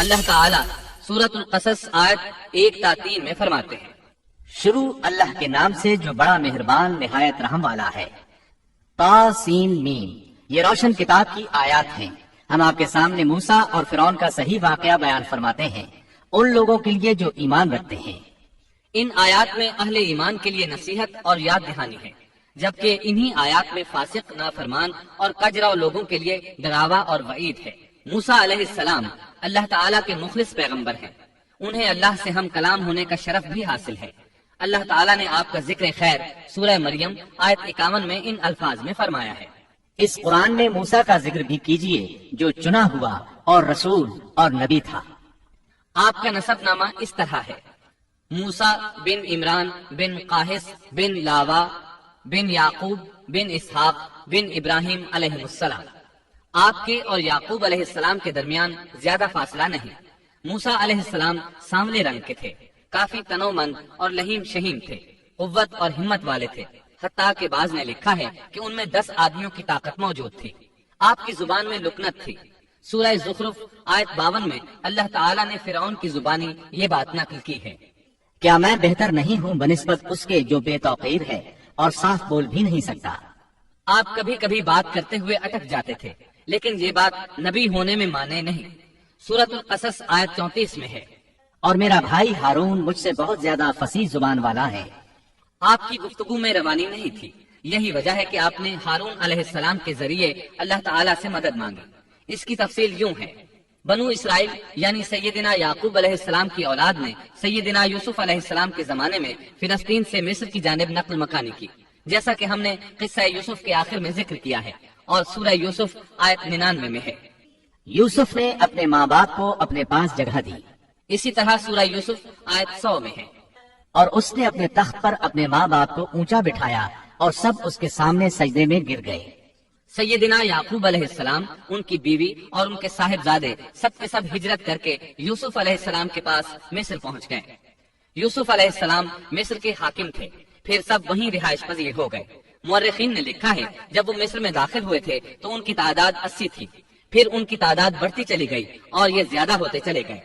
اللہ تعالی سورۃ القصص آیت 1 تا 3 میں فرماتے ہیں، شروع اللہ کے نام سے جو بڑا مہربان نہایت رحم والا ہے۔ تا سین میم، یہ روشن کتاب کی آیات ہیں۔ ہم آپ کے سامنے موسیٰ اور فرعون کا صحیح واقعہ بیان فرماتے ہیں ان لوگوں کے لیے جو ایمان رکھتے ہیں۔ ان آیات میں اہل ایمان کے لیے نصیحت اور یاد دہانی ہے، جبکہ انہی آیات میں فاسق، نافرمان اور کجرا لوگوں کے لیے ڈراوا اور وعید ہے۔ موسیٰ علیہ السلام اللہ تعالیٰ کے مخلص پیغمبر ہیں، انہیں اللہ سے ہم کلام ہونے کا شرف بھی حاصل ہے۔ اللہ تعالیٰ نے آپ کا ذکر خیر سورہ مریم آیت 51 میں ان الفاظ میں فرمایا ہے، اس قرآن میں موسیٰ کا ذکر بھی کیجئے جو چنا ہوا اور رسول اور نبی تھا۔ آپ کا نسب نامہ اس طرح ہے: موسیٰ بن عمران بن قاہس بن لاوا بن یعقوب بن اسحاق بن ابراہیم علیہ السلام۔ آپ کے اور یعقوب علیہ السلام کے درمیان زیادہ فاصلہ نہیں۔ موسیٰ علیہ السلام سانولے رنگ کے تھے، کافی تنو مند اور لہیم شہیم تھے، قوت اور ہمت والے تھے، حتیٰ کہ بعض نے لکھا ہے کہ ان میں 10 آدمیوں کی طاقت موجود تھی۔ آپ کی زبان میں لکنت تھی۔ سورہ زخرف آیت 52 میں اللہ تعالیٰ نے فرعون کی زبانی یہ بات نقل کی ہے، کیا میں بہتر نہیں ہوں بنسبت اس کے جو بے توقیر ہے اور صاف بول بھی نہیں سکتا؟ آپ کبھی کبھی بات کرتے ہوئے اٹک جاتے تھے، لیکن یہ بات نبی ہونے میں مانے نہیں۔ سورۃ القصص آیت 34 میں ہے، اور میرا بھائی ہارون مجھ سے بہت زیادہ فصیح زبان والا ہے۔ آپ کی گفتگو میں روانی نہیں تھی، یہی وجہ ہے کہ آپ نے ہارون علیہ السلام کے ذریعے اللہ تعالیٰ سے مدد مانگی۔ اس کی تفصیل یوں ہے، بنو اسرائیل یعنی سیدنا یعقوب علیہ السلام کی اولاد نے سیدنا یوسف علیہ السلام کے زمانے میں فلسطین سے مصر کی جانب نقل مکانی کی، جیسا کہ ہم نے قصہ یوسف کے آخر میں ذکر کیا ہے، اور سورہ یوسف آیت 99 میں ہے۔ یوسف نے اپنے ماں باپ کو اپنے پاس جگہ دی، اسی طرح سورہ یوسف آیت 100 میں ہے، اور اس نے اپنے تخت پر اپنے ماں باپ کو اونچا بٹھایا اور سب اس کے سامنے سجدے میں گر گئے۔ سیدنا یعقوب علیہ السلام، ان کی بیوی اور ان کے صاحبزادے سب کے سب ہجرت کر کے یوسف علیہ السلام کے پاس مصر پہنچ گئے۔ یوسف علیہ السلام مصر کے حاکم تھے، پھر سب وہیں رہائش پذیر ہو گئے۔ مورخین نے لکھا ہے جب وہ مصر میں داخل ہوئے تھے تو ان کی تعداد 80 تھی، پھر ان کی تعداد بڑھتی چلی گئی اور یہ زیادہ ہوتے چلے گئے،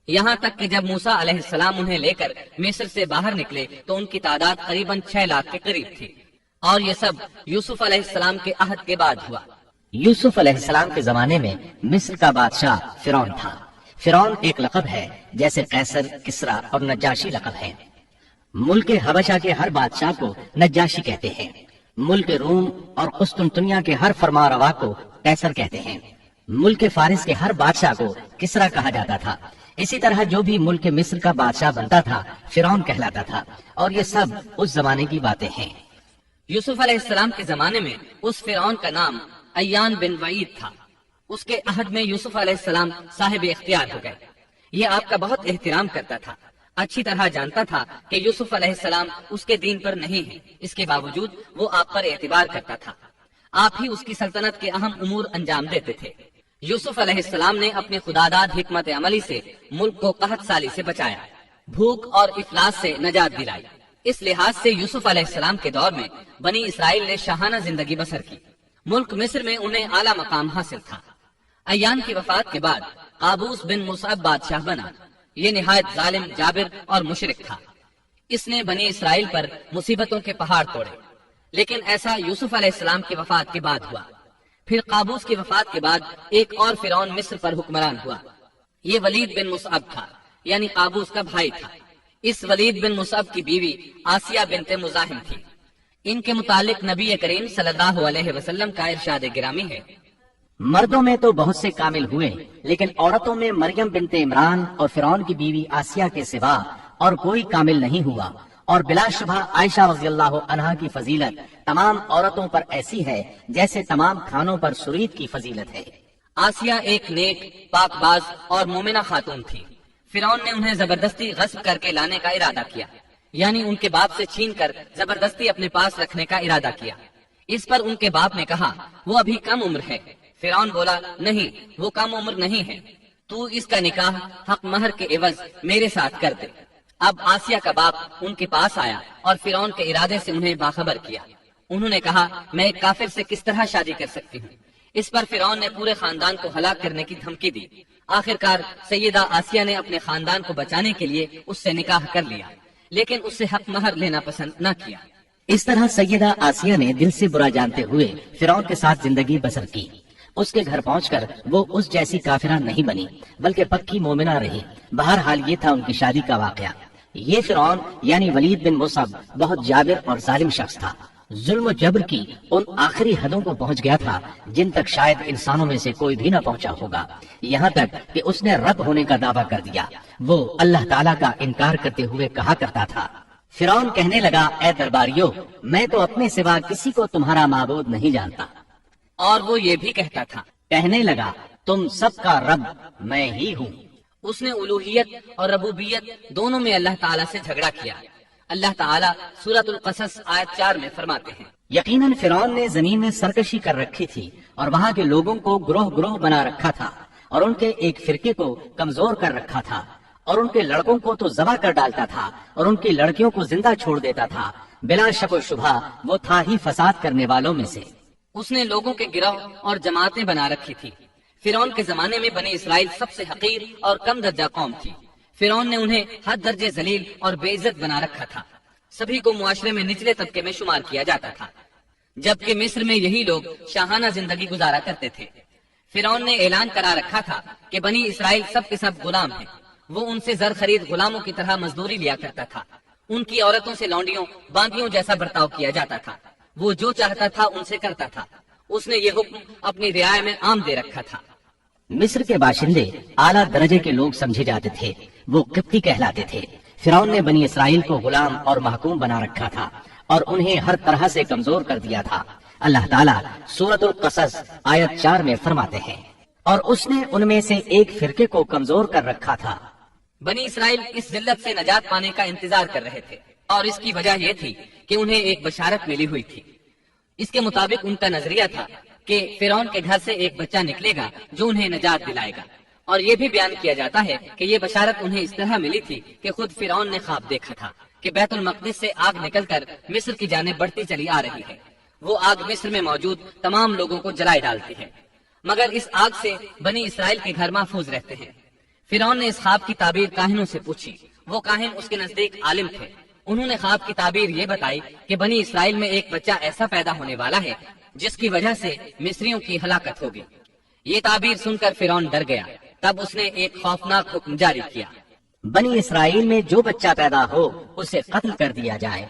یہاں تک کہ جب موسیٰ علیہ السلام انہیں لے کر مصر سے باہر نکلے تو ان کی تعداد قریباً 6 لاکھ کے قریب تھی، اور یہ سب یوسف علیہ السلام کے عہد کے بعد ہوا۔ یوسف علیہ السلام کے زمانے میں مصر کا بادشاہ فرعون تھا۔ فرعون ایک لقب ہے، جیسے قیصر، کسرا اور نجاشی لقب ہے۔ ملک حبشہ کے ہر بادشاہ کو نجاشی کہتے ہیں، ملک روم اور قسطنطنیہ کے ہر فرما روا کو قیصر کہتے ہیں، ملک فارس کے ہر بادشاہ کو کسرا کہا جاتا تھا۔ اسی طرح جو بھی ملک مصر کا بادشاہ بنتا تھا فرعون کہلاتا تھا، اور یہ سب اس زمانے کی باتیں ہیں۔ یوسف علیہ السلام کے زمانے میں اس فرعون کا نام ایان بن وعید تھا۔ اس کے عہد میں یوسف علیہ السلام صاحب اختیار ہو گئے۔ یہ آپ کا بہت احترام کرتا تھا، اچھی طرح جانتا تھا کہ یوسف علیہ السلام اس کے دین پر نہیں ہے، اس کے باوجود وہ آپ پر اعتبار کرتا تھا۔ آپ ہی اس کی سلطنت کے اہم امور انجام دیتے تھے۔ یوسف علیہ السلام نے اپنے خداداد حکمت عملی سے ملک کو قحط سالی سے بچایا، بھوک اور افلاس سے نجات دلائی۔ اس لحاظ سے یوسف علیہ السلام کے دور میں بنی اسرائیل نے شاہانہ زندگی بسر کی۔ ملک مصر میں انہیں اعلیٰ مقام حاصل تھا۔ ایان کی وفات کے بعد قابوس بن مصعب بادشاہ بنا۔ یہ نہایت ظالم، جابر اور مشرک تھا۔ اس نے بنی اسرائیل پر مصیبتوں کے پہاڑ توڑے، لیکن ایسا یوسف علیہ السلام کی وفات کے بعد ہوا۔ پھر قابوس کی وفات کے بعد ایک اور فرعون مصر پر حکمران ہوا۔ یہ ولید بن مصعب تھا، یعنی قابوس کا بھائی تھا۔ اس ولید بن مصعب کی بیوی آسیہ بنت مزاحم تھی۔ ان کے متعلق نبی کریم صلی اللہ علیہ وسلم کا ارشاد گرامی ہے، مردوں میں تو بہت سے کامل ہوئے، لیکن عورتوں میں مریم بنت عمران اور فرعون کی بیوی آسیہ کے سوا اور کوئی کامل نہیں ہوا، اور بلا شبہ عائشہ رضی اللہ عنہا کی فضیلت تمام عورتوں پر ایسی ہے جیسے تمام کھانوں پر سرید کی فضیلت ہے۔ آسیہ ایک نیک، پاک باز اور مومنہ خاتون تھی۔ فرعون نے انہیں زبردستی غصب کر کے لانے کا ارادہ کیا، یعنی ان کے باپ سے چھین کر زبردستی اپنے پاس رکھنے کا ارادہ کیا۔ اس پر ان کے باپ نے کہا وہ ابھی کم عمر ہے۔ فرعون بولا نہیں، وہ کم عمر نہیں ہے، تو اس کا نکاح حق مہر کے عوض میرے ساتھ کر دے۔ اب آسیہ کا باپ ان کے پاس آیا اور فرعون کے ارادے سے انہیں باخبر کیا۔ انہوں نے کہا میں ایک کافر سے کس طرح شادی کر سکتی ہوں؟ اس پر فرعون نے پورے خاندان کو ہلاک کرنے کی دھمکی دی۔ آخرکار سیدہ آسیہ نے اپنے خاندان کو بچانے کے لیے اس سے نکاح کر لیا، لیکن اس سے حق مہر لینا پسند نہ کیا۔ اس طرح سیدہ آسیہ نے دل سے برا جانتے ہوئے فرعون کے ساتھ زندگی بسر کی۔ اس کے گھر پہنچ کر وہ اس جیسی کافرہ نہیں بنی بلکہ پکی مومنہ رہی۔ بہرحال یہ تھا ان کی شادی کا واقعہ۔ یہ فرعون یعنی ولید بن مصعب بہت جابر اور ظالم شخص تھا۔ ظلم و جبر کی ان آخری حدوں کو پہنچ گیا تھا جن تک شاید انسانوں میں سے کوئی بھی نہ پہنچا ہوگا، یہاں تک کہ اس نے رب ہونے کا دعویٰ کر دیا۔ وہ اللہ تعالیٰ کا انکار کرتے ہوئے کہا کرتا تھا۔ فرعون کہنے لگا اے درباریوں، میں تو اپنے سوا کسی کو تمہارا معبود نہیں جانتا۔ اور وہ یہ بھی کہتا تھا، کہنے لگا تم سب کا رب میں ہی ہوں۔ اس نے الوہیت اور ربوبیت دونوں میں اللہ تعالیٰ سے جھگڑا کیا۔ اللہ تعالیٰ سورۃ القصص آیت 4 میں فرماتے ہیں، یقیناً فرعون نے زمین میں سرکشی کر رکھی تھی اور وہاں کے لوگوں کو گروہ گروہ بنا رکھا تھا اور ان کے ایک فرقے کو کمزور کر رکھا تھا اور ان کے لڑکوں کو تو ذبح کر ڈالتا تھا اور ان کی لڑکیوں کو زندہ چھوڑ دیتا تھا۔ بلا شک و شبہ وہ تھا ہی فساد کرنے والوں میں سے۔ اس نے لوگوں کے گروہ اور جماعتیں بنا رکھی تھی۔ فرعون کے زمانے میں بنی اسرائیل سب سے حقیر اور کم درجہ قوم تھی۔ فرعون نے انہیں حد درجے ذلیل اور بے عزت بنا رکھا تھا۔ سبھی کو معاشرے میں نچلے طبقے میں شمار کیا جاتا تھا، جبکہ مصر میں یہی لوگ شاہانہ زندگی گزارا کرتے تھے۔ فرعون نے اعلان کرا رکھا تھا کہ بنی اسرائیل سب کے سب غلام ہیں۔ وہ ان سے زر خرید غلاموں کی طرح مزدوری لیا کرتا تھا۔ ان کی عورتوں سے لونڈیوں باندیوں جیسا برتاؤ کیا جاتا تھا۔ وہ جو چاہتا تھا ان سے کرتا تھا۔ اس نے یہ حکم اپنی رعایا میں عام دے رکھا تھا۔ مصر کے باشندے اعلیٰ درجے کے لوگ سمجھے جاتے تھے، وہ قبطی کہلاتے تھے۔ فرعون نے بنی اسرائیل کو غلام اور محکوم بنا رکھا تھا اور انہیں ہر طرح سے کمزور کر دیا تھا۔ اللہ تعالیٰ سورۃ القصص آیت 4 میں فرماتے ہیں، اور اس نے ان میں سے ایک فرقے کو کمزور کر رکھا تھا۔ بنی اسرائیل اس ذلت سے نجات پانے کا انتظار کر رہے تھے، اور اس کی وجہ یہ تھی کہ انہیں ایک بشارت ملی ہوئی تھی۔ اس کے مطابق ان کا نظریہ تھا کہ فرعون کے گھر سے ایک بچہ نکلے گا جو انہیں نجات دلائے گا۔ اور یہ بھی بیان کیا جاتا ہے کہ یہ بشارت انہیں اس طرح ملی تھی کہ خود فرعون نے خواب دیکھا تھا کہ بیت المقدس سے آگ نکل کر مصر کی جانب بڑھتی چلی آ رہی ہے۔ وہ آگ مصر میں موجود تمام لوگوں کو جلائے ڈالتی ہے، مگر اس آگ سے بنی اسرائیل کے گھر محفوظ رہتے ہیں۔ فرعون نے اس خواب کی تعبیر کاہنوں سے پوچھی۔ وہ کاہن اس کے نزدیک عالم تھے۔ انہوں نے خواب کی تعبیر یہ بتائی کہ بنی اسرائیل میں ایک بچہ ایسا پیدا ہونے والا ہے جس کی وجہ سے مصریوں کی ہلاکت ہوگی۔ یہ تعبیر سن کر فرعون ڈر گیا۔ تب اس نے ایک خوفناک حکم جاری کیا، بنی اسرائیل میں جو بچہ پیدا ہو اسے قتل کر دیا جائے۔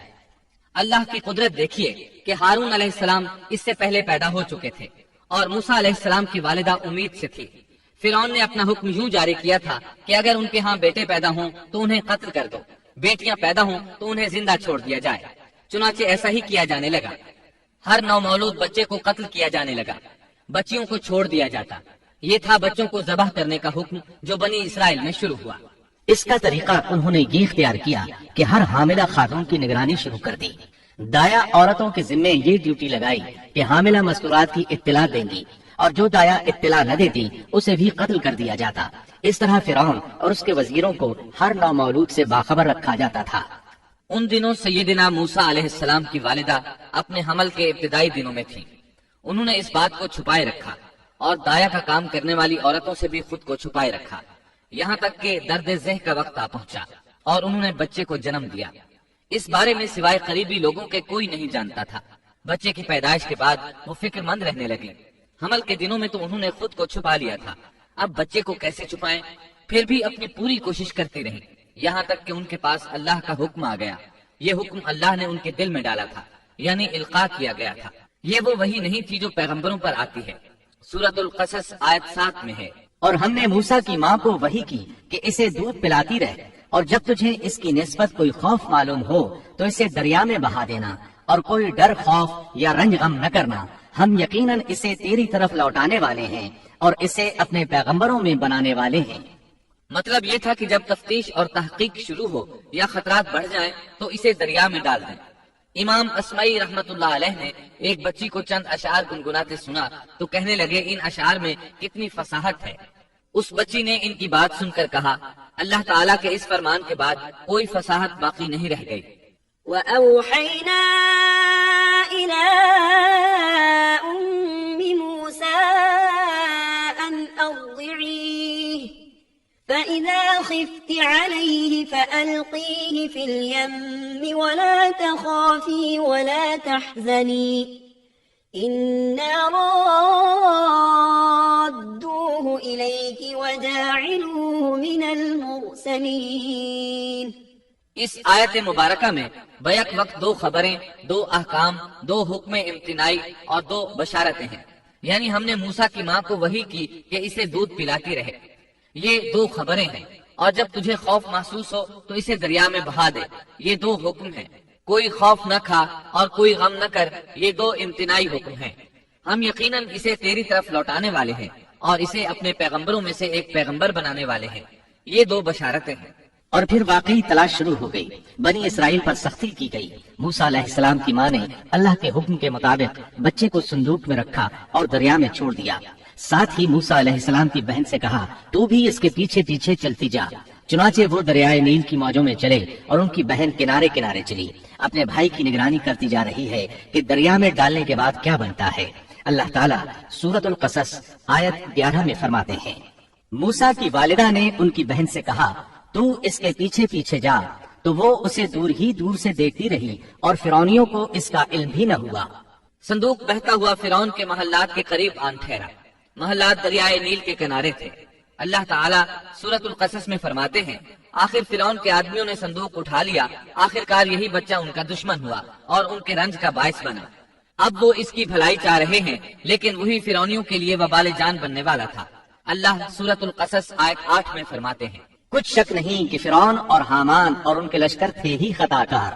اللہ کی قدرت دیکھیے کہ ہارون علیہ السلام اس سے پہلے پیدا ہو چکے تھے اور موسیٰ علیہ السلام کی والدہ امید سے تھی۔ فرعون نے اپنا حکم یوں جاری کیا تھا کہ اگر ان کے ہاں بیٹے پیدا ہوں تو انہیں قتل کر دو، بیٹیاں پیدا ہوں تو انہیں زندہ چھوڑ دیا جائے۔ چنانچہ ایسا ہی کیا جانے لگا۔ ہر نومولود بچے کو قتل کیا جانے لگا، بچیوں کو چھوڑ دیا جاتا۔ یہ تھا بچوں کو ذبح کرنے کا حکم جو بنی اسرائیل میں شروع ہوا۔ اس کا طریقہ انہوں نے یہ اختیار کیا کہ ہر حاملہ خاتون کی نگرانی شروع کر دی۔ دایا عورتوں کے ذمے یہ ڈیوٹی لگائی کہ حاملہ مستورات کی اطلاع دیں گی، اور جو دایا اطلاع نہ دیتی اسے بھی قتل کر دیا جاتا۔ اس طرح فرعون اور اس کے وزیروں کو ہر نومولود سے باخبر رکھا جاتا تھا۔ ان دنوں سیدنا موسیٰ علیہ السلام کی والدہ اپنے حمل کے ابتدائی دنوں میں تھی۔ انہوں نے اس بات کو چھپائے رکھا اور دایا کا کام کرنے والی عورتوں سے بھی خود کو چھپائے رکھا، یہاں تک کہ درد ذہ کا وقت آ پہنچا اور انہوں نے بچے کو جنم دیا۔ اس بارے میں سوائے قریبی لوگوں کے کوئی نہیں جانتا تھا۔ بچے کی پیدائش کے بعد وہ فکر مند رہنے لگی۔ حمل کے دنوں میں تو انہوں نے خود کو چھپا لیا تھا، اب بچے کو کیسے چھپائیں؟ پھر بھی اپنی پوری کوشش کرتی رہی، یہاں تک کہ ان کے پاس اللہ کا حکم آ گیا۔ یہ حکم اللہ نے ان کے دل میں ڈالا تھا، یعنی القاء کیا گیا تھا۔ یہ وہ وحی نہیں تھی جو پیغمبروں پر آتی ہے۔ سورۃ القصص آیت 7 میں ہے، اور ہم نے موسیٰ کی ماں کو وحی کی کہ اسے دودھ پلاتی رہ، اور جب تجھے اس کی نسبت کوئی خوف معلوم ہو تو اسے دریا میں بہا دینا، اور کوئی ڈر خوف یا رنج غم نہ کرنا۔ ہم یقیناً اسے تیری طرف لوٹانے والے ہیں اور اسے اپنے پیغمبروں میں بنانے والے ہیں۔ مطلب یہ تھا کہ جب تفتیش اور تحقیق شروع ہو یا خطرات بڑھ جائیں تو اسے دریا میں ڈال دیں۔ امام اسمعی رحمت اللہ علیہ نے ایک بچی کو چند اشعار گنگناتے سنا تو کہنے لگے ان اشعار میں کتنی فصاحت ہے۔ اس بچی نے ان کی بات سن کر کہا، اللہ تعالیٰ کے اس فرمان کے بعد کوئی فصاحت باقی نہیں رہ گئی۔ وَأَوْحَيْنَا إلى أم موسى أن أرضعيه فإذا خفت عليه فألقيه في اليم ولا تخافي ولا تحزني إنا رادوه إليك وجاعلوه من المرسلين۔ اس آیت مبارکہ میں بیک وقت دو خبریں، دو احکام، دو حکم امتناعی اور دو بشارتیں ہیں۔ یعنی ہم نے موسیٰ کی ماں کو وحی کی کہ اسے دودھ پلاتی رہے، یہ دو خبریں ہیں، اور جب تجھے خوف محسوس ہو تو اسے دریا میں بہا دے، یہ دو حکم ہیں۔ کوئی خوف نہ کھا اور کوئی غم نہ کر، یہ دو امتناعی حکم ہیں۔ ہم یقیناً اسے تیری طرف لوٹانے والے ہیں اور اسے اپنے پیغمبروں میں سے ایک پیغمبر بنانے والے ہیں، یہ دو بشارتیں ہیں۔ اور پھر واقعی تلاش شروع ہو گئی، بنی اسرائیل پر سختی کی گئی۔ موسیٰ علیہ السلام کی ماں نے اللہ کے حکم کے مطابق بچے کو صندوق میں رکھا اور دریا میں چھوڑ دیا۔ ساتھ ہی موسیٰ علیہ السلام کی بہن سے کہا تو بھی اس کے پیچھے پیچھے چلتی جا۔ چنانچہ وہ دریائے نیل کی موجوں میں چلے اور ان کی بہن کنارے کنارے چلی، اپنے بھائی کی نگرانی کرتی جا رہی ہے کہ دریا میں ڈالنے کے بعد کیا بنتا ہے۔ اللہ تعالیٰ سورۃ القصص آیت 11 میں فرماتے ہیں، موسیٰ کی والدہ نے ان کی بہن سے کہا تو اس کے پیچھے پیچھے جا، تو وہ اسے دور ہی دور سے دیکھتی رہی اور فرعونیوں کو اس کا علم بھی نہ ہوا۔ صندوق بہتا ہوا فرعون کے محلات کے قریب آن ٹھہرا۔ محلات دریائے نیل کے کنارے تھے۔ اللہ تعالیٰ سورۃ القصص میں فرماتے ہیں، آخر فرعون کے آدمیوں نے صندوق اٹھا لیا، آخر کار یہی بچہ ان کا دشمن ہوا اور ان کے رنج کا باعث بنا۔ اب وہ اس کی بھلائی چاہ رہے ہیں، لیکن وہی فرعونیوں کے لیے وبال جان بننے والا تھا۔ اللہ سورۃ القصص آیت 8 میں فرماتے ہیں، کچھ شک نہیں کہ فرعون اور حامان اور ان کے لشکر تھے ہی خطا کار۔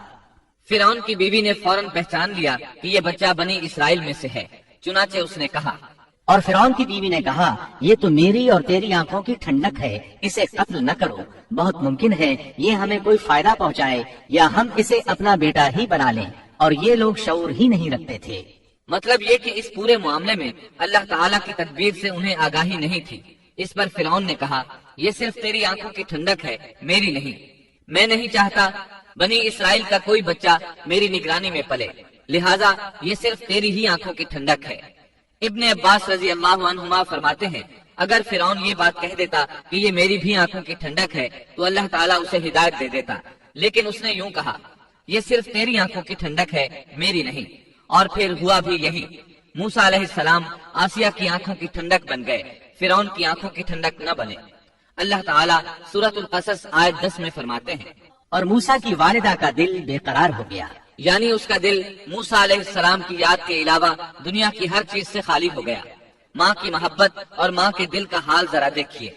فرعون کی بیوی نے فوراً پہچان لیا کہ یہ بچہ بنی اسرائیل میں سے ہے، چنانچہ اس نے کہا، اور فرعون کی بیوی نے کہا یہ تو میری اور تیری آنکھوں کی ٹھنڈک ہے، اسے قتل نہ کرو، بہت ممکن ہے یہ ہمیں کوئی فائدہ پہنچائے یا ہم اسے اپنا بیٹا ہی بنا لیں، اور یہ لوگ شعور ہی نہیں رکھتے تھے۔ مطلب یہ کہ اس پورے معاملے میں اللہ تعالیٰ کی تدبیر سے انہیں آگاہی نہیں تھی۔ اس پر فرعون نے کہا، یہ صرف تیری آنکھوں کی ٹھنڈک ہے، میری نہیں۔ میں نہیں چاہتا بنی اسرائیل کا کوئی بچہ میری نگرانی میں پلے، لہٰذا یہ صرف تیری ہی آنکھوں کی ٹھنڈک ہے۔ ابن عباس رضی اللہ عنہما فرماتے ہیں، اگر فرعون یہ بات کہہ دیتا کہ یہ میری بھی آنکھوں کی ٹھنڈک ہے تو اللہ تعالیٰ اسے ہدایت دے دیتا، لیکن اس نے یوں کہا، یہ صرف تیری آنکھوں کی ٹھنڈک ہے، میری نہیں۔ اور پھر ہوا بھی یہی، موسیٰ علیہ السلام آسیہ کی آنکھوں کی ٹھنڈک بن گئے، فرعون کی آنکھوں کی ٹھنڈک نہ بنے۔ اللہ تعالیٰ سورۃ القصص آیت 10 میں فرماتے ہیں، اور موسیٰ کی والدہ کا دل بے قرار ہو گیا، یعنی اس کا دل موسیٰ علیہ السلام کی یاد کے علاوہ دنیا کی ہر چیز سے خالی ہو گیا۔ ماں کی محبت اور ماں کے دل کا حال ذرا دیکھیے،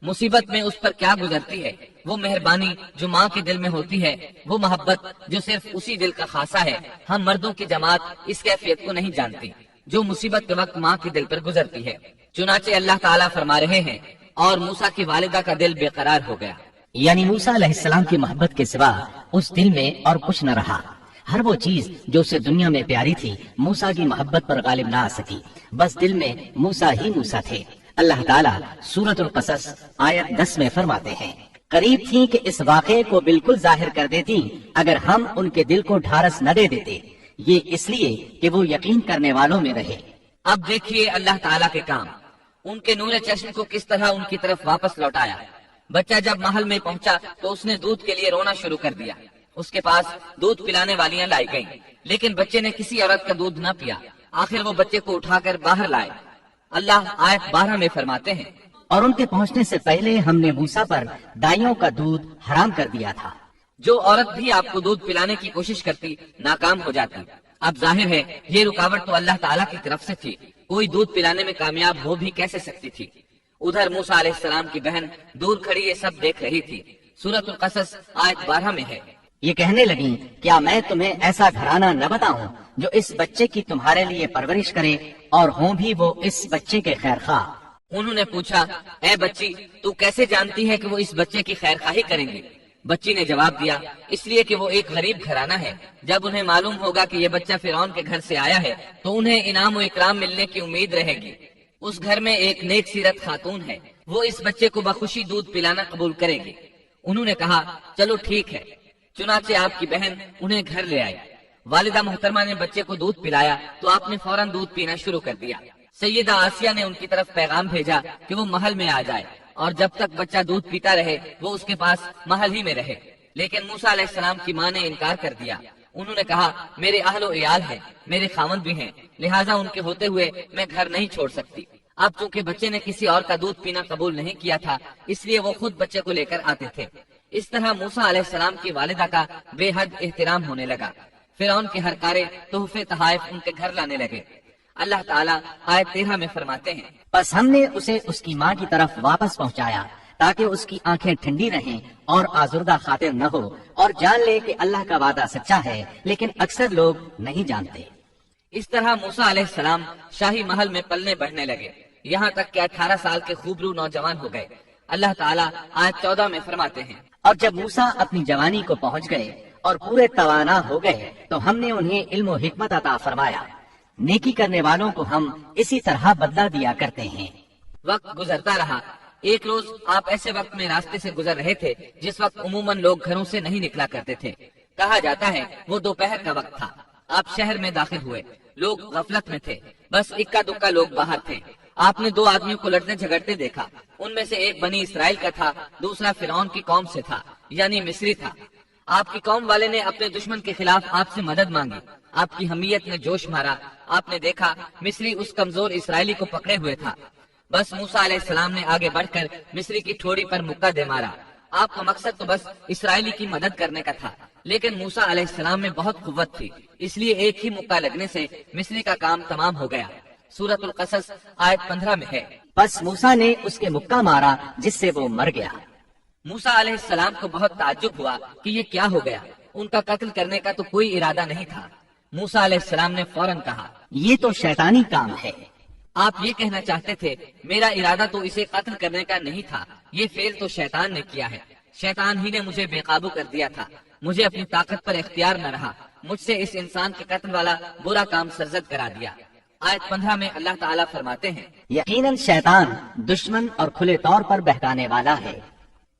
مصیبت میں اس پر کیا گزرتی ہے۔ وہ مہربانی جو ماں کے دل میں ہوتی ہے، وہ محبت جو صرف اسی دل کا خاصہ ہے، ہم مردوں کی جماعت اس کیفیت کو نہیں جانتی جو مصیبت کے وقت ماں کے دل پر گزرتی ہے۔ چنانچہ اللہ تعالیٰ فرما رہے ہیں، اور موسیٰ کی والدہ کا دل بے قرار ہو گیا، یعنی موسیٰ علیہ السلام کی محبت کے سوا اس دل میں اور کچھ نہ رہا۔ ہر وہ چیز جو اسے دنیا میں پیاری تھی موسیٰ کی محبت پر غالب نہ آ سکی، بس دل میں موسیٰ ہی موسیٰ تھے۔ اللہ تعالیٰ سورۃ القصص آیت 10 میں فرماتے ہیں، قریب تھی کہ اس واقعے کو بالکل ظاہر کر دیتی اگر ہم ان کے دل کو ڈھارس نہ دے دیتے، یہ اس لیے کہ وہ یقین کرنے والوں میں رہے۔ اب دیکھیے اللہ تعالیٰ کے کام، ان کے نور چشم کو کس طرح ان کی طرف واپس لوٹایا۔ بچہ جب محل میں پہنچا تو اس نے دودھ کے لیے رونا شروع کر دیا۔ اس کے پاس دودھ پلانے والیاں لائی گئیں، لیکن بچے نے کسی عورت کا دودھ نہ پیا۔ آخر وہ بچے کو اٹھا کر باہر لائے۔ اللہ آیت 12 میں فرماتے ہیں، اور ان کے پہنچنے سے پہلے ہم نے موسیٰ پر دائیوں کا دودھ حرام کر دیا تھا۔ جو عورت بھی آپ کو دودھ پلانے کی کوشش کرتی ناکام ہو جاتی۔ اب ظاہر ہے یہ رکاوٹ تو اللہ تعالیٰ کی طرف سے تھی، کوئی دودھ پلانے میں کامیاب ہو بھی کیسے سکتی تھی۔ ادھر موسیٰ علیہ السلام کی بہن دور کھڑی یہ سب دیکھ رہی تھی۔ سورۃ القصص آیت 12 میں ہے، یہ کہنے لگی، کیا میں تمہیں ایسا گھرانہ نہ بتاؤں جو اس بچے کی تمہارے لیے پرورش کرے اور ہوں بھی وہ اس بچے کے خیر خواہ۔ انہوں نے پوچھا، اے بچی تو کیسے جانتی ہے کہ وہ اس بچے کی خیر خواہی کریں گے؟ بچی نے جواب دیا، اس لیے کہ وہ ایک غریب گھرانہ ہے، جب انہیں معلوم ہوگا کہ یہ بچہ فرعون کے گھر سے آیا ہے تو انہیں انعام و اکرام ملنے کی امید رہے گی۔ اس گھر میں ایک نیک سیرت خاتون ہے، وہ اس بچے کو بخوشی دودھ پلانا قبول کرے گی۔ انہوں نے کہا، چلو ٹھیک ہے۔ چنانچہ آپ کی بہن انہیں گھر لے آئی۔ والدہ محترمہ نے بچے کو دودھ پلایا تو آپ نے فوراً دودھ پینا شروع کر دیا۔ سیدہ آسیہ نے ان کی طرف پیغام بھیجا کہ وہ محل میں آ جائے اور جب تک بچہ دودھ پیتا رہے وہ اس کے پاس محل ہی میں رہے، لیکن موسیٰ علیہ السلام کی ماں نے انکار کر دیا۔ انہوں نے کہا میرے اہل و عیال ہیں، میرے خاوند بھی ہیں، لہٰذا ان کے ہوتے ہوئے میں گھر نہیں چھوڑ سکتی۔ اب چونکہ بچے نے کسی اور کا دودھ پینا قبول نہیں کیا تھا اس لیے وہ خود بچے کو لے کر آتے تھے۔ اس طرح موسیٰ علیہ السلام کی والدہ کا بے حد احترام ہونے لگا۔ فرعون کے ہر کارے تحفے تحائف ان کے گھر لانے لگے۔ اللہ تعالیٰ آیت 13 میں فرماتے ہیں، بس ہم نے اسے اس کی ماں کی طرف واپس پہنچایا تاکہ اس کی آنکھیں ٹھنڈی رہیں اور آزردہ خاطر نہ ہو، اور جان لے کہ اللہ کا وعدہ سچا ہے، لیکن اکثر لوگ نہیں جانتے۔ اس طرح موسیٰ علیہ السلام شاہی محل میں پلنے بڑھنے لگے، یہاں تک کہ 18 سال کے خوبرو نوجوان ہو گئے۔ اللہ تعالیٰ آیت 14 میں فرماتے ہیں، اور جب موسیٰ اپنی جوانی کو پہنچ گئے اور پورے توانا ہو گئے تو ہم نے انہیں علم و حکمت عطا فرمایا۔ نیکی کرنے والوں کو ہم اسی طرح بدلہ دیا کرتے ہیں۔ وقت گزرتا رہا۔ ایک روز آپ ایسے وقت میں راستے سے گزر رہے تھے جس وقت عموماً لوگ گھروں سے نہیں نکلا کرتے تھے، کہا جاتا ہے وہ دوپہر کا وقت تھا۔ آپ شہر میں داخل ہوئے، لوگ غفلت میں تھے، بس اکا دکا لوگ باہر تھے۔ آپ نے 2 آدمیوں کو لڑتے جھگڑتے دیکھا، ان میں سے ایک بنی اسرائیل کا تھا، دوسرا فرعون کی قوم سے تھا، یعنی مصری تھا۔ آپ کی قوم والے نے اپنے دشمن کے خلاف آپ سے مدد مانگی، آپ کی حمیت نے جوش مارا۔ آپ نے دیکھا مصری اس کمزور اسرائیلی کو پکڑے ہوئے تھا، بس موسیٰ علیہ السلام نے آگے بڑھ کر مصری کی ٹھوڑی پر مکہ دے مارا۔ آپ کا مقصد تو بس اسرائیلی کی مدد کرنے کا تھا، لیکن موسیٰ علیہ السلام میں بہت قوت تھی، اس لیے ایک ہی مکہ لگنے سے مصری کا کام تمام ہو گیا۔ سورۃ القصص آیت 15 میں ہے، بس موسیٰ نے اس کے مکہ مارا جس سے وہ مر گیا۔ موسیٰ علیہ السلام کو بہت تعجب ہوا کہ یہ کیا ہو گیا، ان کا قتل کرنے کا تو کوئی ارادہ نہیں تھا۔ موسیٰ علیہ السلام نے فوراً کہا، یہ تو شیطانی کام ہے۔ آپ یہ کہنا چاہتے تھے میرا ارادہ تو اسے قتل کرنے کا نہیں تھا، یہ فعل تو شیطان نے کیا ہے، شیطان ہی نے مجھے بے قابو کر دیا تھا، مجھے اپنی طاقت پر اختیار نہ رہا، مجھ سے اس انسان کے قتل والا برا کام سرزد کرا دیا۔ آیت 15 میں اللہ تعالیٰ فرماتے ہیں، یقیناً شیطان دشمن اور کھلے طور پر بہکانے والا ہے۔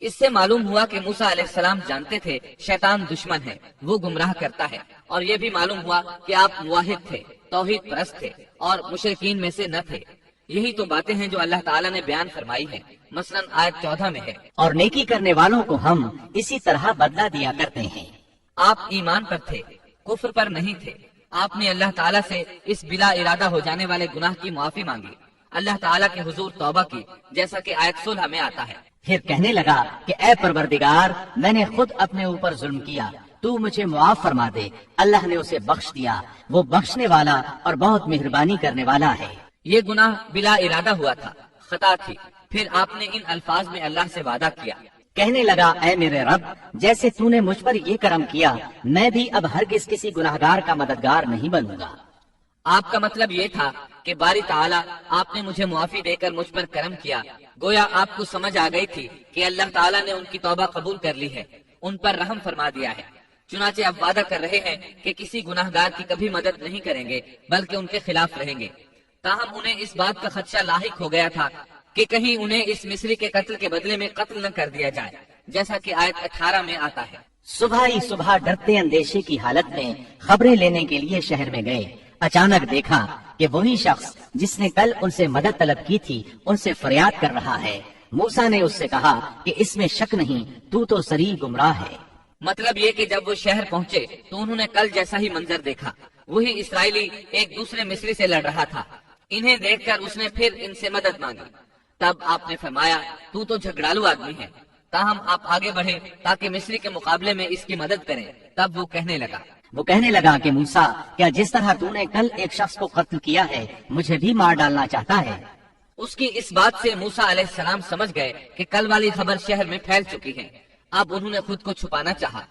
اس سے معلوم ہوا کہ موسیٰ علیہ السلام جانتے تھے شیطان دشمن ہے، وہ گمراہ کرتا ہے، اور یہ بھی معلوم ہوا کہ آپ موحد تھے، توحید پرست تھے اور مشرکین میں سے نہ تھے۔ یہی تو باتیں ہیں جو اللہ تعالیٰ نے بیان فرمائی ہیں، مثلا آیت 14 میں ہے، اور نیکی کرنے والوں کو ہم اسی طرح بدلہ دیا کرتے ہیں۔ آپ ایمان پر تھے، کفر پر نہیں تھے۔ آپ نے اللہ تعالیٰ سے اس بلا ارادہ ہو جانے والے گناہ کی معافی مانگی، اللہ تعالیٰ کے حضور توبہ کی، جیسا کہ آیت 16 میں آتا ہے۔ پھر کہنے لگا کہ اے پروردگار، میں نے خود اپنے اوپر ظلم کیا، تو مجھے معاف فرما دے۔ اللہ نے اسے بخش دیا، وہ بخشنے والا اور بہت مہربانی کرنے والا ہے۔ یہ گناہ بلا ارادہ ہوا تھا، خطا تھی۔ پھر آپ نے ان الفاظ میں اللہ سے وعدہ کیا، کہنے لگا اے میرے رب، جیسے تو نے مجھ پر یہ کرم کیا، میں بھی اب ہرگز کسی گناہگار کا مددگار نہیں بنوں گا۔ آپ کا مطلب یہ تھا کہ باری تعالیٰ آپ نے مجھے معافی دے کر مجھ پر کرم کیا، گویا آپ کو سمجھ آ گئی تھی کہ اللہ تعالیٰ نے ان کی توبہ قبول کر لی ہے، ان پر رحم فرما دیا ہے۔ چنانچہ اب وعدہ کر رہے ہیں کہ کسی گناہگار کی کبھی مدد نہیں کریں گے بلکہ ان کے خلاف رہیں گے۔ تاہم انہیں اس بات کا خدشہ لاحق ہو گیا تھا کہ کہیں انہیں اس مصری کے قتل کے بدلے میں قتل نہ کر دیا جائے، جیسا کہ آیت 18 میں آتا ہے۔ صبح ہی صبح ڈرتے اندیشے کی حالت میں خبریں لینے کے لیے شہر میں گئے۔ اچانک دیکھا کہ وہی شخص جس نے کل ان سے مدد طلب کی تھی ان سے فریاد کر رہا ہے۔ موسیٰ نے اس سے کہا کہ اس میں شک نہیں، تو صریح گمراہ ہے۔ مطلب یہ کہ جب وہ شہر پہنچے تو انہوں نے کل جیسا ہی منظر دیکھا، وہی اسرائیلی ایک دوسرے مصری سے لڑ رہا تھا۔ انہیں دیکھ کر اس نے پھر ان سے مدد مانگی۔ تب آپ نے فرمایا تو جھگڑالو آدمی ہے، تاہم آپ آگے بڑھے تاکہ مصری کے مقابلے میں اس کی مدد کریں۔ تب وہ کہنے لگا کہ موسیٰ، کیا جس طرح تو نے کل ایک شخص کو قتل کیا ہے مجھے بھی مار ڈالنا چاہتا ہے؟ اس کی اس بات سے موسیٰ علیہ السلام سمجھ گئے کہ کل والی خبر شہر میں پھیل چکی ہے۔ اب انہوں نے خود کو چھپانا چاہا۔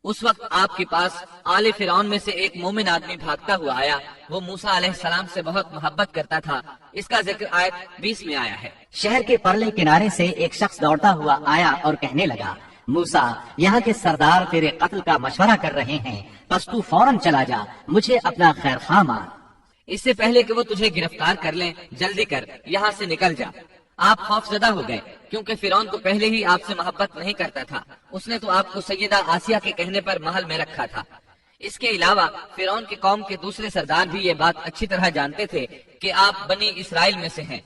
اس وقت آپ کے پاس آل فرعون میں سے ایک مومن آدمی بھاگتا ہوا آیا، وہ موسیٰ علیہ السلام سے بہت محبت کرتا تھا۔ اس کا ذکر آیت 20 میں آیا ہے۔ شہر کے پرلے کنارے سے ایک شخص دوڑتا ہوا آیا اور کہنے لگا، موسیٰ، یہاں کے سردار تیرے قتل کا مشورہ کر رہے ہیں، بس تو فوراً چلا جا، مجھے اپنا خیر خواہ مان۔ اس سے پہلے کہ وہ تجھے گرفتار کر لیں، جلدی کر، یہاں سے نکل جا۔ آپ خوف زدہ ہو گئے کیونکہ فرعون تو پہلے ہی آپ سے محبت نہیں کرتا تھا، اس نے تو آپ کو سیدہ آسیہ کے کہنے پر محل میں رکھا تھا۔ اس کے علاوہ فرعون کی قوم کے دوسرے سردار بھی یہ بات اچھی طرح جانتے تھے کہ آپ بنی اسرائیل میں سے ہیں.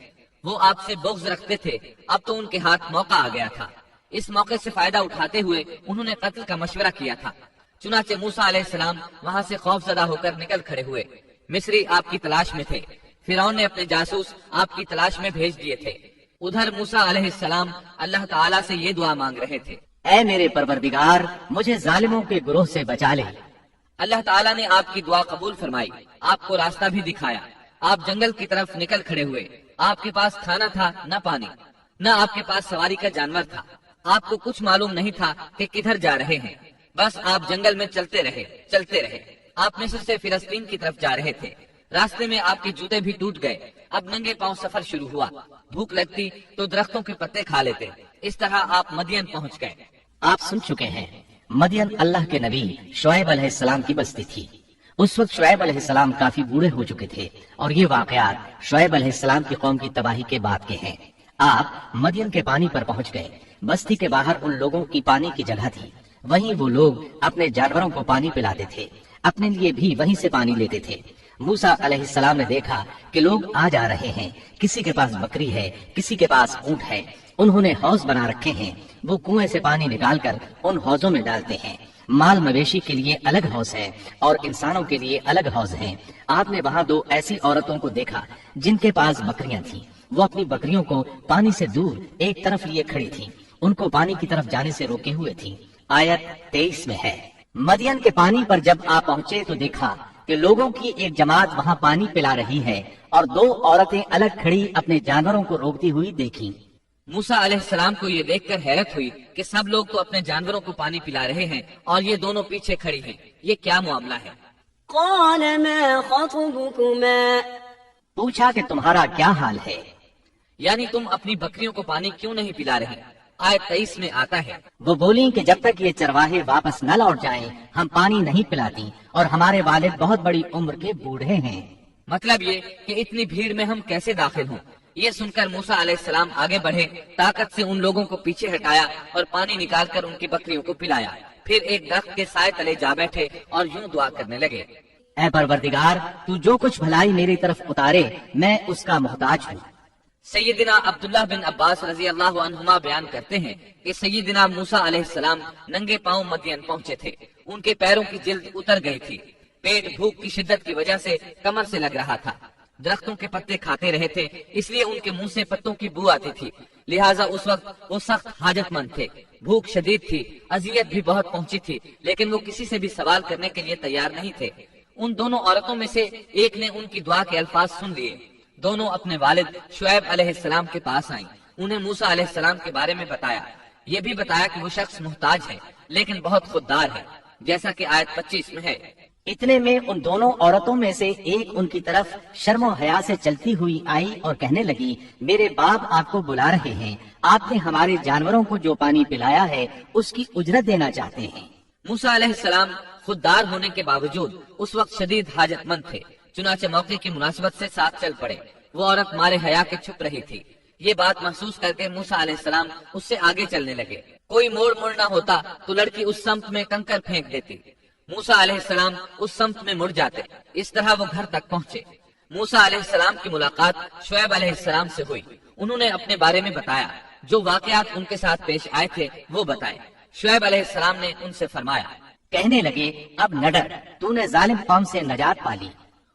وہ آپ سے بغض رکھتے تھے. اب تو ان کے ہاتھ موقع آ گیا تھا. اس موقع سے فائدہ اٹھاتے ہوئے انہوں نے قتل کا مشورہ کیا تھا. چنانچہ موسیٰ علیہ السلام وہاں سے خوف زدہ ہو کر نکل کھڑے ہوئے. مصری آپ کی تلاش میں تھے. فرعون نے اپنے جاسوس آپ کی تلاش میں بھیج دیے تھے. ادھر موسیٰ علیہ السلام اللہ تعالیٰ سے یہ دعا مانگ رہے تھے: اے میرے پروردگار، مجھے ظالموں کے گروہ سے بچا لے. اللہ تعالیٰ نے آپ کی دعا قبول فرمائی. آپ کو راستہ بھی دکھایا. آپ جنگل کی طرف نکل کھڑے ہوئے. آپ کے پاس کھانا تھا نہ پانی، نہ آپ کے پاس سواری کا جانور تھا. آپ کو کچھ معلوم نہیں تھا کہ کدھر جا رہے ہیں. بس آپ جنگل میں چلتے رہے. آپ مصر سے فلسطین کی طرف جا رہے تھے. راستے میں آپ کے جوتے بھی ٹوٹ گئے. اب ننگے پاؤں سفر شروع ہوا. بھوک لگتی تو درختوں کے پتے کھا لیتے. اس طرح آپ مدین پہنچ گئے. آپ سن چکے ہیں مدین اللہ کے نبی شعیب علیہ السلام کی بستی تھی. اس وقت شعیب علیہ السلام کافی بوڑھے ہو چکے تھے اور یہ واقعات شعیب علیہ السلام کی قوم کی تباہی کے بعد کے ہیں. آپ مدین کے پانی پر پہنچ گئے. بستی کے باہر ان لوگوں کی پانی کی جگہ تھی. وہیں وہ لوگ اپنے جانوروں کو پانی پلاتے تھے. اپنے لیے بھی وہیں سے پانی لیتے تھے. موسیٰ علیہ السلام نے دیکھا کہ لوگ آ جا رہے ہیں. کسی کے پاس بکری ہے, کسی کے پاس اونٹ ہے. انہوں نے حوض بنا رکھے ہیں. وہ کنویں سے پانی نکال کر ان حوضوں میں ڈالتے ہیں. مال مویشی کے لیے الگ حوض ہے اور انسانوں کے لیے الگ حوض ہیں. آپ نے وہاں دو ایسی عورتوں کو دیکھا جن کے پاس بکریاں تھیں. وہ اپنی بکریوں کو پانی سے دور ایک طرف لیے کھڑی تھیں. ان کو پانی کی طرف جانے سے روکے ہوئے تھیں. آیت 23 میں ہے: مدین کے پانی پر جب آپ پہنچے تو دیکھا کہ لوگوں کی ایک جماعت وہاں پانی پلا رہی ہے اور دو عورتیں الگ کھڑی اپنے جانوروں کو روکتی ہوئی دیکھی. موسیٰ علیہ السلام کو یہ دیکھ کر حیرت ہوئی کہ سب لوگ تو اپنے جانوروں کو پانی پلا رہے ہیں اور یہ دونوں پیچھے کھڑی ہیں. یہ کیا معاملہ ہے؟ قال ما خطبكما پوچھا کہ تمہارا کیا حال ہے؟ یعنی تم اپنی بکریوں کو پانی کیوں نہیں پلا رہے؟ آیت 23 میں آتا ہے: وہ بولی کہ جب تک یہ چرواہے واپس نہ لوٹ جائیں ہم پانی نہیں پلاتی اور ہمارے والد بہت بڑی عمر کے بوڑھے ہیں. مطلب یہ کہ اتنی بھیڑ میں ہم کیسے داخل ہوں. یہ سن کر موسیٰ علیہ السلام آگے بڑھے. طاقت سے ان لوگوں کو پیچھے ہٹایا اور پانی نکال کر ان کی بکریوں کو پلایا. پھر ایک درخت کے سائے تلے جا بیٹھے اور یوں دعا کرنے لگے: اے پروردگار، تو جو کچھ بھلائی میری طرف اتارے میں اس کا محتاج ہوں. سیدنا عبداللہ بن عباس رضی اللہ عنہما بیان کرتے ہیں کہ سیدنا موسیٰ علیہ السلام ننگے پاؤں مدین پہنچے تھے. ان کے پیروں کی جلد اتر گئی تھی. پیٹ بھوک کی شدت کی وجہ سے کمر سے لگ رہا تھا. درختوں کے پتے کھاتے رہے تھے اس لیے ان کے منہ سے پتوں کی بو آتی تھی. لہٰذا اس وقت وہ سخت حاجت مند تھے. بھوک شدید تھی. اذیت بھی بہت پہنچی تھی لیکن وہ کسی سے بھی سوال کرنے کے لیے تیار نہیں تھے. ان دونوں عورتوں میں سے ایک نے ان کی دعا کے الفاظ سن لیے. دونوں اپنے والد شعیب علیہ السلام کے پاس آئیں. انہیں موسیٰ علیہ السلام کے بارے میں بتایا. یہ بھی بتایا کہ وہ شخص محتاج ہے لیکن بہت خوددار ہے، جیسا کہ آیت 25 میں ہے. اتنے میں ان دونوں عورتوں میں سے ایک ان کی طرف شرم و حیا سے چلتی ہوئی آئی اور کہنے لگی: میرے باپ آپ کو بلا رہے ہیں. آپ نے ہمارے جانوروں کو جو پانی پلایا ہے اس کی اجرت دینا چاہتے ہیں. موسیٰ علیہ السلام خوددار ہونے کے باوجود اس وقت شدید حاجت مند تھے. چنانچہ موقع کی مناسبت سے ساتھ چل پڑے. وہ عورت مارے حیا کے چھپ رہی تھی. یہ بات محسوس کر کے موسیٰ علیہ السلام اس سے آگے چلنے لگے. کوئی موڑ نہ ہوتا تو لڑکی اس سمت میں کنکر پھینک دیتی. موسیٰ علیہ السلام اس سمت میں مڑ جاتے. اس طرح وہ گھر تک پہنچے. موسیٰ علیہ السلام کی ملاقات شعیب علیہ السلام سے ہوئی. انہوں نے اپنے بارے میں بتایا. جو واقعات ان کے ساتھ پیش آئے تھے وہ بتائے. شعیب علیہ السلام نے ان سے فرمایا: کہنے لگے اب نہ ڈر، تو نے ظالم قوم سے نجات پالی.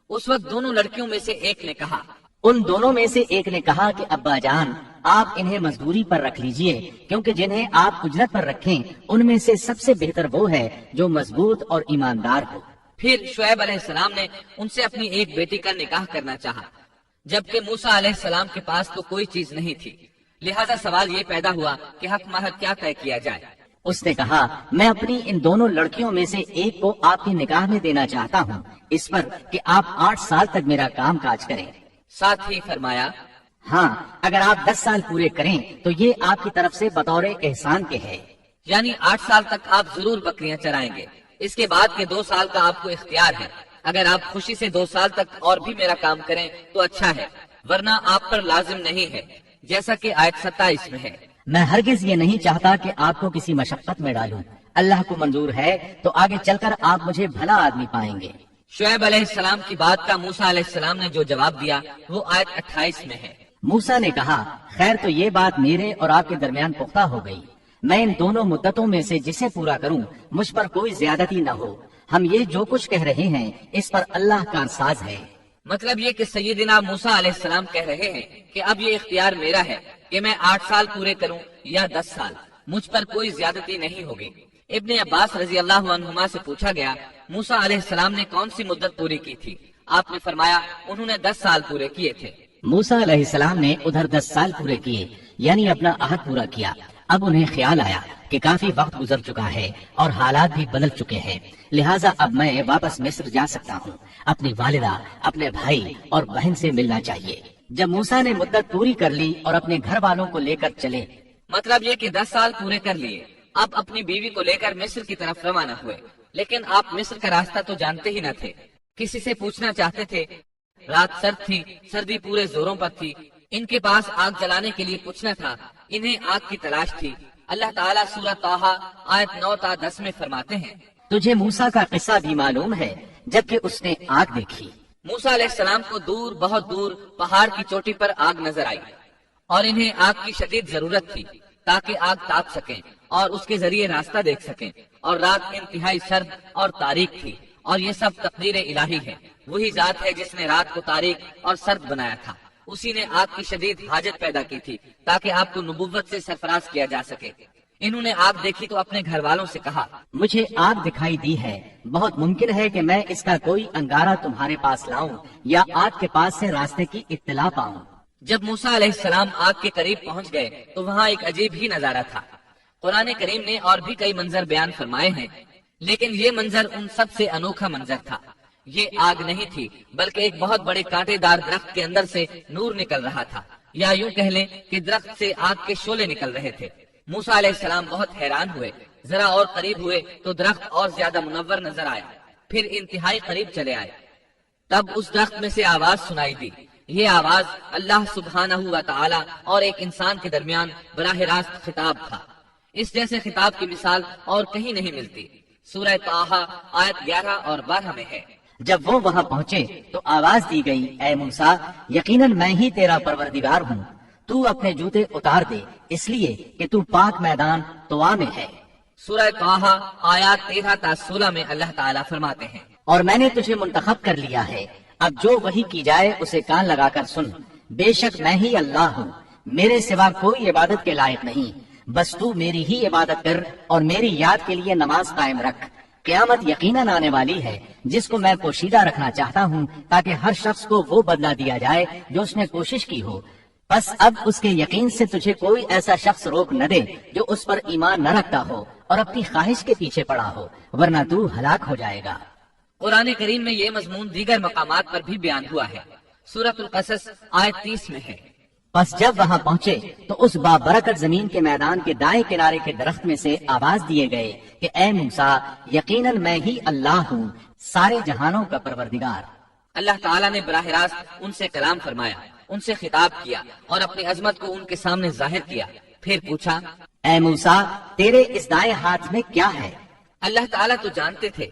اس وقت دونوں لڑکیوں میں سے ایک نے کہا ان دونوں میں سے ایک نے کہا کہ ابا جان آپ انہیں مزدوری پر رکھ لیجئے، کیونکہ جنہیں آپ اجرت پر رکھیں ان میں سے سب سے بہتر وہ ہے جو مضبوط اور ایماندار ہو. پھر شعیب علیہ السلام نے ان سے اپنی ایک بیٹی کا نکاح کرنا چاہا، جبکہ موسیٰ علیہ السلام کے پاس تو کوئی چیز نہیں تھی. لہذا سوال یہ پیدا ہوا کہ حق مہر کیا طے کیا جائے. اس نے کہا میں اپنی ان دونوں لڑکیوں میں سے ایک کو آپ کے نکاح میں دینا چاہتا ہوں، اس پر کہ آپ 8 سال تک میرا کام کاج کریں. ساتھ ہی فرمایا ہاں اگر آپ 10 سال پورے کریں تو یہ آپ کی طرف سے بطور احسان کے ہے. یعنی 8 سال تک آپ ضرور بکریاں چرائیں گے. اس کے بعد کے 2 سال کا آپ کو اختیار ہے. اگر آپ خوشی سے 2 سال تک اور بھی میرا کام کریں تو اچھا ہے، ورنہ آپ پر لازم نہیں ہے، جیسا کہ آیت 27 میں ہے. میں ہرگز یہ نہیں چاہتا کہ آپ کو کسی مشقت میں ڈالوں. اللہ کو منظور ہے تو آگے چل کر آپ مجھے بھلا آدمی پائیں گے۔ شعیب علیہ السلام کی بات کا موسیٰ علیہ السلام نے جو جواب دیا وہ آیت 28 میں ہے۔ موسیٰ نے کہا خیر تو یہ بات میرے اور آپ کے درمیان پختہ ہو گئی، میں ان دونوں مدتوں میں سے جسے پورا کروں مجھ پر کوئی زیادتی نہ ہو، ہم یہ جو کچھ کہہ رہے ہیں اس پر اللہ کا ساز ہے۔ مطلب یہ کہ سیدنا موسیٰ علیہ السلام کہہ رہے ہیں کہ اب یہ اختیار میرا ہے کہ میں 8 سال پورے کروں یا 10 سال، مجھ پر کوئی زیادتی نہیں ہوگی۔ ابن عباس رضی اللہ عنہما سے پوچھا گیا موسیٰ علیہ السلام نے کون سی مدت پوری کی تھی؟ آپ نے فرمایا انہوں نے 10 سال پورے کیے تھے۔ موسیٰ علیہ السلام نے ادھر 10 سال پورے کیے، یعنی اپنا عہد پورا کیا۔ اب انہیں خیال آیا کہ کافی وقت گزر چکا ہے اور حالات بھی بدل چکے ہیں، لہٰذا اب میں واپس مصر جا سکتا ہوں، اپنی والدہ، اپنے بھائی اور بہن سے ملنا چاہیے۔ جب موسیٰ نے مدت پوری کر لی اور اپنے گھر والوں کو لے کر چلے، مطلب یہ کہ 10 سال پورے کر لیے، اب اپنی بیوی کو لے کر مصر کی طرف روانہ ہوئے۔ لیکن آپ مصر کا راستہ تو جانتے ہی نہ تھے، کسی سے پوچھنا چاہتے تھے، رات سرد تھی، سردی پورے زوروں پر تھی، ان کے پاس آگ جلانے کے لیے کچھ نہ تھا، انہیں آگ کی تلاش تھی۔ اللہ تعالیٰ سورہ طٰہٰ آیت 9 تا 10 میں فرماتے ہیں تجھے موسیٰ کا قصہ بھی معلوم ہے جبکہ اس نے آگ دیکھی۔ موسیٰ علیہ السلام کو دور، بہت دور پہاڑ کی چوٹی پر آگ نظر آئی اور انہیں آگ کی شدید ضرورت تھی تاکہ آگ تاپ سکیں اور اس کے ذریعے راستہ دیکھ سکیں، اور رات انتہائی سرد اور تاریک تھی، اور یہ سب تقدیر الہی ہے۔ وہی ذات ہے جس نے رات کو تاریک اور سرد بنایا تھا، اسی نے آگ کی شدید حاجت پیدا کی تھی تاکہ آپ کو نبوت سے سرفراز کیا جا سکے۔ انہوں نے آگ دیکھی تو اپنے گھر والوں سے کہا مجھے آگ دکھائی دی ہے، بہت ممکن ہے کہ میں اس کا کوئی انگارہ تمہارے پاس لاؤں یا آگ کے پاس سے راستے کی اطلاع پاؤں۔ جب موسیٰ علیہ السلام آگ کے قریب پہنچ گئے تو وہاں ایک عجیب ہی نظارہ تھا۔ قرآن کریم نے اور بھی کئی منظر بیان فرمائے ہیں، لیکن یہ منظر ان سب سے انوکھا منظر تھا۔ یہ آگ نہیں تھی بلکہ ایک بہت بڑے کانٹے دار درخت کے اندر سے نور نکل رہا تھا، یا یوں کہہ لیں کہ درخت سے آگ کے شعلے نکل رہے تھے۔ موسیٰ علیہ السلام بہت حیران ہوئے، ذرا اور قریب ہوئے تو درخت اور زیادہ منور نظر آیا، پھر انتہائی قریب چلے آئے، تب اس درخت میں سے آواز سنائی دی۔ یہ آواز اللہ سبحانہ و تعالی اور ایک انسان کے درمیان براہ راست خطاب تھا۔ اس جیسے خطاب کی مثال اور کہیں نہیں ملتی۔ سورہ طٰہٰ آیت 11 اور 12 میں ہے۔ جب وہ وہاں پہنچے تو آواز دی گئی اے موسیٰ یقیناً میں ہی تیرا پروردگار ہوں، تو اپنے جوتے اتار دے اس لیے کہ تو پاک میدان طوا میں ہے۔ سورہ طٰہٰ آیات 13 تا 16 میں اللہ تعالیٰ فرماتے ہیں اور میں نے تجھے منتخب کر لیا ہے، اب جو وحی کی جائے اسے کان لگا کر سن، بے شک میں ہی اللہ ہوں، میرے سوا کوئی عبادت کے لائق نہیں، بس تو میری ہی عبادت کر اور میری یاد کے لیے نماز قائم رکھ۔ قیامت یقیناً آنے والی ہے جس کو میں پوشیدہ رکھنا چاہتا ہوں تاکہ ہر شخص کو وہ بدلہ دیا جائے جو اس نے کوشش کی ہو، بس اب اس کے یقین سے تجھے کوئی ایسا شخص روک نہ دے جو اس پر ایمان نہ رکھتا ہو اور اپنی خواہش کے پیچھے پڑا ہو، ورنہ تو ہلاک ہو جائے گا۔ قرآن کریم میں یہ مضمون دیگر مقامات پر بھی بیان ہوا ہے۔ سورۃ القصص آیت 30 میں ہے بس جب وہاں پہنچے تو اس بابرکت زمین کے میدان کے دائیں کنارے کے درخت میں سے آواز دیے گئے کہ اے موسیٰ یقیناً میں ہی اللہ ہوں، سارے جہانوں کا پروردگار۔ اللہ تعالیٰ نے براہ راست ان سے کلام فرمایا، ان سے خطاب کیا اور اپنی عظمت کو ان کے سامنے ظاہر کیا، پھر پوچھا اے موسیٰ تیرے اس دائیں ہاتھ میں کیا ہے؟ اللہ تعالیٰ تو جانتے تھے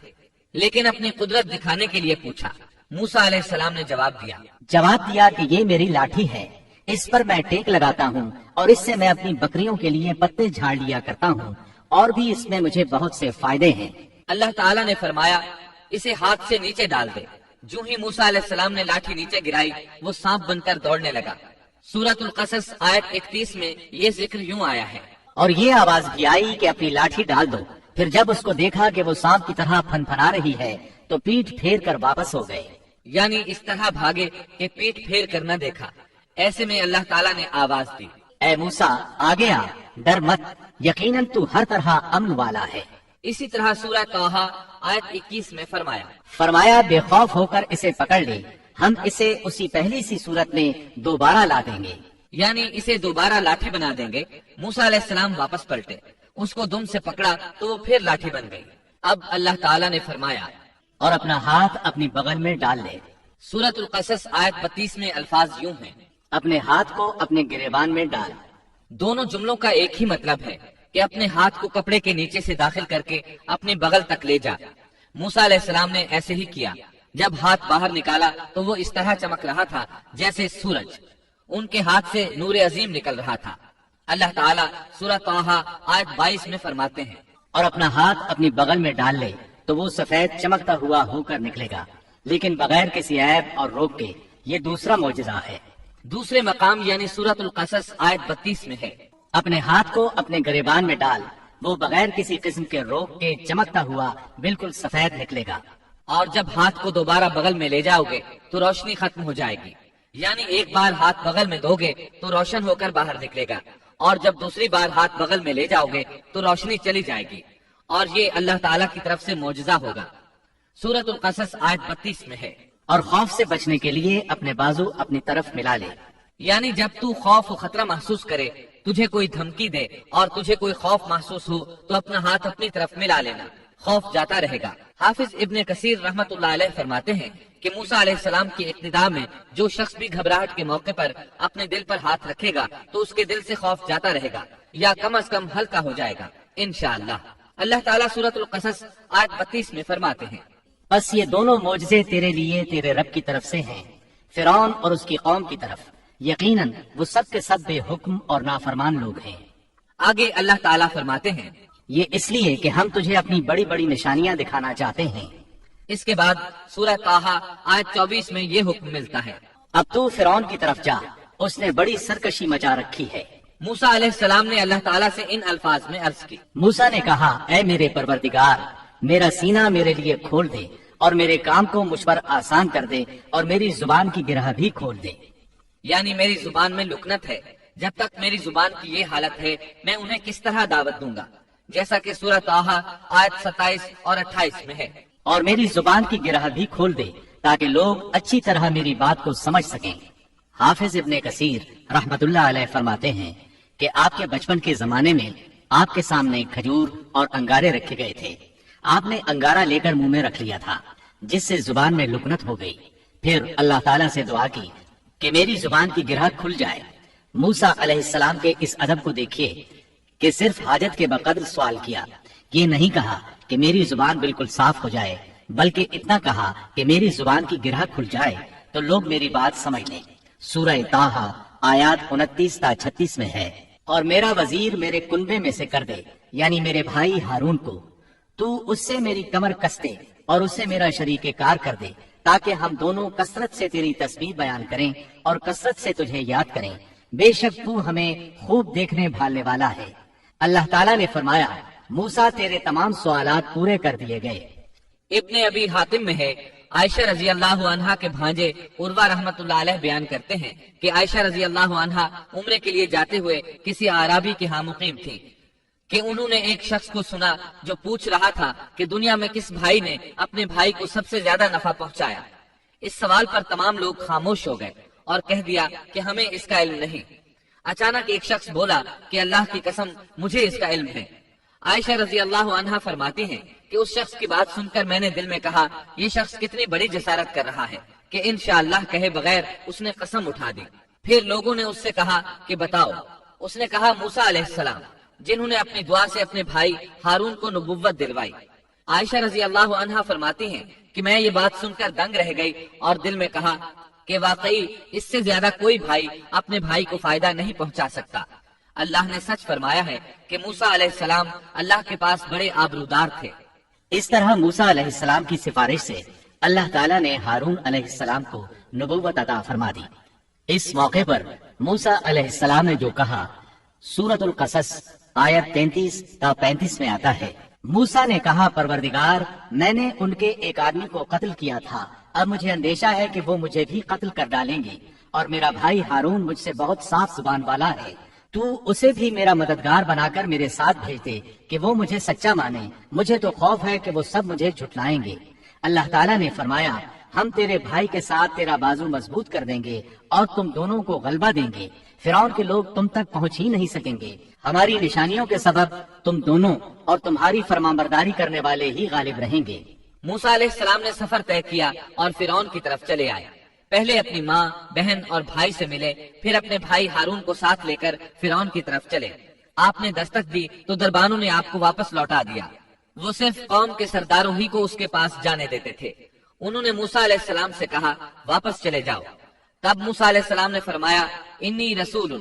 لیکن اپنی قدرت دکھانے کے لیے پوچھا۔ موسیٰ علیہ السلام نے جواب دیا کہ یہ میری لاٹھی ہے، اس پر میں ٹیک لگاتا ہوں اور اس سے میں اپنی بکریوں کے لیے پتے جھاڑ لیا کرتا ہوں، اور بھی اس میں مجھے بہت سے فائدے ہیں۔ اللہ تعالیٰ نے فرمایا اسے ہاتھ سے نیچے ڈال دے۔ جو ہی موسیٰ علیہ السلام نے لاٹھی نیچے گرائی وہ سانپ بن کر دوڑنے لگا۔ سورۃ القصص آیت 31 میں یہ ذکر یوں آیا ہے اور یہ آواز بھی آئی کہ اپنی لاٹھی ڈال دو، پھر جب اس کو دیکھا کہ وہ سانپ کی طرح پھن پھنا رہی ہے تو پیٹ پھیر کر واپس ہو گئے، یعنی اس طرح بھاگے کہ پیٹ پھیر کر نہ دیکھا۔ ایسے میں اللہ تعالیٰ نے آواز دی اے موسیٰ آگے آ، ڈر مت، یقیناً تو ہر طرح امن والا ہے۔ اسی طرح سورہ طٰہٰ آیت 21 میں فرمایا بے خوف ہو کر اسے پکڑ لے، ہم اسے اسی پہلی سی صورت میں دوبارہ لا دیں گے، یعنی اسے دوبارہ لاٹھی بنا دیں گے۔ موسیٰ علیہ السلام واپس پلٹے، اس کو دم سے پکڑا تو وہ پھر لاٹھی بن گئی۔ اب اللہ تعالیٰ نے فرمایا اور اپنا ہاتھ اپنی بغل میں ڈال لے۔ سورۃ القصص آیت 32 میں الفاظ یوں ہیں اپنے ہاتھ کو اپنے گریبان میں ڈال۔ دونوں جملوں کا ایک ہی مطلب ہے، کہ اپنے ہاتھ کو کپڑے کے نیچے سے داخل کر کے اپنے بغل تک لے جا۔ موسیٰ علیہ السلام نے ایسے ہی کیا۔ جب ہاتھ باہر نکالا تو وہ اس طرح چمک رہا تھا جیسے سورج۔ ان کے ہاتھ سے نور عظیم نکل رہا تھا۔ اللہ تعالیٰ سورہ طٰہٰ آیت 22 میں فرماتے ہیں، اور اپنا ہاتھ اپنی بغل میں ڈال لے تو وہ سفید چمکتا ہوا ہو کر نکلے گا، لیکن بغیر کسی عیب اور روگ کے۔ یہ دوسرا معجزہ ہے۔ دوسرے مقام یعنی سورۃ القصص آیت 32 میں ہے، اپنے ہاتھ کو اپنے گریبان میں ڈال، وہ بغیر کسی قسم کے روگ کے چمکتا ہوا بالکل سفید نکلے گا۔ اور جب ہاتھ کو دوبارہ بغل میں لے جاؤ گے تو روشنی ختم ہو جائے گی، یعنی ایک بار ہاتھ بغل میں دو گے تو روشن ہو کر باہر نکلے گا، اور جب دوسری بار ہاتھ بغل میں لے جاؤ گے تو روشنی چلی جائے گی، اور یہ اللہ تعالیٰ کی طرف سے معجزہ ہوگا۔ سورۃ القصص آیت 32 میں ہے، اور خوف سے بچنے کے لیے اپنے بازو اپنی طرف ملا لے۔ یعنی جب تو خوف و خطرہ محسوس کرے، تجھے کوئی دھمکی دے اور تجھے کوئی خوف محسوس ہو تو اپنا ہاتھ اپنی طرف ملا لینا، خوف جاتا رہے گا۔ حافظ ابن کثیر رحمت اللہ علیہ فرماتے ہیں کہ موسیٰ علیہ السلام کی اقتداء میں جو شخص بھی گھبراہٹ کے موقع پر اپنے دل پر ہاتھ رکھے گا تو اس کے دل سے خوف جاتا رہے گا، یا کم از کم ہلکا ہو جائے گا انشاءاللہ۔ اللہ تعالیٰ سورۃ القصص آیت 32 میں فرماتے ہیں، بس یہ دونوں معجزے تیرے لیے تیرے رب کی طرف سے ہیں، فرعون اور اس کی قوم کی طرف، یقیناً وہ سب کے سب بے حکم اور نافرمان لوگ ہیں۔ آگے اللہ تعالیٰ فرماتے ہیں، یہ اس لیے کہ ہم تجھے اپنی بڑی بڑی نشانیاں دکھانا چاہتے ہیں۔ اس کے بعد سورہ طٰہٰ آیت 24 میں یہ حکم ملتا ہے، اب تو فرعون کی طرف جا، اس نے بڑی سرکشی مچا رکھی ہے۔ موسیٰ علیہ السلام نے اللہ تعالیٰ سے ان الفاظ میں عرض کی، موسیٰ نے کہا، اے میرے پروردگار، میرا سینہ میرے لیے کھول دے اور میرے کام کو مجھ پر آسان کر دے، اور میری زبان کی گرہ بھی کھول دے۔ یعنی میری زبان میں لکنت ہے، جب تک میری زبان کی یہ حالت ہے میں انہیں کس طرح دعوت دوں گا، جیسا کہ سورہ طٰہٰ آیت 27 اور 28 میں ہے، اور میری زبان کی گرہ بھی کھول دے تاکہ لوگ اچھی طرح میری بات کو سمجھ سکیں۔ حافظ ابن کثیر رحمت اللہ علیہ فرماتے ہیں کہ آپ کے بچپن کے زمانے میں آپ کے سامنے کھجور اور انگارے رکھے گئے تھے۔ آپ نے انگارہ لے کر منہ میں رکھ لیا تھا، جس سے زبان میں لکنت ہو گئی۔ پھر اللہ تعالیٰ سے دعا کی کہ میری زبان کی گرہ کھل جائے۔ موسیٰ علیہ السلام کے اس ادب کو دیکھیے کہ صرف حاجت کے بقدر سوال کیا، یہ نہیں کہا کہ میری زبان بالکل صاف ہو جائے، بلکہ اتنا کہا کہ میری زبان کی گرہ کھل جائے تو لوگ میری بات سمجھ لیں۔ سورہ طٰہٰ آیات 29 تا 36 میں ہے، اور میرا وزیر میرے کنبے میں سے کر دے، یعنی میرے بھائی ہارون کو، تو اس سے میری کمر کس دے اور اسے میرا شریک کار کر دے، تاکہ ہم دونوں کثرت سے تیری تسبیح بیان کریں اور کثرت سے تجھے یاد کریں، بے شک تو ہمیں خوب دیکھنے بھالنے والا ہے۔ اللہ تعالیٰ نے فرمایا، موسیٰ تیرے تمام سوالات پورے کر دیے گئے۔ ابن ابی حاتم میں ہے، عائشہ رضی اللہ عنہا کے بھانجے عروہ رحمت اللہ علیہ بیان کرتے ہیں کہ عائشہ رضی اللہ عنہا عمرے کے لیے جاتے ہوئے کسی اعرابی کے ہاں مقیم تھی کہ انہوں نے ایک شخص کو سنا جو پوچھ رہا تھا کہ دنیا میں کس بھائی نے اپنے بھائی کو سب سے زیادہ نفع پہنچایا۔ اس سوال پر تمام لوگ خاموش ہو گئے اور کہہ دیا کہ ہمیں اس کا علم نہیں۔ اچانک ایک شخص بولا کہ اللہ کی قسم مجھے اس کا علم ہے۔ عائشہ رضی اللہ عنہا فرماتی ہیں کہ اس شخص کی بات سن کر میں نے دل میں کہا، یہ شخص کتنی بڑی جسارت کر رہا ہے کہ انشاءاللہ کہے بغیر اس نے قسم اٹھا دی۔ پھر لوگوں نے اس سے کہا کہ بتاؤ۔ اس نے کہا، موسیٰ علیہ السلام، جنہوں نے اپنی دعا سے اپنے بھائی ہارون کو نبوت دلوائی۔ عائشہ رضی اللہ عنہا فرماتی ہیں کہ میں یہ بات سن کر دنگ رہ گئی اور دل میں کہا کہ واقعی اس سے زیادہ کوئی بھائی اپنے بھائی کو فائدہ نہیں پہنچا سکتا۔ اللہ نے سچ فرمایا ہے کہ موسیٰ علیہ السلام اللہ کے پاس بڑے آبرودار تھے۔ اس طرح موسیٰ علیہ السلام کی سفارش سے اللہ تعالیٰ نے ہارون علیہ السلام کو نبوت عطا فرما دی۔ اس موقع پر موسیٰ علیہ السلام نے جو کہا سورۃ القصص آیت 33 تا 35 میں آتا ہے، موسیٰ نے کہا، پروردگار، میں نے ان کے ایک آدمی کو قتل کیا تھا، اب مجھے اندیشہ ہے کہ وہ مجھے بھی قتل کر ڈالیں گے، اور میرا بھائی ہارون مجھ سے بہت صاف زبان والا ہے، تو اسے بھی میرا مددگار بنا کر میرے ساتھ بھیج دے کہ وہ مجھے سچا مانے، مجھے تو خوف ہے کہ وہ سب مجھے جھٹلائیں گے۔ اللہ تعالیٰ نے فرمایا، ہم تیرے بھائی کے ساتھ تیرا بازو مضبوط کر دیں گے اور تم دونوں کو غلبہ دیں گے، فرعون کے لوگ تم تک پہنچ ہی نہیں سکیں گے، ہماری نشانیوں کے سبب تم دونوں اور تمہاری فرمانبرداری کرنے والے ہی غالب رہیں گے۔ موسیٰ علیہ السلام نے سفر طے کیا اور فرعون کی طرف چلے آئے۔ پہلے اپنی ماں، بہن اور بھائی سے ملے، پھر اپنے بھائی ہارون کو ساتھ لے کر فرعون کی طرف چلے۔ آپ نے دستک دی تو دربانوں نے آپ کو واپس لوٹا دیا۔ وہ صرف قوم کے سرداروں ہی کو اس کے پاس جانے دیتے تھے۔ انہوں نے موسیٰ علیہ السلام سے کہا واپس چلے جاؤ۔ تب موسیٰ علیہ السلام نے فرمایا انی رسول،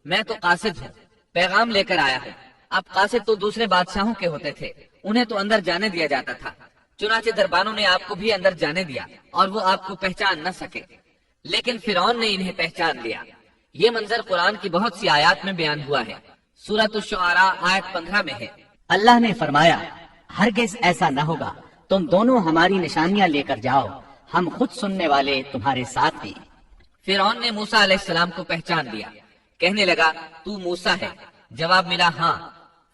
میں تو قاصد ہوں، پیغام لے کر آیا ہوں۔ اب قاصد تو دوسرے بادشاہوں کے ہوتے تھے، انہیں تو اندر جانے دیا جاتا تھا، چنانچہ دربانوں نے آپ کو بھی اندر جانے دیا اور وہ آپ کو پہچان نہ سکے، لیکن فرعون نے انہیں پہچان لیا۔ یہ منظر قرآن کی بہت سی آیات میں بیان ہوا ہے۔ سورۃ الشعراء آیت 15 میں ہے، اللہ نے فرمایا ہرگز ایسا نہ ہوگا، تم دونوں ہماری نشانیاں لے کر جاؤ، ہم خود سننے والے تمہارے ساتھ ہیں۔ فرعون نے موسیٰ علیہ السلام کو پہچان لیا، کہنے لگا تو موسیٰ ہے؟ جواب ملا ہاں۔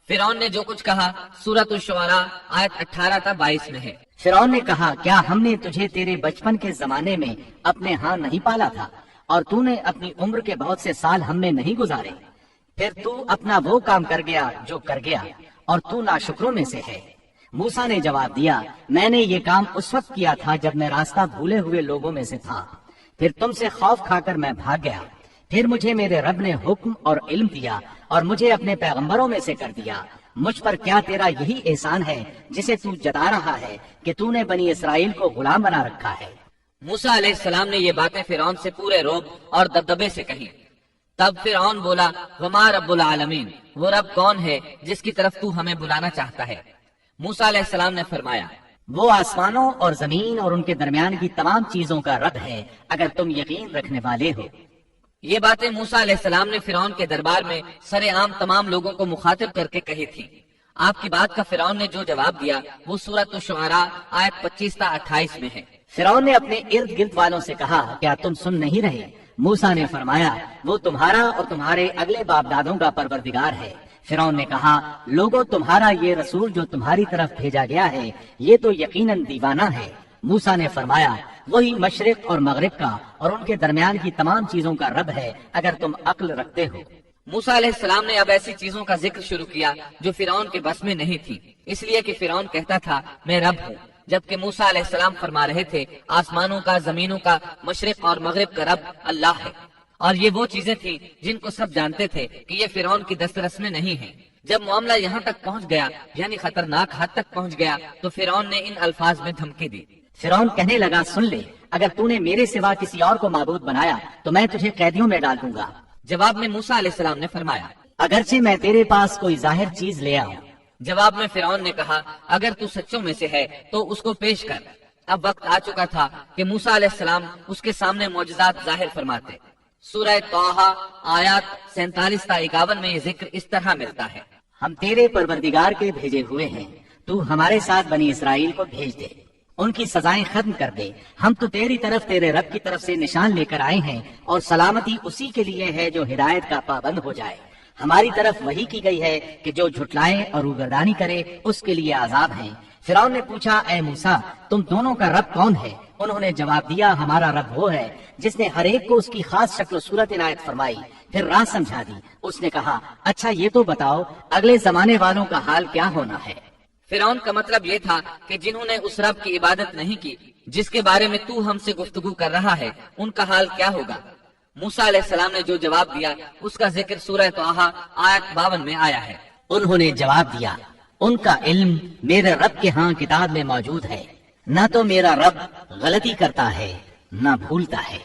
فرعون نے جو کچھ کہا سورۃ الشعراء آیت 18 تا 22 میں ہے۔ فرعون نے کہا کیا ہم نے تجھے تیرے بچپن کے زمانے میں اپنے ہاں نہیں پالا تھا، اور تو نے اپنی عمر کے بہت سے سال ہم میں نہیں گزارے؟ پھر تو اپنا وہ کام کر گیا جو کر گیا، اور تو ناشکروں میں سے ہے۔ موسیٰ نے جواب دیا میں نے یہ کام اس وقت کیا تھا جب میں راستہ بھولے ہوئے لوگوں میں سے تھا، پھر تم سے خوف کھا کر میں بھاگ گیا، پھر مجھے میرے رب نے حکم اور علم دیا اور مجھے اپنے پیغمبروں میں سے کر دیا۔ مجھ پر کیا تیرا یہی احسان ہے جسے تو جتا رہا ہے کہ تو نے بنی اسرائیل کو غلام بنا رکھا ہے؟ موسیٰ علیہ السلام نے یہ باتیں فرعون سے پورے روب اور دبدبے سے کہیں۔ تب فرعون بولا وما رب العالمین، وہ رب کون ہے جس کی طرف تو ہمیں بلانا چاہتا ہے؟ موسیٰ علیہ السلام نے فرمایا وہ آسمانوں اور زمین اور ان کے درمیان کی تمام چیزوں کا رب ہے اگر تم یقین رکھنے والے ہو۔ یہ باتیں موسیٰ علیہ السلام نے فرعون کے دربار میں سر عام تمام لوگوں کو مخاطب کر کے کہی تھی۔ آپ کی بات کا فرعون نے جو جواب دیا وہ سورۃ الشعراء آیت 25 تا 28 میں ہے۔ فرعون نے اپنے ارد گرد والوں سے کہا کیا تم سن نہیں رہے؟ موسیٰ نے فرمایا وہ تمہارا اور تمہارے اگلے باپ دادوں کا پروردگار ہے۔ فرعون نے کہا لوگوں تمہارا یہ رسول جو تمہاری طرف بھیجا گیا ہے یہ تو یقیناً دیوانہ ہے۔ موسیٰ نے فرمایا وہی مشرق اور مغرب کا اور ان کے درمیان کی تمام چیزوں کا رب ہے اگر تم عقل رکھتے ہو۔ موسیٰ علیہ السلام نے اب ایسی چیزوں کا ذکر شروع کیا جو فرعون کے بس میں نہیں تھی، اس لیے کہ فرعون کہتا تھا میں رب ہوں، جبکہ موسیٰ علیہ السلام فرما رہے تھے آسمانوں کا، زمینوں کا، مشرق اور مغرب کا رب اللہ ہے۔ اور یہ وہ چیزیں تھیں جن کو سب جانتے تھے کہ یہ فرعون کی دسترس میں نہیں ہیں۔ جب معاملہ یہاں تک پہنچ گیا یعنی خطرناک حد تک پہنچ گیا تو فرعون نے ان الفاظ میں دھمکی دی۔ فرعون کہنے لگا سن لے، اگر تو نے میرے سوا کسی اور کو معبود بنایا تو میں تجھے قیدیوں میں ڈال دوں گا۔ جواب میں موسیٰ علیہ السلام نے فرمایا اگرچہ میں تیرے پاس کوئی ظاہر چیز لے آؤں۔ جواب میں فرعون نے کہا اگر تو سچوں میں سے ہے تو اس کو پیش کر۔ اب وقت آ چکا تھا کہ موسیٰ علیہ السلام اس کے سامنے معجزات ظاہر فرماتے۔ سورہ طٰہٰ آیات 47 تا 51 میں یہ ذکر اس طرح ملتا ہے ہم تیرے پروردگار کے بھیجے ہوئے ہیں، تو ہمارے ساتھ بنی اسرائیل کو بھیج دے، ان کی سزائیں ختم کر دے۔ ہم تو تیری طرف تیرے رب کی طرف سے نشان لے کر آئے ہیں، اور سلامتی اسی کے لیے ہے جو ہدایت کا پابند ہو جائے۔ ہماری طرف وحی کی گئی ہے کہ جو جھٹلائے اور روگردانی کرے اس کے لیے عذاب ہیں۔ فرعون نے پوچھا اے موسیٰ تم دونوں کا رب کون ہے؟ انہوں نے جواب دیا ہمارا رب وہ ہے جس نے ہر ایک کو اس کی خاص شکل و صورت عنایت فرمائی، پھر راہ سمجھا دی۔ اس نے کہا اچھا یہ تو بتاؤ اگلے زمانے والوں کا حال کیا ہونا ہے؟ فرعون کا مطلب یہ تھا کہ جنہوں نے اس رب کی عبادت نہیں کی جس کے بارے میں تو ہم سے گفتگو کر رہا ہے ان کا حال کیا ہوگا؟ موسیٰ علیہ السلام نے جو جواب دیا اس کا ذکر سورہ طٰہٰ آیت 52 میں آیا ہے۔ انہوں نے جواب دیا ان کا علم میرے رب کے ہاں کتاب میں موجود ہے، نہ تو میرا رب غلطی کرتا ہے نہ بھولتا ہے۔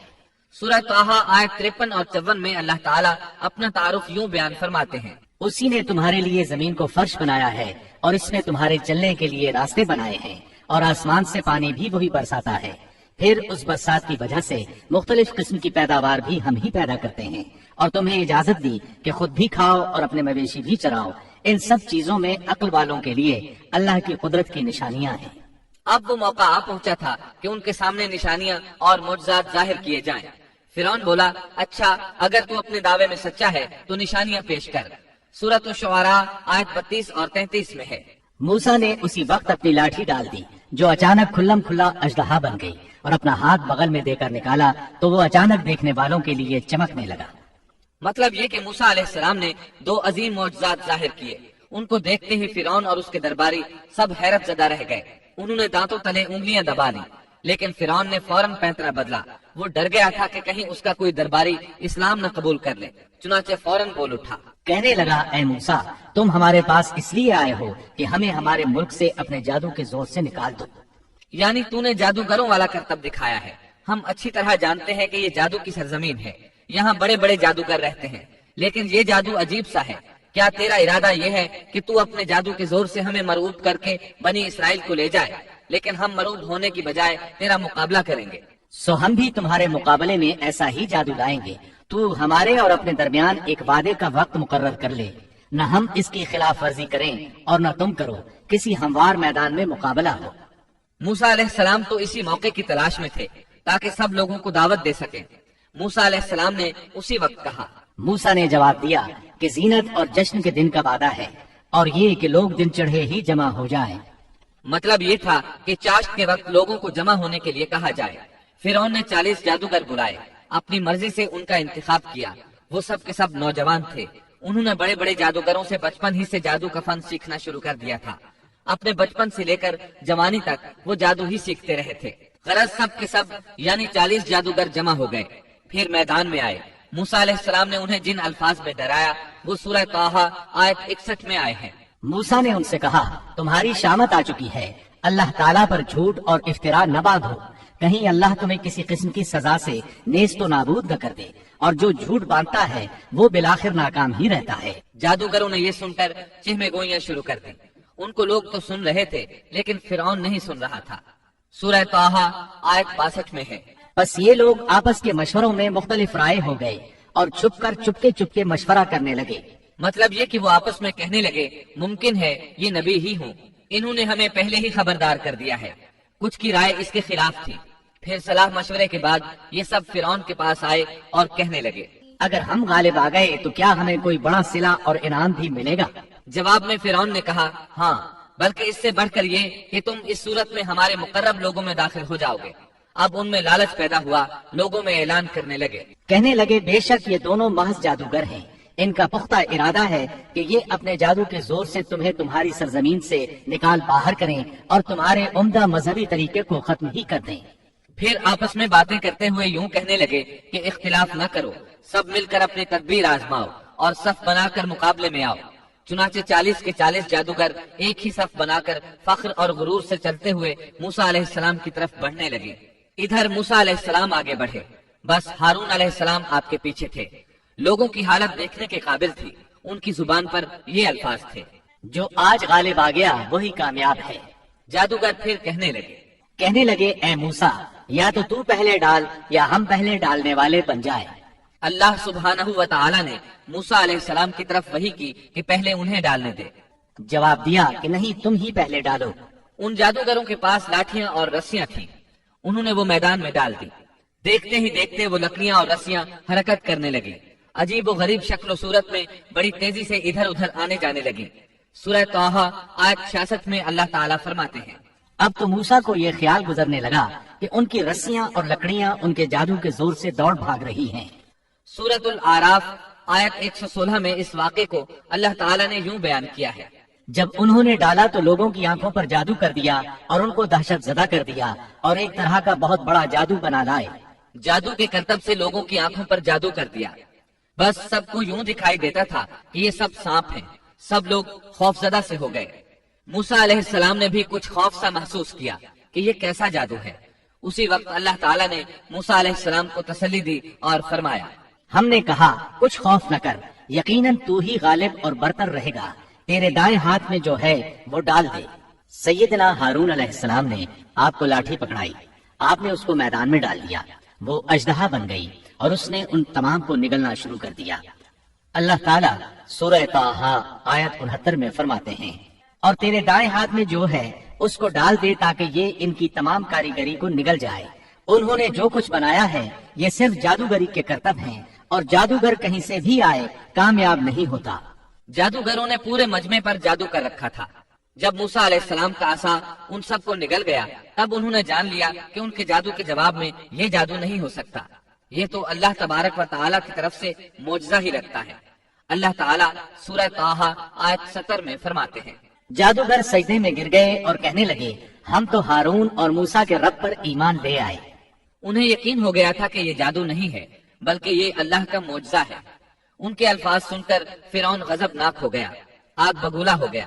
سورہ طٰہٰ آیت 53 اور 54 میں اللہ تعالیٰ اپنا تعارف یوں بیان فرماتے ہیں اسی نے تمہارے لیے زمین کو فرش بنایا ہے اور اس میں تمہارے چلنے کے لیے راستے بنائے ہیں، اور آسمان سے پانی بھی وہی برساتا ہے، پھر اس برسات کی وجہ سے مختلف قسم کی پیداوار بھی ہم ہی پیدا کرتے ہیں، اور تمہیں اجازت دی کہ خود بھی کھاؤ اور اپنے مویشی بھی چراؤ۔ ان سب چیزوں میں عقل والوں کے لیے اللہ کی قدرت کی نشانیاں ہیں۔ اب وہ موقع آ پہنچا تھا کہ ان کے سامنے نشانیاں اور معجزات ظاہر کیے جائیں۔ فرعون بولا اچھا اگر تو اپنے دعوے میں سچا ہے تو نشانیاں پیش کر۔ سورۃ الشعراء آیت 32 اور 33 میں ہے۔ موسیٰ نے اسی وقت اپنی لاٹھی ڈال دی جو اچانک کھلم کھلا اژدہا بن گئی، اور اپنا ہاتھ بغل میں دے کر نکالا تو وہ اچانک دیکھنے والوں کے لیے چمکنے لگا۔ مطلب یہ کہ موسیٰ علیہ السلام نے دو عظیم معجزات ظاہر کیے۔ ان کو دیکھتے ہی فرعون اور اس کے درباری سب حیرت زدہ رہ گئے۔ انہوں نے دانتوں تلے انگلیاں دبا لی۔ لیکن فرعون نے فوراً پینترا بدلا. وہ ڈر گیا تھا کہ کہیں اس کا کوئی درباری اسلام نہ قبول کر لے. چنانچہ فوراً بول اٹھا. کہنے لگا اے موسیٰ تم ہمارے پاس اس لیے آئے ہو کہ ہمیں ہمارے ملک سے اپنے جادو کے زور سے نکال دو. یعنی تو نے جادوگروں والا کرتب دکھایا ہے. ہم اچھی طرح جانتے ہیں کہ یہ جادو کی سرزمین ہے. یہاں بڑے بڑے جادوگر رہتے ہیں، لیکن یہ جادو عجیب سا ہے. کیا تیرا ارادہ یہ ہے کہ تو اپنے جادو کے زور سے ہمیں مرعوب کر کے بنی اسرائیل کو لے جائے؟ لیکن ہم مرعوب ہونے کی بجائے تیرا مقابلہ کریں گے. سو ہم بھی تمہارے مقابلے میں ایسا ہی جادو لائیں گے. تو ہمارے اور اپنے درمیان ایک وعدے کا وقت مقرر کر لے، نہ ہم اس کی خلاف ورزی کریں اور نہ تم کرو. کسی ہموار میدان میں مقابلہ ہو. موسیٰ علیہ السلام تو اسی موقع کی تلاش میں تھے تاکہ سب لوگوں کو دعوت دے سکیں. موسیٰ علیہ السلام نے اسی وقت کہا. موسیٰ نے جواب دیا کہ زینت اور جشن کے دن کا وعدہ ہے، اور یہ کہ لوگ دن چڑھے ہی جمع ہو جائیں. مطلب یہ تھا کہ چاشت کے وقت لوگوں کو جمع ہونے کے لیے کہا جائے. فرعون نے 40 جادوگر بلائے، اپنی مرضی سے ان کا انتخاب کیا. وہ سب کے سب نوجوان تھے. انہوں نے بڑے بڑے جادوگروں سے بچپن ہی سے جادو کا فن سیکھنا شروع کر دیا تھا. اپنے بچپن سے لے کر جوانی تک وہ جادو ہی سیکھتے رہے تھے. غرض سب کے سب یعنی 40 جادوگر جمع ہو گئے. پھر میدان میں آئے. موسیٰ علیہ السلام نے انہیں جن الفاظ میں ڈرایا وہ سورہ طٰہٰ آیت 61 میں آئے ہیں. موسیٰ نے ان سے کہا تمہاری شامت آ چکی ہے. اللہ تعالیٰ پر جھوٹ اور افتراء نہ باندھو. کہیں اللہ تمہیں کسی قسم کی سزا سے نیست و نابود نہ کر دے، اور جو جھوٹ باندھتا ہے وہ بالآخر ناکام ہی رہتا ہے. جادوگروں نے یہ سن کر چہمے گوئیاں شروع کر دی. ان کو لوگ تو سن رہے تھے لیکن فرعون نہیں سن رہا تھا. سورہ طٰہٰ آیت 62 میں ہے. بس یہ لوگ آپس کے مشوروں میں مختلف رائے ہو گئے اور چھپ کر چپکے مشورہ کرنے لگے. مطلب یہ کہ وہ آپس میں کہنے لگے ممکن ہے یہ نبی ہی ہوں. انہوں نے ہمیں پہلے ہی خبردار کر دیا ہے. کچھ کی رائے اس کے خلاف تھی. پھر صلاح مشورے کے بعد یہ سب فرعون کے پاس آئے اور کہنے لگے اگر ہم غالب آ گئے تو کیا ہمیں کوئی بڑا صلہ اور انعام بھی ملے گا؟ جواب میں فرعون نے کہا ہاں، بلکہ اس سے بڑھ کر یہ کہ تم اس صورت میں ہمارے مقرب لوگوں میں داخل ہو جاؤ گے. اب ان میں لالچ پیدا ہوا. لوگوں میں اعلان کرنے لگے کہنے لگے بے شک یہ دونوں محض جادوگر ہیں. ان کا پختہ ارادہ ہے کہ یہ اپنے جادو کے زور سے تمہیں تمہاری سرزمین سے نکال باہر کریں اور تمہارے عمدہ مذہبی طریقے کو ختم ہی کر دیں. پھر آپس میں باتیں کرتے ہوئے یوں کہنے لگے کہ اختلاف نہ کرو، سب مل کر اپنی تدبیر آزماؤ اور صف بنا کر مقابلے میں آؤ. چنانچہ 40 کے 40 جادوگر ایک ہی صف بنا کر فخر اور غرور سے چلتے ہوئے موسیٰ علیہ السلام کی طرف بڑھنے لگے. ادھر موسیٰ علیہ السلام آگے بڑھے، بس ہارون علیہ السلام آپ کے پیچھے تھے. لوگوں کی حالت دیکھنے کے قابل تھی. ان کی زبان پر یہ الفاظ تھے جو آج غالب آ گیا وہی کامیاب ہے. جادوگر پھر کہنے لگے اے موسیٰ یا تو پہلے ڈال یا ہم پہلے ڈالنے والے بن جائے. اللہ سبحانہ و تعالی نے موسیٰ علیہ السلام کی طرف وحی کی کہ پہلے انہیں ڈالنے دے. جواب دیا کہ نہیں تم ہی پہلے ڈالو. ان جادوگروں کے پاس لاٹھیاں اور رسیاں تھیں. انہوں نے وہ میدان میں ڈال دی. دیکھتے ہی دیکھتے وہ لکڑیاں اور رسیاں حرکت کرنے لگی. عجیب و غریب شکل و صورت میں بڑی تیزی سے ادھر ادھر آنے جانے لگی. سورہ طٰہٰ آیت 66 میں اللہ تعالیٰ فرماتے ہیں اب تو موسیٰ کو یہ خیال گزرنے لگا کہ ان کی رسیاں اور لکڑیاں ان کے جادو کے زور سے دوڑ بھاگ رہی ہیں. سورۃ الاعراف آیت 116 میں اس واقعے کو اللہ تعالیٰ نے یوں بیان کیا ہے جب انہوں نے ڈالا تو لوگوں کی آنکھوں پر جادو کر دیا اور ان کو دہشت زدہ کر دیا اور ایک طرح کا بہت بڑا جادو بنا لائے. جادو کے کرتب سے لوگوں کی آنکھوں پر جادو کر دیا. بس سب کو یوں دکھائی دیتا تھا کہ یہ سب سانپ ہیں. سب لوگ خوف زدہ سے ہو گئے. موسیٰ علیہ السلام نے بھی کچھ خوف سا محسوس کیا کہ یہ کیسا جادو ہے. اسی وقت اللہ تعالیٰ نے موسیٰ علیہ السلام کو تسلی دی اور فرمایا ہم نے کہا کچھ خوف نہ کر، یقیناً تو ہی غالب اور برتر رہے گا. تیرے دائیں ہاتھ میں جو ہے وہ ڈال دے. سیدنا ہارون علیہ السلام نے آپ کو لاٹھی پکڑائی. آپ نے اس کو میدان میں ڈال دیا. وہ اژدہا بن گئی اور اس نے ان تمام کو نگلنا شروع کر دیا. اللہ تعالیٰ سورہ طٰہٰ آیت 69 میں فرماتے ہیں اور تیرے دائیں ہاتھ میں جو ہے اس کو ڈال دے تاکہ یہ ان کی تمام کاریگری کو نگل جائے. انہوں نے جو کچھ بنایا ہے یہ صرف جادوگری کے کرتب ہیں اور جادوگر کہیں سے بھی آئے کامیاب نہیں ہوتا. جادوگروں نے پورے مجمع پر جادو کر رکھا تھا. جب موسیٰ علیہ السلام کا عصا ان سب کو نگل گیا تب انہوں نے جان لیا کہ ان کے جادو کے جواب میں یہ جادو نہیں ہو سکتا. یہ تو اللہ تبارک و تعالیٰ کی طرف سے معجزہ ہی رکھتا ہے. اللہ تعالیٰ سورہ طٰہٰ آیت 70 میں فرماتے ہیں جادوگر سجدے میں گر گئے اور کہنے لگے ہم تو ہارون اور موسیٰ کے رب پر ایمان لے آئے۔ انہیں یقین ہو گیا تھا کہ یہ جادو نہیں ہے بلکہ یہ اللہ کا معجزہ ہے۔ ان کے الفاظ سن کر فرعون غضبناک ہو گیا، آگ بگولا ہو گیا،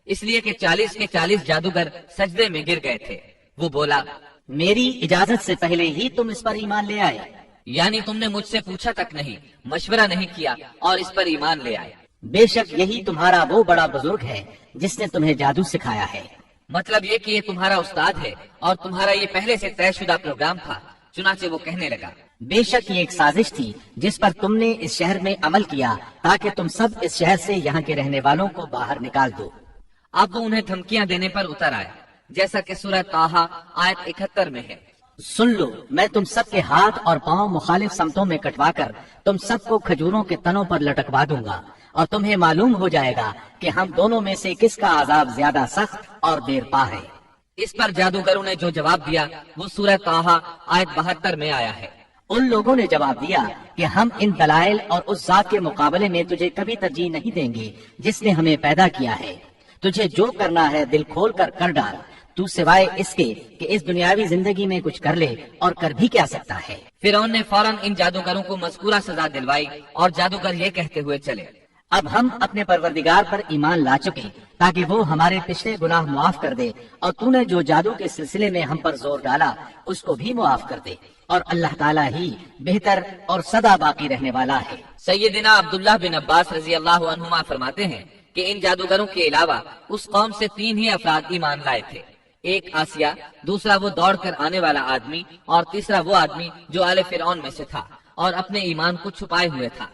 اس لیے کہ 40 کے 40 جادوگر سجدے میں گر گئے تھے۔ وہ بولا، میری اجازت سے پہلے ہی تم اس پر ایمان لے آئے؟ یعنی تم نے مجھ سے پوچھا تک نہیں، مشورہ نہیں کیا اور اس پر ایمان لے آئے۔ بے شک یہی تمہارا وہ بڑا بزرگ ہے جس نے تمہیں جادو سکھایا ہے۔ مطلب یہ کہ یہ تمہارا استاد ہے اور تمہارا یہ پہلے سے طے شدہ پروگرام تھا۔ چنانچہ وہ کہنے لگا، بے شک یہ ایک سازش تھی جس پر تم نے اس شہر میں عمل کیا تاکہ تم سب اس شہر سے یہاں کے رہنے والوں کو باہر نکال دو۔ اب وہ انہیں دھمکیاں دینے پر اتر آیا، جیسا کہ سورہ طٰہٰ آیت 71 میں ہے۔ سن لو، میں تم سب کے ہاتھ اور پاؤں مخالف سمتوں میں کٹوا کر تم سب کو کھجوروں کے تنوں پر لٹکوا دوں گا، اور تمہیں معلوم ہو جائے گا کہ ہم دونوں میں سے کس کا عذاب زیادہ سخت اور دیر پا ہے۔ اس پر جادوگروں نے جو جواب دیا وہ سورہ طٰہٰ آیت 72 میں آیا ہے۔ ان لوگوں نے جواب دیا کہ ہم ان دلائل اور اس ذات کے مقابلے میں تجھے کبھی ترجیح نہیں دیں گے جس نے ہمیں پیدا کیا ہے۔ تجھے جو کرنا ہے دل کھول کر کر ڈال، تو سوائے اس کے کہ اس دنیاوی زندگی میں کچھ کر لے، اور کر بھی کیا سکتا ہے۔ فرعون نے فوراً ان جادوگروں کو مذکورہ سزا دلوائی اور جادوگر یہ کہتے ہوئے چلے، اب ہم اپنے پروردگار پر ایمان لا چکے تاکہ وہ ہمارے پچھلے گناہ معاف کر دے، اور تو نے جو جادو کے سلسلے میں ہم پر زور ڈالا اس کو بھی معاف کر دے، اور اللہ تعالیٰ ہی بہتر اور سدا باقی رہنے والا ہے۔ سیدنا عبداللہ بن عباس رضی اللہ عنہما فرماتے ہیں کہ ان جادوگروں کے علاوہ اس قوم سے 3 ہی افراد ایمان لائے تھے، ایک آسیہ، دوسرا وہ دوڑ کر آنے والا آدمی، اور تیسرا وہ آدمی جو آل فرعون میں سے تھا اور اپنے ایمان کو چھپائے ہوئے تھا۔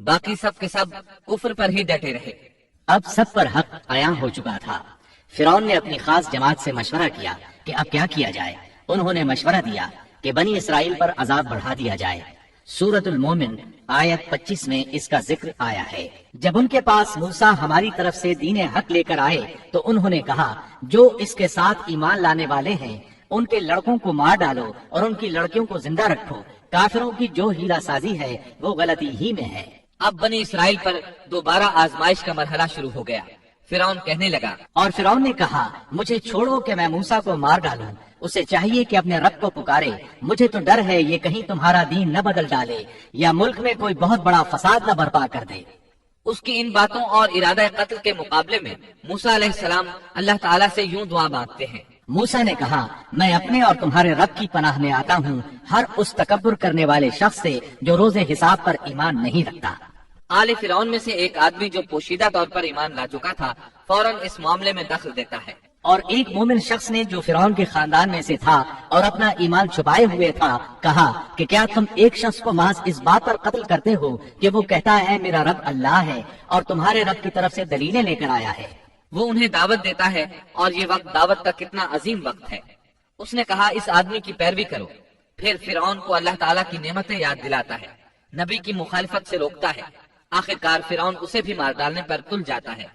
باقی سب کے سب کفر پر ہی ڈٹے رہے۔ اب سب پر حق عیاں ہو چکا تھا۔ فرعون نے اپنی خاص جماعت سے مشورہ کیا کہ اب کیا کیا جائے۔ انہوں نے مشورہ دیا کہ بنی اسرائیل پر عذاب بڑھا دیا جائے۔ سورۃ المومن آیت 25 میں اس کا ذکر آیا ہے۔ جب ان کے پاس موسیٰ ہماری طرف سے دین حق لے کر آئے تو انہوں نے کہا، جو اس کے ساتھ ایمان لانے والے ہیں ان کے لڑکوں کو مار ڈالو اور ان کی لڑکیوں کو زندہ رکھو۔ کافروں کی جو ہیلا سازی ہے وہ غلطی ہی میں ہے۔ اب بنی اسرائیل پر دوبارہ آزمائش کا مرحلہ شروع ہو گیا۔ فرعون کہنے لگا، اور فرعون نے کہا، مجھے چھوڑو کہ میں موسیٰ کو مار ڈالوں، اسے چاہیے کہ اپنے رب کو پکارے، مجھے تو ڈر ہے یہ کہیں تمہارا دین نہ بدل ڈالے یا ملک میں کوئی بہت بڑا فساد نہ برپا کر دے۔ اس کی ان باتوں اور ارادہ قتل کے مقابلے میں موسیٰ علیہ السلام اللہ تعالیٰ سے یوں دعا مانگتے ہیں۔ موسیٰ نے کہا، میں اپنے اور تمہارے رب کی پناہ میں آتا ہوں ہر اس تکبر کرنے والے شخص سے جو روز حساب پر ایمان نہیں رکھتا۔ آل فرعون میں سے ایک آدمی جو پوشیدہ طور پر ایمان لا چکا تھا فوراً اس معاملے میں دخل دیتا ہے، اور ایک مومن شخص نے جو فرعون کے خاندان میں سے تھا اور اپنا ایمان چھپائے ہوئے تھا کہا کہ کیا تم ایک شخص کو محض اس بات پر قتل کرتے ہو کہ وہ کہتا ہے میرا رب اللہ ہے اور تمہارے رب کی طرف سے دلیلیں لے کر آیا ہے۔ وہ انہیں دعوت دیتا ہے، اور یہ وقت دعوت کا کتنا عظیم وقت ہے۔ اس نے کہا، اس آدمی کی پیروی کرو۔ پھر فرعون کو اللہ تعالیٰ کی نعمتیں یاد دلاتا ہے، نبی کی مخالفت سے روکتا ہے۔ آخرکار فرعون اسے بھی مار ڈالنے پر تل جاتا ہے،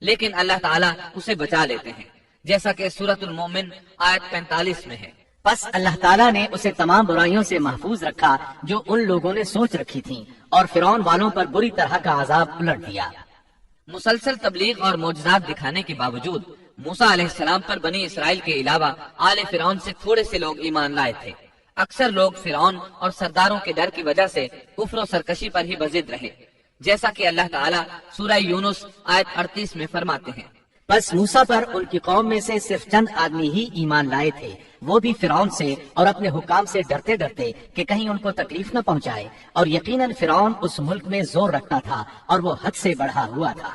لیکن اللہ تعالیٰ اسے بچا لیتے ہیں، جیسا کہ سورۃ المومن آیت 45 میں ہے۔ پس اللہ تعالیٰ نے اسے تمام برائیوں سے محفوظ رکھا جو ان لوگوں نے سوچ رکھی تھیں، اور فرعون والوں پر بری طرح کا عذاب الٹ دیا۔ مسلسل تبلیغ اور معجزات دکھانے کے باوجود موسیٰ علیہ السلام پر بنی اسرائیل کے علاوہ آل فرعون سے تھوڑے سے لوگ ایمان لائے تھے۔ اکثر لوگ فرعون اور سرداروں کے ڈر کی وجہ سے کفر و سرکشی پر ہی بضد رہے، جیسا کہ اللہ تعالیٰ سورہ یونس آیت 38 میں فرماتے ہیں۔ بس موسیٰ پر ان کی قوم میں سے صرف چند آدمی ہی ایمان لائے تھے، وہ بھی فرعون سے اور اپنے حکام سے ڈرتے ڈرتے کہ کہیں ان کو تکلیف نہ پہنچائے، اور یقیناً فرعون اس ملک میں زور رکھتا تھا اور وہ حد سے بڑھا ہوا تھا۔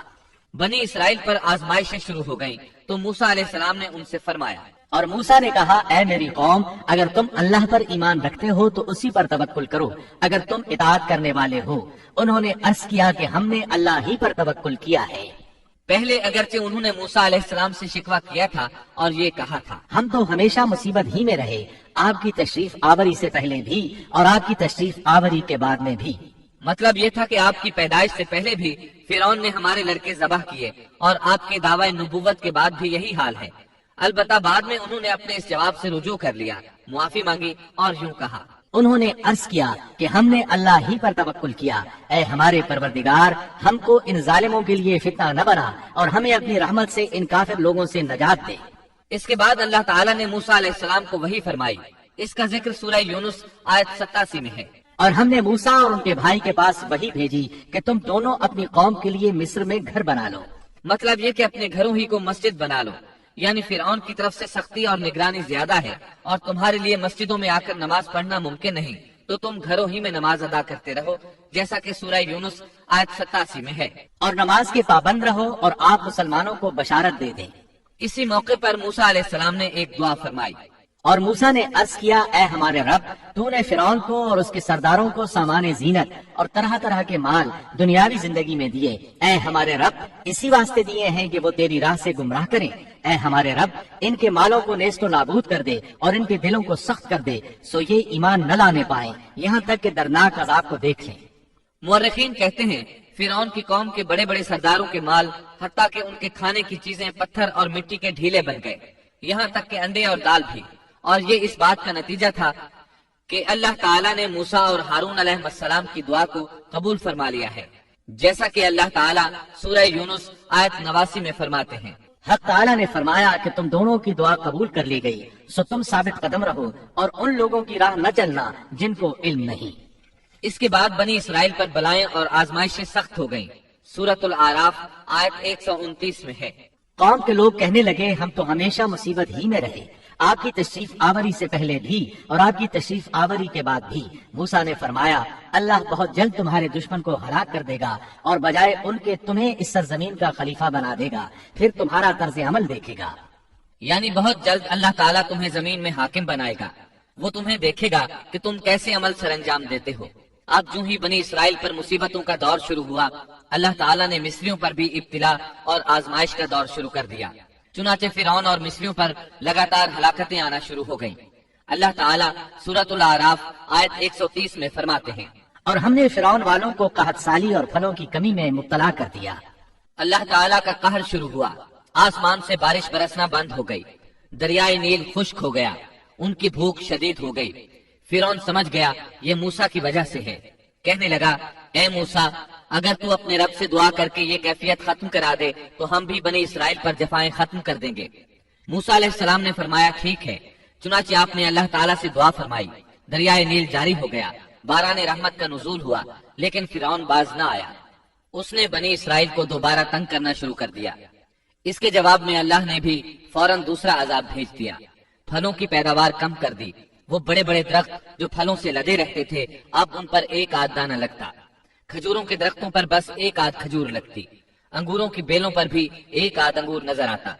بنی اسرائیل پر آزمائشیں شروع ہو گئیں تو موسیٰ علیہ السلام نے ان سے فرمایا، اور موسیٰ نے کہا، اے میری قوم، اگر تم اللہ پر ایمان رکھتے ہو تو اسی پر توکل کرو اگر تم اطاعت کرنے والے ہو۔ انہوں نے عرض کیا کہ ہم نے اللہ ہی پر توکل کیا ہے۔ پہلے اگرچہ انہوں نے موسیٰ علیہ السلام سے شکوہ کیا تھا اور یہ کہا تھا، ہم تو ہمیشہ مصیبت ہی میں رہے، آپ کی تشریف آوری سے پہلے بھی اور آپ کی تشریف آوری کے بعد میں بھی۔ مطلب یہ تھا کہ آپ کی پیدائش سے پہلے بھی فرعون نے ہمارے لڑکے ذبح کیے، اور آپ کے دعوی نبوت کے بعد بھی یہی حال ہے۔ البتہ بعد میں انہوں نے اپنے اس جواب سے رجوع کر لیا، معافی مانگی اور یوں کہا، انہوں نے عرض کیا کہ ہم نے اللہ ہی پر توکل کیا، اے ہمارے پروردگار، ہم کو ان ظالموں کے لیے فتنہ نہ بنا اور ہمیں اپنی رحمت سے ان کافر لوگوں سے نجات دے۔ اس کے بعد اللہ تعالیٰ نے موسیٰ علیہ السلام کو وحی فرمائی. اس کا ذکر سورہ یونس آیت 87 میں ہے. اور ہم نے موسیٰ اور ان کے بھائی کے پاس وحی بھیجی کہ تم دونوں اپنی قوم کے لیے مصر میں گھر بنا لو. مطلب یہ کہ اپنے گھروں ہی کو مسجد بنا لو. یعنی فرعون کی طرف سے سختی اور نگرانی زیادہ ہے اور تمہارے لیے مسجدوں میں آ کر نماز پڑھنا ممکن نہیں، تو تم گھروں ہی میں نماز ادا کرتے رہو، جیسا کہ سورہ یونس آیت 87 میں ہے. اور نماز کے پابند رہو اور آپ مسلمانوں کو بشارت دے دیں. اسی موقع پر موسیٰ علیہ السلام نے ایک دعا فرمائی. اور موسیٰ نے عرض کیا، اے ہمارے رب، تو نے فرعون کو اور اس کے سرداروں کو سامان زینت اور طرح طرح کے مال دنیاوی زندگی میں دیے. اے ہمارے رب، اسی واسطے دیے ہیں کہ وہ تیری راہ سے گمراہ کریں. اے ہمارے رب، ان کے مالوں کو نیست و نابود کر دے اور ان کے دلوں کو سخت کر دے، سو یہ ایمان نہ لانے پائیں یہاں تک کہ دردناک عذاب کو دیکھ لیں. مورخین کہتے ہیں فرعون کی قوم کے بڑے بڑے سرداروں کے مال، حتیٰ کہ ان کے کھانے کی چیزیں پتھر اور مٹی کے ڈھیلے بن گئے، یہاں تک کہ انڈے اور دال بھی. اور یہ اس بات کا نتیجہ تھا کہ اللہ تعالیٰ نے موسیٰ اور ہارون علیہ السلام کی دعا کو قبول فرما لیا ہے، جیسا کہ اللہ تعالیٰ سورہ یونس آیت 89 میں فرماتے ہیں. حق تعالیٰ نے فرمایا کہ تم دونوں کی دعا قبول کر لی گئی، سو تم ثابت قدم رہو اور ان لوگوں کی راہ نہ چلنا جن کو علم نہیں. اس کے بعد بنی اسرائیل پر بلائیں اور آزمائشیں سخت ہو گئیں. سورۃ الاعراف آیت 129 میں ہے. قوم کے لوگ کہنے لگے، ہم تو ہمیشہ مصیبت ہی میں رہے، آپ کی تشریف آوری سے پہلے بھی اور آپ کی تشریف آوری کے بعد بھی. موسیٰ نے فرمایا، اللہ بہت جلد تمہارے دشمن کو ہلاک کر دے گا اور بجائے ان کے تمہیں اس سرزمین کا خلیفہ بنا دے گا، پھر تمہارا طرز عمل دیکھے گا. یعنی بہت جلد اللہ تعالیٰ تمہیں زمین میں حاکم بنائے گا. وہ تمہیں دیکھے گا کہ تم کیسے عمل سر انجام دیتے ہو. اب جو ہی بنی اسرائیل پر مصیبتوں کا دور شروع ہوا، اللہ تعالیٰ نے مصریوں پر بھی ابتلا اور آزمائش کا دور شروع کر دیا. چنانچہ فرعون اور مصریوں پر لگاتار ہلاکتیں آنا شروع ہو گئیں. اللہ تعالیٰ سورۃ الاعراف آیت 130 میں فرماتے ہیں، اور ہم نے فرعون والوں کو قحط سالی اور پھلوں کی کمی میں مبتلا کر دیا. اللہ تعالیٰ کا قہر شروع ہوا. آسمان سے بارش برسنا بند ہو گئی، دریائے نیل خشک ہو گیا، ان کی بھوک شدید ہو گئی. فرعون سمجھ گیا یہ موسیٰ کی وجہ سے ہے. کہنے لگا، اے موسیٰ، اگر تو اپنے رب سے دعا کر کے یہ کیفیت ختم کرا دے تو ہم بھی بنی اسرائیل پر جفائیں ختم کر دیں گے. موسیٰ علیہ السلام نے فرمایا، ٹھیک ہے. چنانچہ آپ نے اللہ تعالیٰ سے دعا فرمائی. دریائے نیل جاری ہو گیا، باران رحمت کا نزول ہوا، لیکن فرعون باز نہ آیا. اس نے بنی اسرائیل کو دوبارہ تنگ کرنا شروع کر دیا. اس کے جواب میں اللہ نے بھی فوراً دوسرا عذاب بھیج دیا. پھلوں کی پیداوار کم کر دی. وہ بڑے بڑے درخت جو پھلوں سے لدے رہتے تھے، اب ان پر ایک آدھ دانہ لگتا. کھجوروں کے درختوں پر بس ایک آدھ کھجور لگتی. انگوروں کی بیلوں پر بھی ایک آدھ انگور نظر آتا.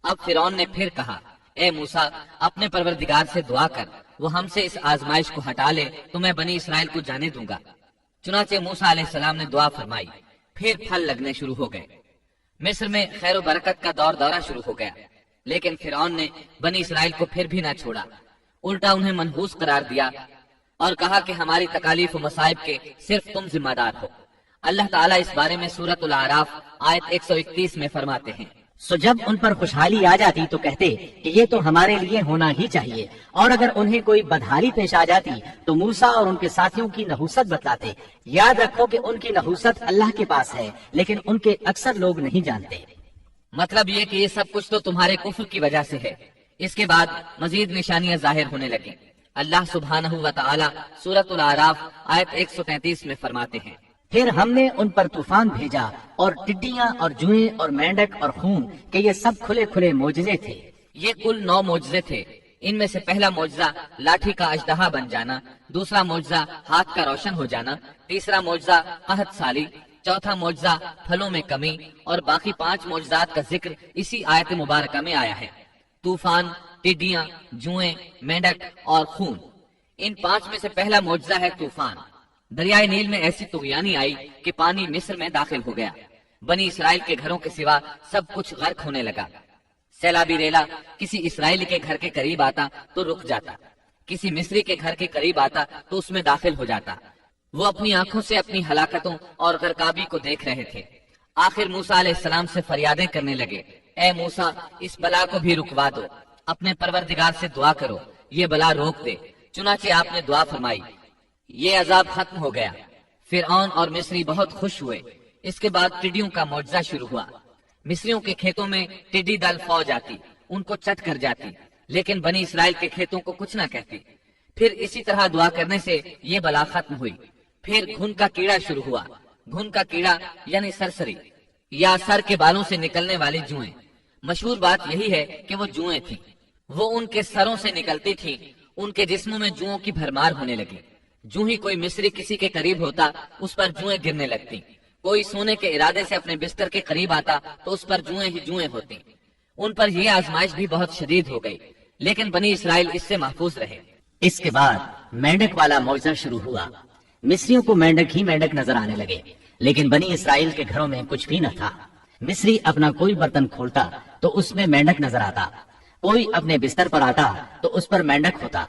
اب فرعون نے پھر کہا، اے موسیٰ، اپنے پروردگار سے دعا کر، وہ ہم سے اس آزمائش کو ہٹا لے تو میں بنی اسرائیل کو جانے دوں گا. چنانچہ موسیٰ علیہ السلام نے دعا فرمائی. پھر پھل لگنے شروع ہو گئے. مصر میں خیر و برکت کا دورہ شروع ہو گیا. لیکن فرعون نے بنی اسرائیل کو پھر بھی نہ چھوڑا، الٹا انہیں منحوس قرار دیا اور کہا کہ ہماری تکالیف و مصائب کے صرف تم ذمہ دار ہو. اللہ تعالیٰ اس بارے میں سورۃ الاعراف آیت 131 میں فرماتے ہیں، سو جب ان پر خوشحالی آ جاتی تو کہتے کہ یہ تو ہمارے لیے ہونا ہی چاہیے، اور اگر انہیں کوئی بدحالی پیش آ جاتی تو موسیٰ اور ان کے ساتھیوں کی نحوست بتلاتے. یاد رکھو کہ ان کی نحوست اللہ کے پاس ہے، لیکن ان کے اکثر لوگ نہیں جانتے. مطلب یہ کہ یہ سب کچھ تو تمہارے کفر کی وجہ سے ہے. اس کے بعد مزید نشانیاں ظاہر ہونے لگیں. اللہ سبحانہ و تعالی سورۃ الاعراف آیت 133 میں فرماتے ہیں، پھر ہم نے ان پر طوفان بھیجا اور ٹڈیاں اور جوئیں اور مینڈک اور خون کہ یہ سب کھلے کھلے معجزے تھے. یہ کل 9 معجزے تھے. ان میں سے پہلا معجزہ لاٹھی کا اژدہا بن جانا، دوسرا معجزہ ہاتھ کا روشن ہو جانا، تیسرا معجزہ قحط سالی، چوتھا معجزہ پھلوں میں کمی، اور باقی 5 معجزات کا ذکر اسی آیت مبارکہ میں آیا ہے. طوفان، ٹڈیاں، جوئیں، مینڈک اور خون. ان 5 میں سے پہلا معجزہ ہے طوفان. دریائے نیل میں ایسی طغیانی آئی کہ پانی مصر میں داخل ہو گیا. بنی اسرائیل کے گھروں کے سوا سب کچھ غرق ہونے لگا. سیلابی ریلا کسی اسرائیلی کے گھر کے قریب آتا تو رک جاتا، کسی مصری کے گھر کے قریب آتا تو اس میں داخل ہو جاتا. وہ اپنی آنکھوں سے اپنی ہلاکتوں اور غرقابی کو دیکھ رہے تھے. آخر موسیٰ علیہ السلام سے فریادیں کرنے لگے، اے موسیٰ، اس بلا کو بھی رکوا دو، اپنے پروردگار سے دعا کرو یہ بلا روک دے. چنانچہ آپ نے دعا فرمائی، یہ عذاب ختم ہو گیا. فرعون اور مصری بہت خوش ہوئے. اس کے بعد ٹڈیوں کا معجزہ شروع ہوا. مصریوں کے کھیتوں میں ٹڈی دل فوج آتی، ان کو چٹ کر جاتی، لیکن بنی اسرائیل کے کھیتوں کو کچھ نہ کہتی۔ پھر اسی طرح دعا کرنے سے یہ بلا ختم ہوئی۔ پھر گھن کا کیڑا شروع ہوا۔ گھن کا کیڑا یعنی سرسری یا سر کے بالوں سے نکلنے والی جوئیں۔ مشہور بات یہی ہے کہ وہ جوئیں تھیں، وہ ان کے سروں سے نکلتی تھیں۔ ان کے جسموں میں جوؤں کی بھرمار ہونے لگی۔ جو ہی کوئی مصری کسی کے قریب ہوتا اس پر جوئیں گرنے لگتی۔ کوئی سونے کے ارادے سے اپنے بستر کے قریب آتا تو اس پر جوئیں ہی جوئیں ہوتی۔ ان پر یہ آزمائش بھی بہت شدید ہو گئی، لیکن بنی اسرائیل اس سے محفوظ رہے۔ اس کے بعد مینڈک والا معجزہ شروع ہوا۔ مصریوں کو مینڈک ہی مینڈک نظر آنے لگے، لیکن بنی اسرائیل کے گھروں میں کچھ بھی نہ تھا۔ مصری اپنا کوئی برتن کھولتا تو اس میں مینڈک نظر آتا، کوئی اپنے بستر پر آتا تو اس پر مینڈک ہوتا،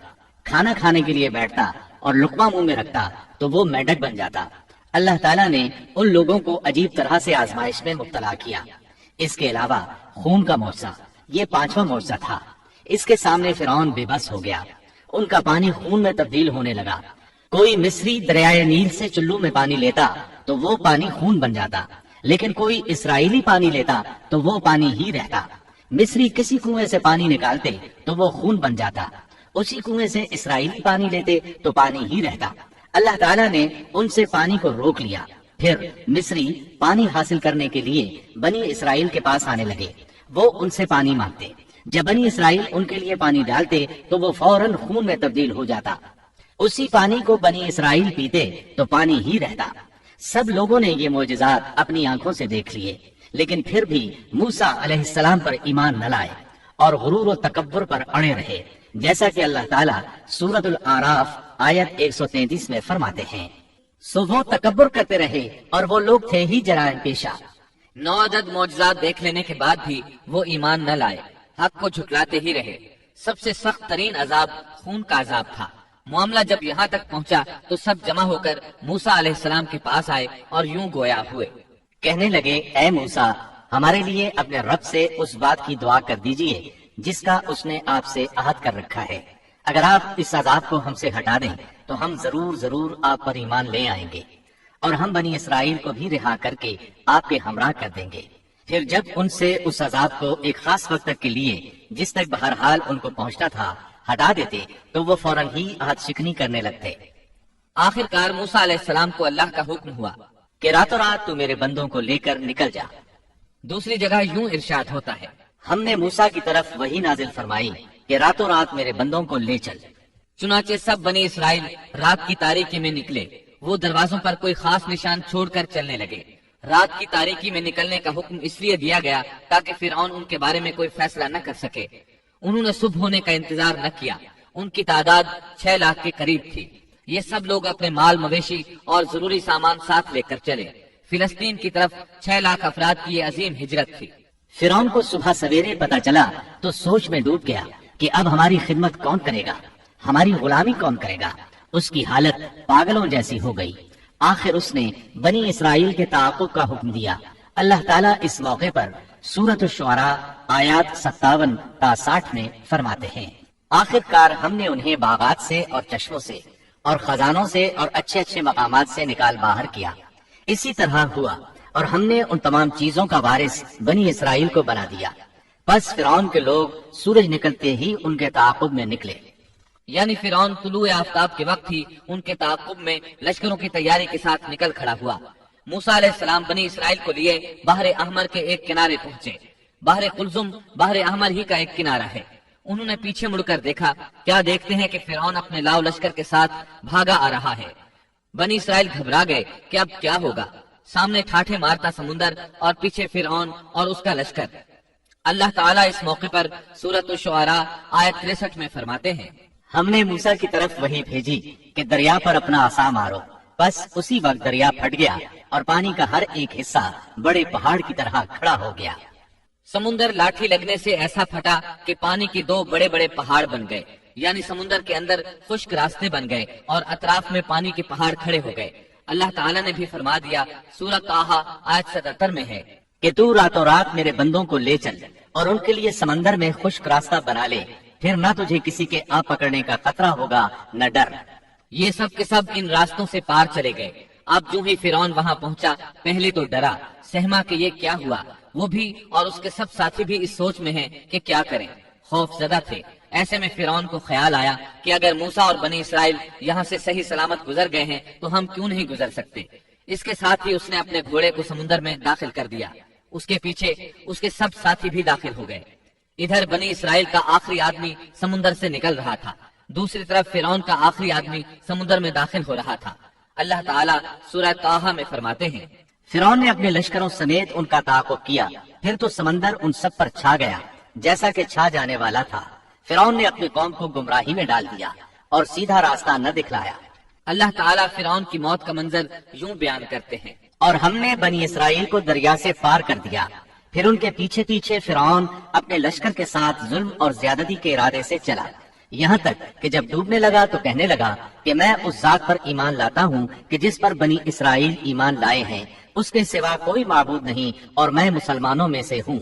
کھانا کھانے کے لیے بیٹھتا اور لقمہ منہ میں رکھتا تو وہ مینڈک بن جاتا۔ اللہ تعالیٰ نے ان لوگوں کو عجیب طرح سے آزمائش میں مبتلا کیا۔ اس کے علاوہ خون کا معجزہ، یہ 5واں معجزہ تھا۔ اس کے سامنے فرعون بے بس ہو گیا۔ ان کا پانی خون میں تبدیل ہونے لگا۔ کوئی مصری دریائے نیل سے چلو میں پانی لیتا تو وہ پانی خون بن جاتا، لیکن کوئی اسرائیلی پانی لیتا تو وہ پانی ہی رہتا۔ مصری کسی کنویں سے پانی نکالتے تو وہ خون بن جاتا، اسی کنویں سے اسرائیلی پانی لیتے تو پانی ہی رہتا۔ اللہ تعالیٰ نے ان سے پانی کو روک لیا۔ پھر مصری پانی حاصل کرنے کے لیے بنی اسرائیل کے پاس آنے لگے۔ وہ ان سے پانی مانگتے۔ جب بنی اسرائیل ان کے لیے پانی ڈالتے تو وہ فوراً خون میں تبدیل ہو جاتا۔ اسی پانی کو بنی اسرائیل پیتے تو پانی ہی رہتا۔ سب لوگوں نے یہ معجزات اپنی آنکھوں سے دیکھ لیے، لیکن پھر بھی موسیٰ علیہ السلام پر ایمان نہ لائے اور غرور و تکبر پر اڑے رہے، جیسا کہ اللہ تعالیٰ سورۃ الاعراف آیت 133 میں فرماتے ہیں، سو وہ تکبر کرتے رہے اور وہ لوگ تھے ہی جرائم پیشہ۔ 9 عدد معجزات دیکھ لینے کے بعد بھی وہ ایمان نہ لائے، حق کو جھٹلاتے ہی رہے۔ سب سے سخت ترین عذاب خون کا عذاب تھا۔ معاملہ جب یہاں تک پہنچا تو سب جمع ہو کر موسیٰ علیہ السلام کے پاس آئے اور یوں گویا ہوئے، کہنے لگے، اے موسیٰ، ہمارے لیے اپنے رب سے اس بات کی دعا کر دیجئے جس کا اس نے آپ سے عہد کر رکھا ہے۔ اگر آپ اس عذاب کو ہم سے ہٹا دیں تو ہم ضرور آپ پر ایمان لے آئیں گے، اور ہم بنی اسرائیل کو بھی رہا کر کے آپ کے ہمراہ کر دیں گے۔ پھر جب ان سے اس عذاب کو ایک خاص وقت تک کے لیے، جس تک بہرحال ان کو پہنچنا تھا، ہٹا دیتے تو وہ فوراً ہی عہد شکنی کرنے لگتے۔ آخر کار موسیٰ علیہ السلام کو اللہ کا حکم ہوا کہ راتوں رات تو میرے بندوں کو لے کر نکل جا۔ دوسری جگہ یوں ارشاد ہوتا ہے، ہم نے موسیٰ کی طرف وہی نازل فرمائی کہ راتوں رات میرے بندوں کو لے چل۔ چنانچہ سب بنی اسرائیل رات کی تاریکی میں نکلے۔ وہ دروازوں پر کوئی خاص نشان چھوڑ کر چلنے لگے۔ رات کی تاریکی میں نکلنے کا حکم اس لیے دیا گیا تاکہ فرعون ان کے بارے میں کوئی فیصلہ نہ کر سکے۔ انہوں نے صبح ہونے کا انتظار نہ کیا۔ ان کی تعداد 6 لاکھ کے قریب تھی۔ یہ سب لوگ اپنے مال مویشی اور ضروری سامان ساتھ لے کر چلے۔ فلسطین کی طرف 6 لاکھ افراد کی یہ عظیم ہجرت تھی۔ فرعون کو صبح سویرے پتا چلا تو سوچ میں ڈوب گیا کہ اب ہماری خدمت کون کرے گا، ہماری غلامی کون کرے گا۔ اس کی حالت پاگلوں جیسی ہو گئی۔ آخر اس نے بنی اسرائیل کے تعاقب کا حکم دیا۔ اللہ تعالیٰ اس موقع پر سورۃ الشعراء آیات 57 تا 60 میں فرماتے ہیں، آخر کار ہم نے انہیں باغات سے اور چشموں سے اور خزانوں سے اور اچھے اچھے مقامات سے نکال باہر کیا۔ اسی طرح ہوا، اور ہم نے ان تمام چیزوں کا وارث بنی اسرائیل کو بنا دیا۔ پس فرعون کے لوگ سورج نکلتے ہی ان کے تعاقب میں نکلے، یعنی فرعون طلوع آفتاب کے وقت ہی ان کے تعاقب میں لشکروں کی تیاری کے ساتھ نکل کھڑا ہوا۔ موسیٰ علیہ السلام بنی اسرائیل کو لیے بحر احمر کے ایک کنارے پہنچے۔ بحر قلزم بحر احمر ہی کا ایک کنارہ ہے۔ انہوں نے پیچھے مڑ کر دیکھا، کیا دیکھتے ہیں کہ فرعون اپنے لاؤ لشکر کے ساتھ بھاگا آ رہا ہے۔ بنی اسرائیل گھبرا گئے کہ اب کیا ہوگا۔ سامنے ٹھاٹھے مارتا سمندر اور پیچھے فرعون اور اس کا لشکر۔ اللہ تعالیٰ اس موقع پر سورۃ الشعراء آیت 63 میں فرماتے ہیں، ہم نے موسیٰ کی طرف وہی بھیجی کہ دریا پر اپنا عصا مارو۔ بس اسی وقت دریا پھٹ گیا اور پانی کا ہر ایک حصہ بڑے پہاڑ کی طرح کھڑا ہو گیا۔ سمندر لاٹھی لگنے سے ایسا پھٹا کہ پانی کے 2 بڑے بڑے پہاڑ بن گئے، یعنی سمندر کے اندر خشک راستے بن گئے اور اطراف میں پانی کے پہاڑ کھڑے ہو گئے۔ اللہ تعالیٰ نے بھی فرما دیا، سورۃ طٰہٰ آیت 77 میں ہے کہ تو راتوں رات میرے بندوں کو لے چل اور ان کے لیے سمندر میں خشک راستہ بنا لے، پھر نہ تجھے کسی کے آ پکڑنے کا خطرہ ہوگا نہ ڈر۔ یہ سب کے سب ان راستوں سے پار چلے گئے۔ اب جو ہی فرعون وہاں پہنچا، پہلے تو ڈرا، سہما کہ یہ کیا ہوا، وہ بھی اور اس کے سب ساتھی بھی اس سوچ میں ہیں کہ کیا کریں، خوف زدہ تھے۔ ایسے میں فرعون کو خیال آیا کہ اگر موسیٰ اور بنی اسرائیل یہاں سے صحیح سلامت گزر گئے ہیں تو ہم کیوں نہیں گزر سکتے۔ اس کے ساتھ ہی اس نے اپنے گھوڑے کو سمندر میں داخل کر دیا، اس کے پیچھے اس کے سب ساتھی بھی داخل ہو گئے۔ ادھر بنی اسرائیل کا آخری آدمی سمندر سے نکل رہا تھا، دوسری طرف فرعون کا آخری آدمی سمندر میں داخل ہو رہا تھا۔ اللہ تعالیٰ سورہ طٰہٰ میں فرماتے ہیں، فرعون نے اپنے لشکروں سمیت ان کا تعاقب کیا، پھر تو سمندر ان سب پر چھا گیا جیسا کہ چھا جانے والا تھا۔ فرعون نے اپنی قوم کو گمراہی میں ڈال دیا اور سیدھا راستہ نہ دکھلایا۔ اللہ تعالیٰ فرعون کی موت کا منظر یوں بیان کرتے ہیں، اور ہم نے بنی اسرائیل کو دریا سے پار کر دیا، پھر ان کے پیچھے پیچھے فرعون اپنے لشکر کے ساتھ ظلم اور زیادتی کے ارادے سے چلا، یہاں تک کہ جب ڈوبنے لگا تو کہنے لگا کہ میں اس ذات پر ایمان لاتا ہوں کہ جس پر بنی اسرائیل ایمان لائے ہیں، اس کے سوا کوئی معبود نہیں اور میں مسلمانوں میں سے ہوں۔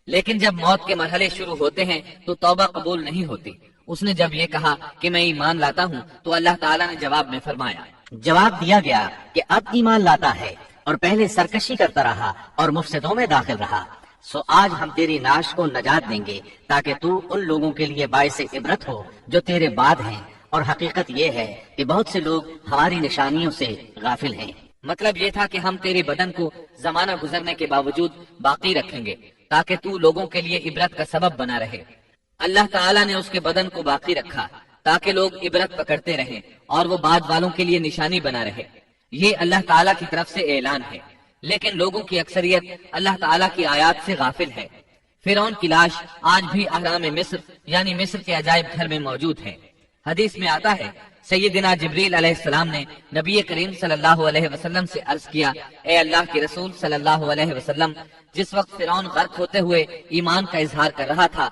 لیکن جب موت کے مرحلے شروع ہوتے ہیں تو توبہ قبول نہیں ہوتی۔ اس نے جب یہ کہا کہ میں ایمان لاتا ہوں تو اللہ تعالیٰ نے جواب میں فرمایا، جواب دیا گیا کہ اب ایمان لاتا ہے اور پہلے سرکشی کرتا رہا اور مفسدوں میں داخل رہا، سو آج ہم تیری ناش کو نجات دیں گے تاکہ تو ان لوگوں کے لیے باعث عبرت ہو جو تیرے بعد ہیں، اور حقیقت یہ ہے کہ بہت سے لوگ ہماری نشانیوں سے غافل ہیں۔ مطلب یہ تھا کہ ہم تیرے بدن کو زمانہ گزرنے کے باوجود باقی رکھیں گے تاکہ تو لوگوں کے لیے عبرت کا سبب بنا رہے۔ اللہ تعالیٰ نے اس کے بدن کو باقی رکھا تاکہ لوگ عبرت پکڑتے رہیں اور وہ بعد والوں کے لیے نشانی بنا رہے۔ یہ اللہ تعالیٰ کی طرف سے اعلان ہے، لیکن لوگوں کی اکثریت اللہ تعالیٰ کی آیات سے غافل ہے۔ فرعون کی لاش آج بھی اہرام مصر یعنی مصر کے عجائب گھر میں موجود ہے۔ حدیث میں آتا ہے، سیدنا جبریل علیہ السلام نے نبی کریم صلی اللہ علیہ وسلم سے عرض کیا، اے اللہ کے رسول صلی اللہ علیہ وسلم، جس وقت فرعون غرق ہوتے ہوئے ایمان کا اظہار کر رہا تھا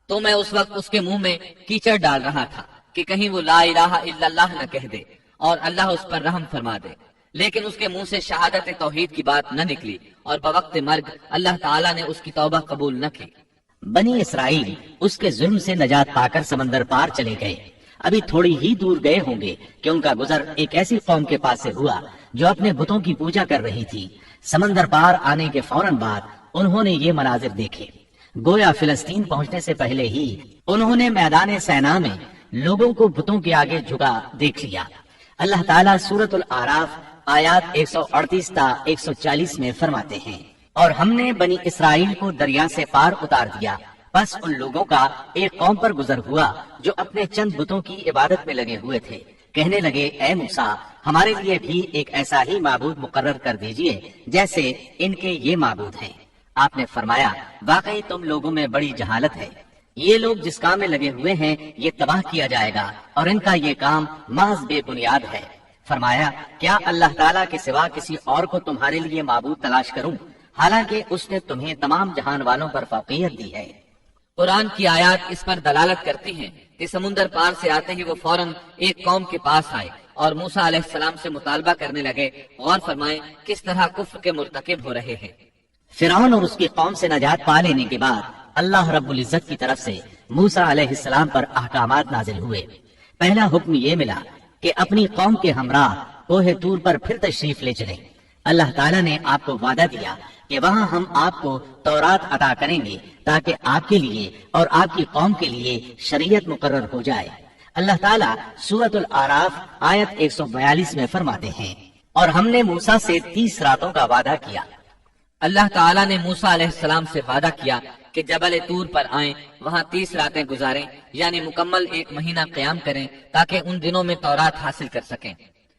تو میں اس وقت اس کے منہ میں کیچڑ ڈال رہا تھا کہ کہیں وہ لا الہ الا اللہ نہ کہہ دے اور اللہ اس پر رحم فرما دے، لیکن اس کے منہ سے شہادت توحید کی بات نہ نکلی اور بوقت مرگ اللہ تعالیٰ نے اس کی توبہ قبول نہ کی۔ بنی اسرائیل اس کے ظلم سے نجات پا کر سمندر پار چلے گئے۔ ابھی تھوڑی ہی دور گئے ہوں گے کہ ان کا گزر ایک ایسی قوم کے پاس سے ہوا جو اپنے بتوں کی پوجا کر رہی تھی۔ سمندر پار آنے کے فوراً بعد انہوں نے یہ مناظر دیکھے، گویا فلسطین پہنچنے سے پہلے ہی انہوں نے میدان سینا میں لوگوں کو بتوں کے آگے جھکا دیکھ لیا۔ اللہ تعالیٰ سورۃ الاعراف آیات 138 تا 140 میں فرماتے ہیں، اور ہم نے بنی اسرائیل کو دریا سے پار اتار دیا، بس ان لوگوں کا ایک قوم پر گزر ہوا جو اپنے چند بتوں کی عبادت میں لگے ہوئے تھے۔ کہنے لگے، اے موسیٰ، ہمارے لیے بھی ایک ایسا ہی معبود مقرر کر دیجئے جیسے ان کے یہ معبود ہیں۔ آپ نے فرمایا، واقعی تم لوگوں میں بڑی جہالت ہے، یہ لوگ جس کام میں لگے ہوئے ہیں یہ تباہ کیا جائے گا اور ان کا یہ کام محض بے بنیاد ہے۔ فرمایا، کیا اللہ تعالیٰ کے سوا کسی اور کو تمہارے لیے معبود تلاش کروں، حالانکہ اس نے تمہیں تمام جہان والوں پر فوقیت دی ہے۔ قرآن کی آیات اس پر دلالت کرتی ہیں کہ سمندر پار سے آتے ہی وہ فوراً ایک قوم کے پاس آئے اور موسیٰ علیہ السلام سے مطالبہ کرنے لگے۔ غور فرمائیں کس طرح کفر کے مرتکب ہو رہے ہیں۔ فرعون اور اس کی قوم سے نجات پا لینے کے بعد اللہ رب العزت کی طرف سے موسیٰ علیہ السلام پر احکامات نازل ہوئے۔ پہلا حکم یہ ملا کہ اپنی قوم کے ہمراہ کوہ طور پر پھر تشریف لے چلیں۔ اللہ تعالیٰ نے آپ کو وعدہ دیا کہ وہاں ہم آپ کو تورات عطا کریں گے تاکہ آپ کے لیے اور آپ کی قوم کے لیے شریعت مقرر ہو جائے۔ اللہ تعالیٰ سورۃ الاعراف آیت 142 میں فرماتے ہیں، اور ہم نے موسیٰ سے 30 راتوں کا وعدہ کیا۔ اللہ تعالیٰ نے موسیٰ علیہ السلام سے وعدہ کیا کہ جبل طور پر آئیں، وہاں 30 راتیں گزاریں، یعنی مکمل 1 مہینہ قیام کریں تاکہ ان دنوں میں تورات حاصل کر سکیں۔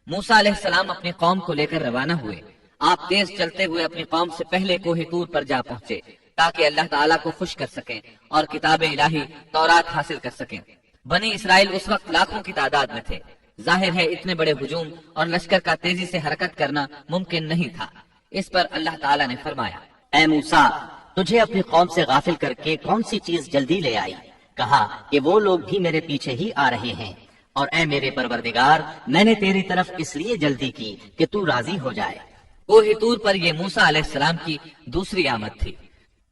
موسیٰ علیہ السلام اپنی قوم کو لے کر روانہ ہوئے۔ آپ تیز چلتے ہوئے اپنی قوم سے پہلے کوہ طور پر جا پہنچے تاکہ اللہ تعالیٰ کو خوش کر سکیں اور کتاب الہی تورات حاصل کر سکیں۔ بنی اسرائیل اس وقت لاکھوں کی تعداد میں تھے۔ ظاہر ہے اتنے بڑے ہجوم اور لشکر کا تیزی سے حرکت کرنا ممکن نہیں تھا۔ اس پر اللہ تعالیٰ نے فرمایا، اے موسیٰ، تجھے اپنی قوم سے غافل کر کے کون سی چیز جلدی لے آئی؟ کہا کہ وہ لوگ بھی میرے پیچھے ہی آ رہے ہیں، اور اے میرے پروردگار، میں نے تیری طرف اس لیے جلدی کی کہ تو راضی ہو جائے۔ کوہ طور پر یہ موسیٰ علیہ السلام کی دوسری آمد تھی۔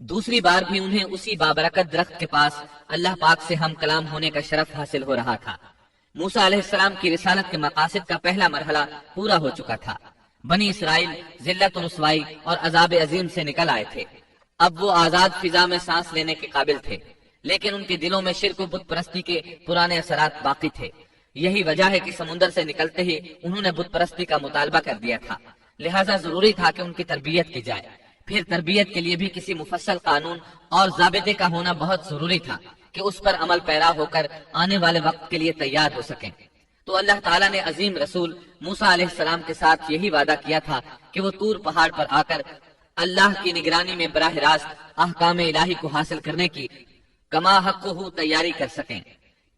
دوسری بار بھی انہیں اسی بابرکت درخت کے پاس اللہ پاک سے ہم کلام ہونے کا شرف حاصل ہو رہا تھا۔ موسیٰ علیہ السلام کی رسالت کے مقاصد کا پہلا مرحلہ پورا ہو چکا تھا۔ بنی اسرائیل ذلت و رسوائی اور عذاب عظیم سے نکل آئے تھے۔ اب وہ آزاد فضا میں سانس لینے کے قابل تھے، لیکن ان کے دلوں میں شرک و بت پرستی کے پرانے اثرات باقی تھے۔ یہی وجہ ہے کہ سمندر سے نکلتے ہی انہوں نے بت پرستی کا مطالبہ کر دیا تھا، لہٰذا ضروری تھا کہ ان کی تربیت کی جائے۔ پھر تربیت کے لیے بھی کسی مفصل قانون اور ضابطے کا ہونا بہت ضروری تھا کہ اس پر عمل پیرا ہو کر آنے والے وقت کے لیے تیار ہو سکیں۔ تو اللہ تعالیٰ نے عظیم رسول موسیٰ علیہ السلام کے ساتھ یہی وعدہ کیا تھا کہ وہ طور پہاڑ پر آ کر اللہ کی نگرانی میں براہ راست احکام الہی کو حاصل کرنے کی کما حقہ تیاری کر سکیں۔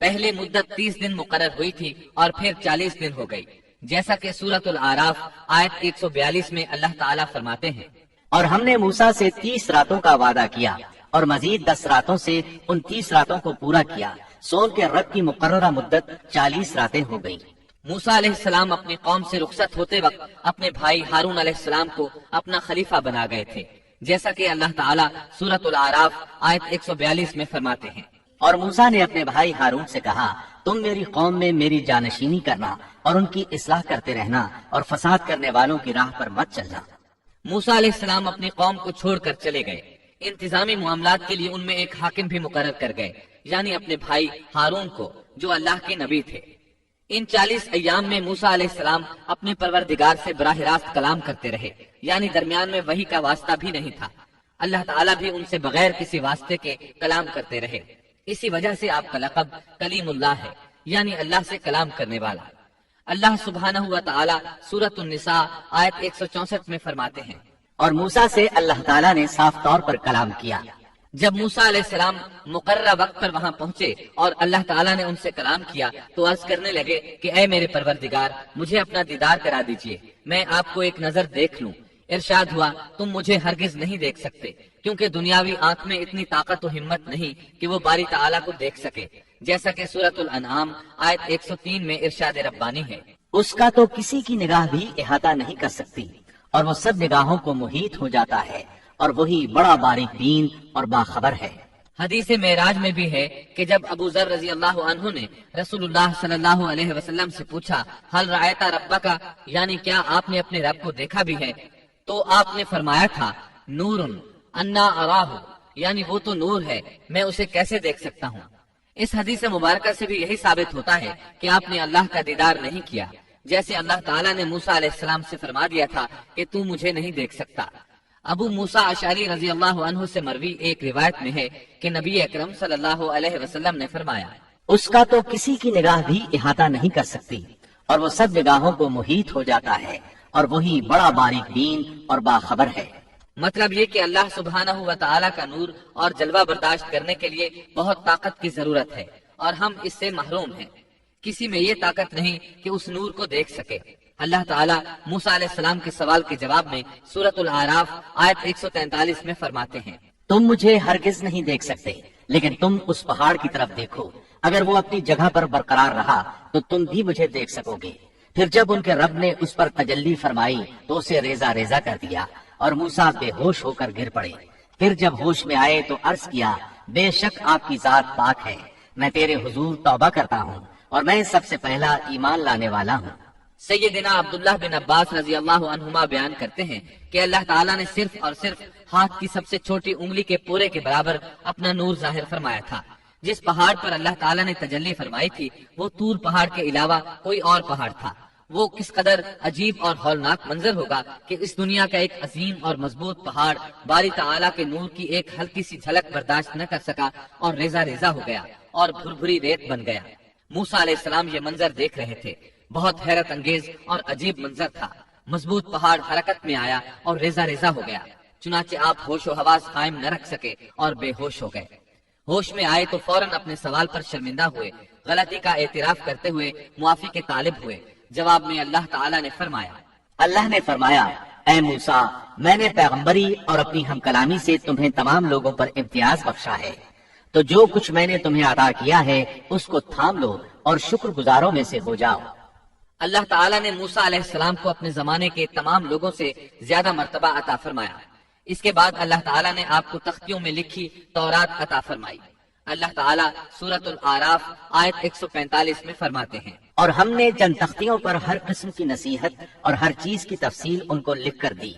پہلے مدت 30 دن مقرر ہوئی تھی اور پھر 40 دن ہو گئی، جیسا کہ سورۃ الاعراف آیت 142 میں اللہ تعالیٰ فرماتے ہیں، اور ہم نے موسیٰ سے 30 راتوں کا وعدہ کیا اور مزید 10 راتوں سے ان 30 راتوں کو پورا کیا، سو ان کے رب کی مقررہ مدت 40 راتیں ہو گئیں۔ موسیٰ علیہ السلام اپنی قوم سے رخصت ہوتے وقت اپنے بھائی ہارون علیہ السلام کو اپنا خلیفہ بنا گئے تھے، جیسا کہ اللہ تعالیٰ سورۃ الاعراف آیت 142 میں فرماتے ہیں، اور موسیٰ نے اپنے بھائی ہارون سے کہا، تم میری قوم میں میری جانشینی کرنا اور ان کی اصلاح کرتے رہنا اور فساد کرنے والوں کی راہ پر مت چلنا۔ موسیٰ علیہ السلام اپنی قوم کو چھوڑ کر چلے گئے۔ انتظامی معاملات کے لیے ان میں ایک حاکم بھی مقرر کر گئے، یعنی اپنے بھائی ہارون کو، جو اللہ کے نبی تھے۔ ان 40 ایام میں موسیٰ علیہ السلام اپنے پروردگار سے براہ راست کلام کرتے رہے، یعنی درمیان میں وحی کا واسطہ بھی نہیں تھا۔ اللہ تعالیٰ بھی ان سے بغیر کسی واسطے کے کلام کرتے رہے۔ اسی وجہ سے آپ کا لقب کلیم اللہ ہے، یعنی اللہ سے کلام کرنے والا۔ اللہ سبحانہ و تعالی سورۃ النساء آیت 164 میں فرماتے ہیں، اور موسیٰ سے اللہ تعالیٰ نے صاف طور پر کلام کیا۔ جب موسیٰ علیہ السلام مقررہ وقت پر وہاں پہنچے اور اللہ تعالیٰ نے ان سے کلام کیا تو عرض کرنے لگے کہ اے میرے پروردگار، مجھے اپنا دیدار کرا دیجئے، میں آپ کو ایک نظر دیکھ لوں۔ ارشاد ہوا، تم مجھے ہرگز نہیں دیکھ سکتے، کیونکہ دنیاوی آنکھ میں اتنی طاقت و ہمت نہیں کہ وہ باری تعالیٰ کو دیکھ سکے، جیسا کہ سورۃ الانعام آیت 103 میں ارشاد ربانی ہے، اس کا تو کسی کی نگاہ بھی احاطہ نہیں کر سکتی، اور وہ سب نگاہوں کو محیط ہو جاتا ہے، اور وہی بڑا باریک بین اور باخبر ہے۔ حدیث معراج میں بھی ہے کہ جب ابو ذر رضی اللہ عنہ نے رسول اللہ صلی اللہ علیہ وسلم سے پوچھا، حل رأیت ربک، یعنی کیا آپ نے اپنے رب کو دیکھا بھی ہے، تو آپ نے فرمایا تھا، نور انا اراہ، یعنی وہ تو نور ہے، میں اسے کیسے دیکھ سکتا ہوں۔ اس حدیث مبارکہ سے بھی یہی ثابت ہوتا ہے کہ آپ نے اللہ کا دیدار نہیں کیا، جیسے اللہ تعالیٰ نے موسیٰ علیہ السلام سے فرما دیا تھا کہ تو مجھے نہیں دیکھ سکتا۔ ابو موسیٰ اشعری رضی اللہ عنہ سے مروی ایک روایت میں ہے کہ نبی اکرم صلی اللہ علیہ وسلم نے فرمایا، اس کا تو کسی کی نگاہ بھی احاطہ نہیں کر سکتی، اور وہ سب نگاہوں کو محیط ہو جاتا ہے، اور وہی بڑا باریک بین اور باخبر ہے۔ مطلب یہ کہ اللہ سبحانہ و تعالیٰ کا نور اور جلوہ برداشت کرنے کے لیے بہت طاقت کی ضرورت ہے، اور ہم اس سے محروم ہیں۔ کسی میں یہ طاقت نہیں کہ اس نور کو دیکھ سکے۔ اللہ تعالیٰ موسیٰ علیہ السلام کے سوال کے جواب میں سورۃ الاعراف آیت 143 میں فرماتے ہیں، تم مجھے ہرگز نہیں دیکھ سکتے، لیکن تم اس پہاڑ کی طرف دیکھو، اگر وہ اپنی جگہ پر برقرار رہا تو تم بھی مجھے دیکھ سکو گے۔ پھر جب ان کے رب نے اس پر تجلی فرمائی تو اسے ریزہ ریزہ کر دیا، اور موسیٰ بے ہوش ہو کر گر پڑے۔ پھر جب ہوش میں آئے تو عرض کیا، بے شک آپ کی ذات پاک ہے، میں تیرے حضور توبہ کرتا ہوں، اور میں سب سے پہلا ایمان لانے والا ہوں۔ سیدنا عبداللہ بن عباس رضی اللہ عنہما بیان کرتے ہیں کہ اللہ تعالیٰ نے صرف اور صرف ہاتھ کی سب سے چھوٹی انگلی کے پورے کے برابر اپنا نور ظاہر فرمایا تھا۔ جس پہاڑ پر اللہ تعالیٰ نے تجلی فرمائی تھی وہ طور پہاڑ کے علاوہ کوئی اور پہاڑ تھا۔ وہ کس قدر عجیب اور ہولناک منظر ہوگا کہ اس دنیا کا ایک عظیم اور مضبوط پہاڑ باری تعالیٰ کے نور کی ایک ہلکی سی جھلک برداشت نہ کر سکا اور ریزہ ریزہ ہو گیا اور بھربھری ریت بن گیا۔ موسیٰ علیہ السلام یہ منظر دیکھ رہے تھے۔ بہت حیرت انگیز اور عجیب منظر تھا۔ مضبوط پہاڑ حرکت میں آیا اور ریزہ ریزہ ہو گیا، چنانچہ آپ ہوش و حواس قائم نہ رکھ سکے اور بے ہوش ہو گئے۔ ہوش میں آئے تو فوراً اپنے سوال پر شرمندہ ہوئے، غلطی کا اعتراف کرتے ہوئے معافی کے طالب ہوئے۔ جواب میں اللہ تعالیٰ نے فرمایا، اللہ نے فرمایا، اے موسیٰ، میں نے پیغمبری اور اپنی ہم کلامی سے تمہیں تمام لوگوں پر امتیاز بخشا ہے، تو جو کچھ میں نے تمہیں عطا کیا ہے اس کو تھام لو اور شکر گزاروں میں سے ہو جاؤ۔ اللہ تعالیٰ نے موسیٰ علیہ السلام کو اپنے زمانے کے تمام لوگوں سے زیادہ مرتبہ عطا فرمایا۔ اس کے بعد اللہ تعالیٰ نے آپ کو تختیوں میں لکھی تورات عطا فرمائی۔ اللہ تعالیٰ سورۃ الاعراف آیت 145 میں فرماتے ہیں، اور ہم نے چند تختیوں پر ہر قسم کی نصیحت اور ہر چیز کی تفصیل ان کو لکھ کر دی،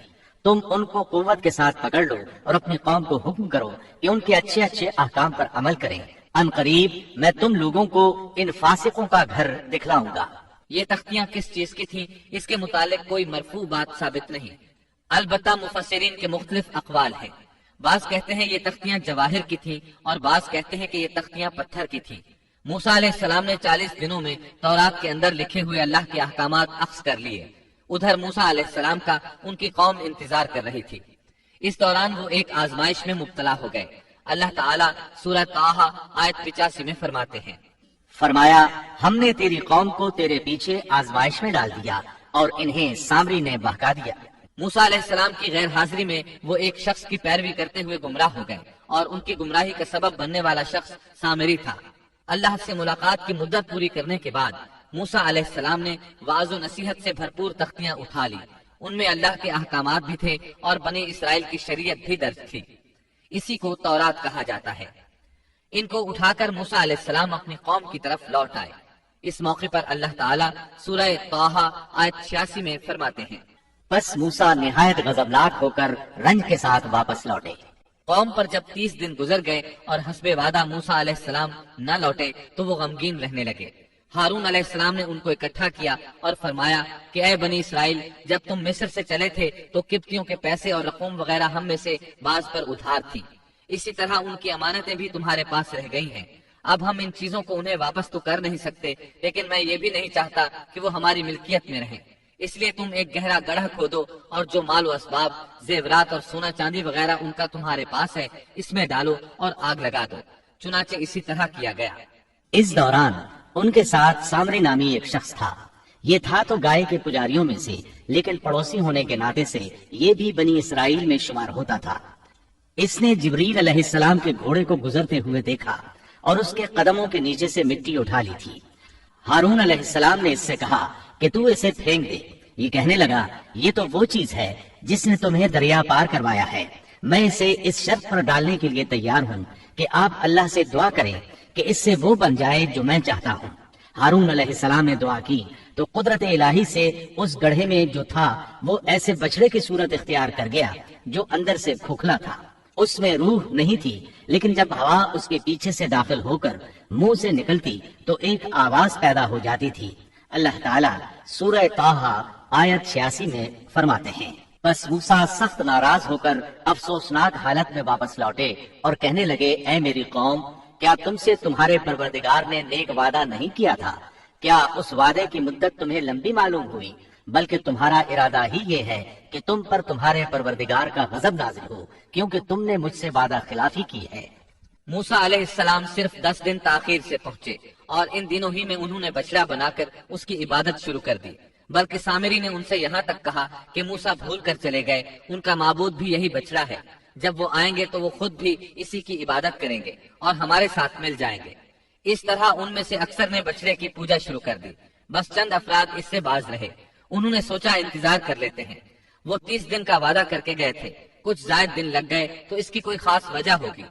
تم ان کو قوت کے ساتھ پکڑ لو اور اپنی قوم کو حکم کرو کہ ان کے اچھے اچھے احکام پر عمل کریں، ان قریب میں تم لوگوں کو ان فاسقوں کا گھر دکھلاؤں گا۔ یہ تختیاں کس چیز کی تھیں اس کے متعلق کوئی مرفوع بات ثابت نہیں، البتہ مفسرین کے مختلف اقوال ہیں۔ بعض کہتے ہیں یہ تختیاں جواہر کی تھیں اور بعض کہتے ہیں کہ یہ تختیاں پتھر کی تھیں۔ موسیٰ علیہ السلام نے 40 دنوں میں تورات کے اندر لکھے ہوئے اللہ کے احکامات اخذ کر لیے۔ ادھر موسیٰ علیہ السلام کا ان کی قوم انتظار کر رہی تھی۔ اس دوران وہ ایک آزمائش میں مبتلا ہو گئے۔ اللہ تعالیٰ سورہ طٰہٰ آیت 85 میں فرماتے ہیں، فرمایا ہم نے تیری قوم کو تیرے پیچھے آزمائش میں ڈال دیا اور انہیں سامری نے بہکا دیا۔ موسیٰ علیہ السلام کی غیر حاضری میں وہ ایک شخص کی پیروی کرتے ہوئے گمراہ ہو گئے اور ان کی گمراہی کا سبب بننے والا شخص سامری تھا۔ اللہ سے ملاقات کی مدت پوری کرنے کے بعد موسیٰ علیہ السلام نے وعظ و نصیحت سے بھرپور تختیاں اٹھا لی۔ ان میں اللہ کے احکامات بھی تھے اور بنی اسرائیل کی شریعت بھی درج تھی۔ اسی کو تورات کہا جاتا ہے۔ ان کو اٹھا کر موسیٰ علیہ السلام اپنی قوم کی طرف لوٹ آئے۔ اس موقع پر اللہ تعالیٰ سورہ طٰہٰ آیت 86 میں فرماتے ہیں، پس موسیٰ نہایت غضبناک ہو کر رنج کے ساتھ واپس لوٹے۔ قوم پر جب 30 دن گزر گئے اور حسب وعدہ موسیٰ علیہ السلام نہ لوٹے تو وہ غمگین رہنے لگے۔ ہارون علیہ السلام نے ان کو اکٹھا کیا اور فرمایا کہ اے بنی اسرائیل، جب تم مصر سے چلے تھے تو قبطیوں کے پیسے اور رقوم وغیرہ ہم میں سے بعض پر ادھار تھی، اسی طرح ان کی امانتیں بھی تمہارے پاس رہ گئی ہیں۔ اب ہم ان چیزوں کو انہیں واپس تو کر نہیں سکتے، لیکن میں یہ بھی نہیں چاہتا کہ وہ ہماری ملکیت میں رہیں، اس لیے تم ایک گہرا گڑھا کھودو اور جو مال و اسباب، زیورات اور سونا چاندی وغیرہ ان کا تمہارے پاس ہے اس میں ڈالو اور آگ لگا دو۔ چنانچہ اسی طرح کیا گیا۔ اس دوران ان کے ساتھ سامری نامی ایک شخص تھا۔ یہ تھا تو گائے کے پجاریوں میں سے، لیکن پڑوسی ہونے کے ناطے سے یہ بھی بنی اسرائیل میں شمار ہوتا تھا۔ اس نے جبریل علیہ السلام کے گھوڑے کو گزرتے ہوئے دیکھا اور اس کے قدموں کے نیچے سے مٹی اٹھا لی تھی۔ ہارون علیہ السلام نے اس سے کہا کہ تو اسے پھینک دے۔ یہ کہنے لگا، یہ تو وہ چیز ہے جس نے تمہیں دریا پار کروایا ہے۔ میں اسے اس شرط پر ڈالنے کے لیے تیار ہوں کہ آپ اللہ سے دعا کریں کہ اس سے وہ بن جائے جو میں چاہتا ہوں۔ ہارون علیہ السلام نے دعا کی تو قدرت الہی سے اس گڑھے میں جو تھا وہ ایسے بچڑے کی صورت اختیار کر گیا جو اندر سے کھوکھلا تھا۔ اس میں روح نہیں تھی، لیکن جب ہوا اس کے پیچھے سے داخل ہو کر منہ سے نکلتی تو ایک آواز پیدا ہو جاتی تھی۔ اللہ تعالیٰ سورہ طٰہٰ آیت 86 میں فرماتے ہیں، بس موسیٰ سخت ناراض ہو کر افسوسناک حالت میں واپس لوٹے اور کہنے لگے، اے میری قوم، کیا تم سے تمہارے پروردگار نے نیک وعدہ نہیں کیا تھا؟ کیا اس وعدے کی مدت تمہیں لمبی معلوم ہوئی؟ بلکہ تمہارا ارادہ ہی یہ ہے کہ تم پر تمہارے پروردگار کا غضب نازل ہو، کیونکہ تم نے مجھ سے وعدہ خلافی کی ہے۔ موسیٰ علیہ السلام صرف 10 دن تاخیر سے پہنچے اور ان دنوں ہی میں انہوں نے بچڑا بنا کر اس کی عبادت شروع کر دی، بلکہ سامری نے ان سے یہاں تک کہا کہ موسیٰ بھول کر چلے گئے، ان کا معبود بھی یہی بچڑا ہے، جب وہ آئیں گے تو وہ خود بھی اسی کی عبادت کریں گے اور ہمارے ساتھ مل جائیں گے۔ اس طرح ان میں سے اکثر نے بچڑے کی پوجا شروع کر دی، بس چند افراد اس سے باز رہے۔ انہوں نے سوچا انتظار کر لیتے ہیں، وہ 30 دن کا وعدہ کر کے گئے تھے، کچھ زائد دن لگ گئے تو اس کی کوئی خاص وجہ ہوگی،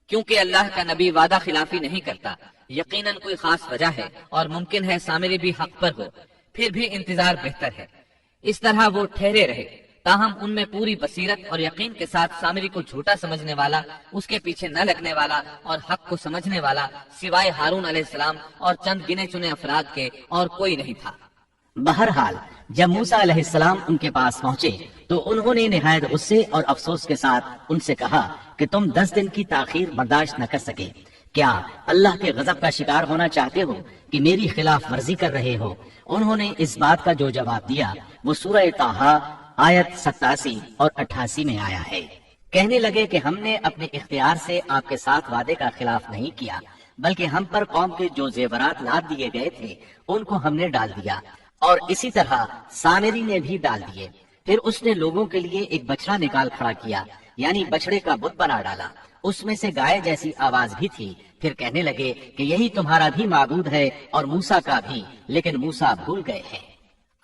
کیونکہ اللہ کا نبی وعدہ خلافی نہیں کرتا، یقیناً کوئی خاص وجہ ہے اور ممکن ہے سامری بھی حق پر ہو، پھر بھی انتظار بہتر ہے۔ اس طرح وہ ٹھہرے رہے، تاہم ان میں پوری بصیرت اور یقین کے ساتھ سامری کو جھوٹا سمجھنے والا، اس کے پیچھے نہ لگنے والا اور حق کو سمجھنے والا سوائے ہارون علیہ السلام اور چند گنے چنے افراد کے اور کوئی نہیں تھا۔ بہرحال جب موسیٰ علیہ السلام ان کے پاس پہنچے تو انہوں نے نہایت غصے اور افسوس کے ساتھ ان سے کہا کہ تم 10 دن کی تاخیر برداشت نہ کر سکے، کیا اللہ کے غضب کا شکار ہونا چاہتے ہو کہ میری خلاف ورزی کر رہے ہو؟ انہوں نے اس بات کا جو جواب دیا وہ سورہ طٰہٰ آیت 87 اور 88 میں آیا ہے۔ کہنے لگے کہ ہم نے اپنے اختیار سے آپ کے ساتھ وعدے کا خلاف نہیں کیا، بلکہ ہم پر قوم کے جو زیورات لاد دیے گئے تھے ان کو ہم نے ڈال دیا، اور اسی طرح سامری نے بھی ڈال دیے۔ پھر اس نے لوگوں کے لیے ایک بچڑا نکال کھڑا کیا، یعنی بچڑے کا بت بنا ڈالا، اس میں سے گائے جیسی آواز بھی تھی۔ پھر کہنے لگے کہ یہی تمہارا بھی معبود ہے اور موسیٰ کا بھی، لیکن موسیٰ بھول گئے ہیں۔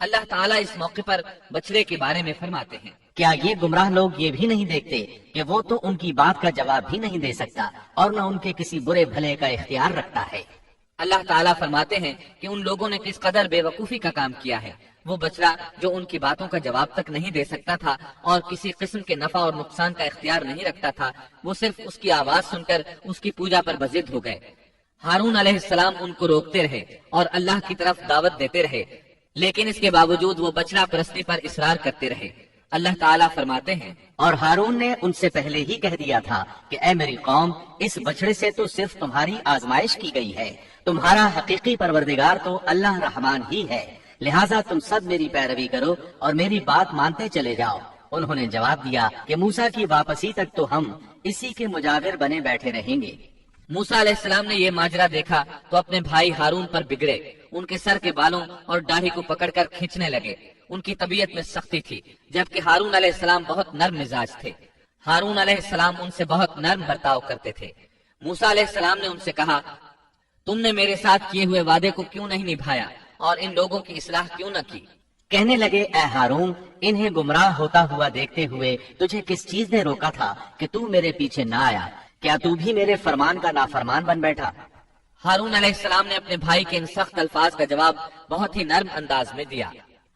اللہ تعالیٰ اس موقع پر بچڑے کے بارے میں فرماتے ہیں، کیا یہ گمراہ لوگ یہ بھی نہیں دیکھتے کہ وہ تو ان کی بات کا جواب بھی نہیں دے سکتا اور نہ ان کے کسی برے بھلے کا اختیار رکھتا ہے۔ اللہ تعالیٰ فرماتے ہیں کہ ان لوگوں نے کس قدر بے وقوفی کا کام کیا ہے، وہ بچڑا جو ان کی باتوں کا جواب تک نہیں دے سکتا تھا اور کسی قسم کے نفع اور نقصان کا اختیار نہیں رکھتا تھا، وہ صرف اس کی آواز سن کر اس کی پوجا پر بضد ہو گئے۔ ہارون علیہ السلام ان کو روکتے رہے اور اللہ کی طرف دعوت دیتے رہے، لیکن اس کے باوجود وہ بچڑا پرستی پر اصرار کرتے رہے۔ اللہ تعالیٰ فرماتے ہیں، اور ہارون نے ان سے پہلے ہی کہہ دیا تھا کہ اے میری قوم، اس بچڑے سے تو صرف تمہاری آزمائش کی گئی ہے، تمہارا حقیقی پروردگار تو اللہ رحمان ہی ہے، لہٰذا تم سب میری پیروی کرو اور میری بات مانتے چلے جاؤ۔ انہوں نے جواب دیا کہ موسیٰ کی واپسی تک تو ہم اسی کے مجاور بنے بیٹھے رہیں گے۔ موسیٰ علیہ السلام نے یہ ماجرا دیکھا تو اپنے بھائی ہارون پر بگڑے، ان کے سر کے بالوں اور داڑھی کو پکڑ کر کھینچنے لگے۔ ان کی طبیعت میں سختی تھی، جبکہ ہارون علیہ السلام بہت نرم مزاج تھے۔ ہارون علیہ السلام ان سے بہت نرم برتاؤ کرتے تھے۔ موسیٰ علیہ السلام نے ان سے کہا، تم نے میرے ساتھ کیے ہوئے وعدے کو کیوں نہیں نبھایا اور ان لوگوں کی اصلاح کیوں نہ کی؟ کہنے لگے، اے ہارون، انہیں گمراہ ہوتا ہوا دیکھتے ہوئے تجھے کس چیز نے روکا تھا کہ تو میرے پیچھے نہ آیا؟ کیا تو بھی میرے فرمان کا نافرمان بن بیٹھا؟ ہارون علیہ السلام نے اپنے بھائی کے ان سخت الفاظ کا جواب بہت ہی نرم انداز میں دیا۔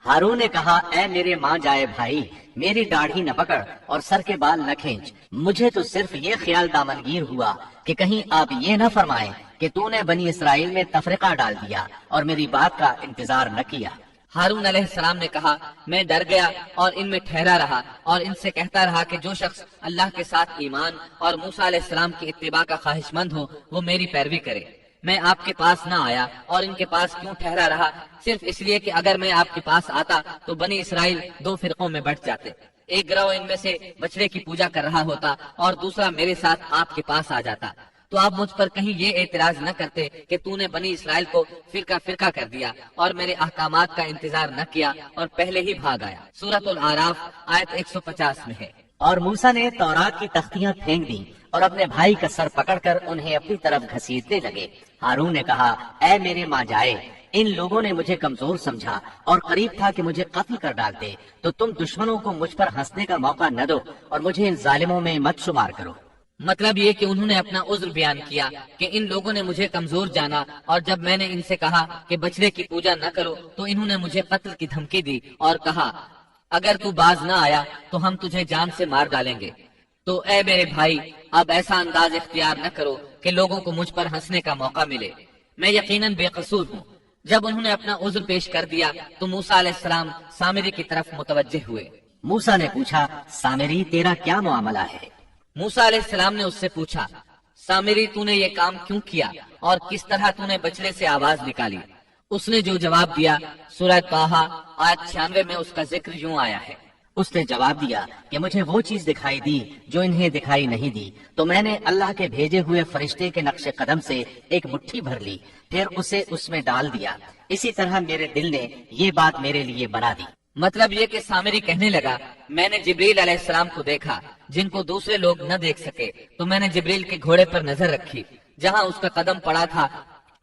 ہارون نے کہا، اے میرے ماں جائے بھائی، میری داڑھی نہ پکڑ اور سر کے بال نہ کھینچ، مجھے تو صرف یہ خیال دامنگیر ہوا کہ کہیں آپ یہ نہ فرمائیں کہ تو نے بنی اسرائیل میں تفرقہ ڈال دیا اور میری بات کا انتظار نہ کیا۔ ہارون علیہ السلام نے کہا، میں ڈر گیا اور ان میں ٹھہرا رہا اور ان سے کہتا رہا کہ جو شخص اللہ کے ساتھ ایمان اور موسیٰ علیہ السلام کی اتباع کا خواہش مند ہو وہ میری پیروی کرے۔ میں آپ کے پاس نہ آیا اور ان کے پاس کیوں ٹھہرا رہا؟ صرف اس لیے کہ اگر میں آپ کے پاس آتا تو بنی اسرائیل دو فرقوں میں بٹ جاتے، ایک گروہ ان میں سے بچڑے کی پوجا کر رہا ہوتا اور دوسرا میرے ساتھ آپ کے پاس آ جاتا۔ تو آپ مجھ پر کہیں یہ اعتراض نہ کرتے کہ تو نے بنی اسرائیل کو فرقہ فرقہ کر دیا اور میرے احکامات کا انتظار نہ کیا اور پہلے ہی بھاگ آیا۔ سورۃ الاعراف آیت 150 میں ہے۔ اور موسیٰ نے تورات کی تختیاں پھینک دیں اور اپنے بھائی کا سر پکڑ کر انہیں اپنی طرف گھسیٹنے لگے۔ ہارون نے کہا، اے میرے ماں جائے، ان لوگوں نے مجھے کمزور سمجھا اور قریب تھا کہ مجھے قتل کر ڈالتے، تو تم دشمنوں کو مجھ پر ہنسنے کا موقع نہ دو اور مجھے ان ظالموں میں مت شمار کرو۔ مطلب یہ کہ انہوں نے اپنا عذر بیان کیا کہ ان لوگوں نے مجھے کمزور جانا، اور جب میں نے ان سے کہا کہ بچڑے کی پوجا نہ کرو تو انہوں نے مجھے قتل کی دھمکی دی اور کہا، اگر تو باز نہ آیا تو ہم تجھے جان سے مار ڈالیں گے۔ تو اے میرے بھائی، اب ایسا انداز اختیار نہ کرو کہ لوگوں کو مجھ پر ہنسنے کا موقع ملے، میں یقیناً بے قصور ہوں۔ جب انہوں نے اپنا عذر پیش کر دیا تو موسیٰ علیہ السلام سامری کی طرف متوجہ ہوئے۔ موسیٰ نے پوچھا، سامری تیرا کیا معاملہ ہے؟ موسیٰ علیہ السلام نے اس سے پوچھا، سامری تو نے یہ کام کیوں کیا اور کس طرح تو نے بچڑے سے آواز نکالی؟ اس نے جو جواب دیا سورہ طٰہٰ آیت 96 میں اس کا ذکر یوں آیا ہے۔ اس نے جواب دیا کہ مجھے وہ چیز دکھائی دی جو انہیں دکھائی نہیں دی، تو میں نے اللہ کے بھیجے ہوئے فرشتے کے نقش قدم سے ایک مٹھی بھر لی، پھر اسے اس میں ڈال دیا، اسی طرح میرے دل نے یہ بات میرے لیے بنا دی۔ مطلب یہ کہ سامری کہنے لگا، میں نے جبریل علیہ السلام کو دیکھا جن کو دوسرے لوگ نہ دیکھ سکے، تو میں نے جبریل کے گھوڑے پر نظر رکھی، جہاں اس کا قدم پڑا تھا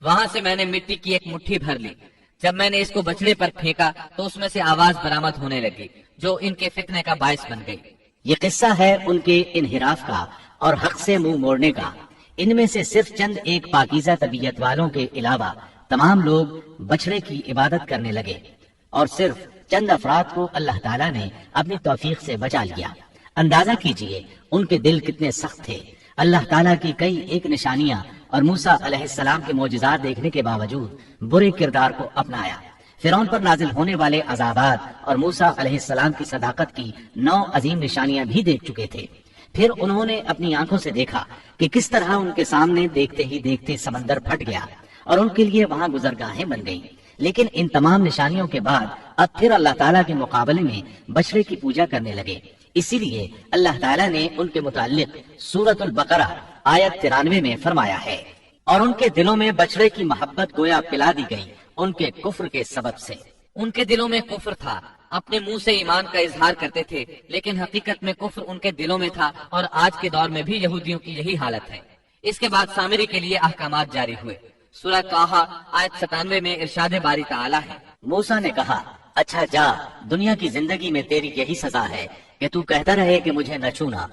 وہاں سے میں نے مٹی کی ایک مٹھی بھر لی۔ جب میں نے اس کو بچڑے پر پھینکا تو اس میں سے آواز برآمد ہونے لگی جو ان کے فتنے کا باعث بن گئی۔ یہ قصہ ہے ان کے انحراف کا اور حق سے منہ موڑنے کا۔ ان میں سے صرف چند ایک پاکیزہ طبیعت والوں کے علاوہ تمام لوگ بچڑے کی عبادت کرنے لگے، اور صرف چند افراد کو اللہ تعالیٰ نے اپنی توفیق سے بچا لیا۔ اندازہ کیجئے ان کے دل کتنے سخت تھے۔ اللہ تعالیٰ کی کئی ایک نشانیاں اور موسیٰ علیہ السلام کے معجزات دیکھنے کے باوجود برے کردار کو اپنایا۔ فرعون پر نازل ہونے والے عذابات اور موسیٰ علیہ السلام کی صداقت کی 9 عظیم نشانیاں بھی دیکھ چکے تھے۔ پھر انہوں نے اپنی آنکھوں سے دیکھا کہ کس طرح ان کے سامنے دیکھتے ہی دیکھتے سمندر پھٹ گیا اور ان کے لیے وہاں گزرگاہیں بن گئیں۔ لیکن ان تمام نشانیوں کے بعد اب پھر اللہ تعالیٰ کے مقابلے میں بچڑے کی پوجا کرنے لگے۔ اسی لیے اللہ تعالیٰ نے ان کے متعلق سورۃ البقرہ آیت 93 میں فرمایا ہے، اور ان کے دلوں میں بچڑے کی محبت گویا پلا دی گئی ان کے کفر کے سبب سے۔ ان کے دلوں میں کفر تھا، اپنے منہ سے ایمان کا اظہار کرتے تھے لیکن حقیقت میں کفر ان کے دلوں میں تھا، اور آج کے دور میں بھی یہودیوں کی یہی حالت ہے۔ اس کے بعد سامری کے لیے احکامات جاری ہوئے۔ سورہ طٰہٰ آیت 97 میں ارشاد باری تعالیٰ ہے، موسیٰ نے کہا، اچھا جا، دنیا کی زندگی میں تیری یہی سزا ہے کہ تو کہتا رہے کہ مجھے نہ چھونا،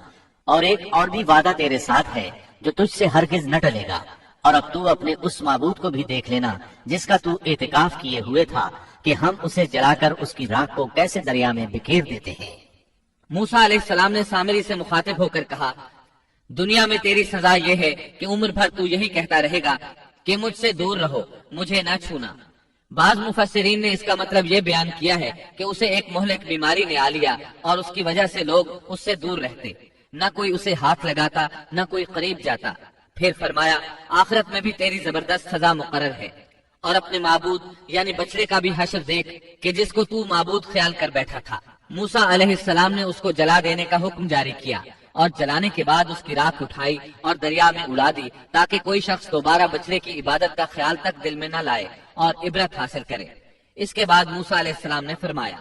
اور ایک اور بھی وعدہ تیرے ساتھ ہے جو تجھ سے ہرگز نہ ٹلے گا، اور اب تو اپنے اس معبود کو بھی دیکھ لینا جس کا تو اعتکاف کیے ہوئے تھا کہ ہم اسے جلا کر اس کی راکھ کو کیسے دریا میں بکھیر دیتے ہیں۔ موسیٰ علیہ السلام نے سامری سے مخاطب ہو کر کہا، دنیا میں تیری سزا یہ ہے کہ عمر بھر تو یہی کہتا رہے گا کہ مجھ سے دور رہو، مجھے نہ چھونا۔ بعض مفسرین نے اس کا مطلب یہ بیان کیا ہے کہ اسے ایک مہلک بیماری نے آ لیا اور اس کی وجہ سے لوگ اس سے دور رہتے، نہ کوئی اسے ہاتھ لگاتا نہ کوئی قریب جاتا۔ پھر فرمایا، آخرت میں بھی تیری زبردست سزا مقرر ہے، اور اپنے معبود یعنی بچڑے کا بھی حشر دیکھ کہ جس کو تو معبود خیال کر بیٹھا تھا۔ موسیٰ علیہ السلام نے اس کو جلا دینے کا حکم جاری کیا اور جلانے کے بعد اس کی راکھ اٹھائی اور دریا میں اڑا دی تاکہ کوئی شخص دوبارہ بچڑے کی عبادت کا خیال تک دل میں نہ لائے اور عبرت حاصل کرے۔ اس کے بعد موسیٰ علیہ السلام نے فرمایا،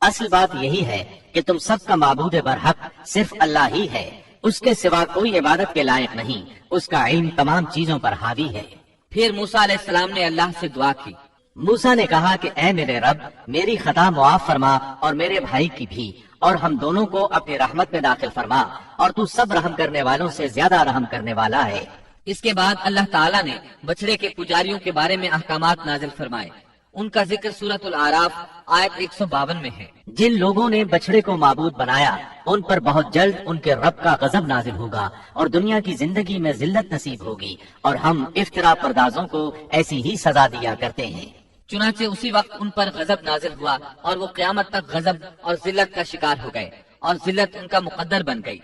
اصل بات یہی ہے کہ تم سب کا معبود برحق صرف اللہ ہی ہے، اس کے سوا کوئی عبادت کے لائق نہیں، اس کا علم تمام چیزوں پر حاوی ہے۔ پھر موسیٰ علیہ السلام نے اللہ سے دعا کی۔ موسیٰ نے کہا کہ اے میرے رب، میری خطا معاف فرما اور میرے بھائی کی بھی، اور ہم دونوں کو اپنی رحمت میں داخل فرما، اور تو سب رحم کرنے والوں سے زیادہ رحم کرنے والا ہے۔ اس کے بعد اللہ تعالیٰ نے بچڑے کے پجاریوں کے بارے میں احکامات نازل فرمائے۔ ان کا ذکر سورۃ الاعراف آیت 152 میں ہے۔ جن لوگوں نے بچڑے کو معبود بنایا ان پر بہت جلد ان کے رب کا غضب نازل ہوگا اور دنیا کی زندگی میں ذلت نصیب ہوگی، اور ہم افترا پردازوں کو ایسی ہی سزا دیا کرتے ہیں۔ چنانچہ اسی وقت ان پر غضب نازل ہوا اور وہ قیامت تک غضب اور ذلت کا شکار ہو گئے اور ذلت ان کا مقدر بن گئی،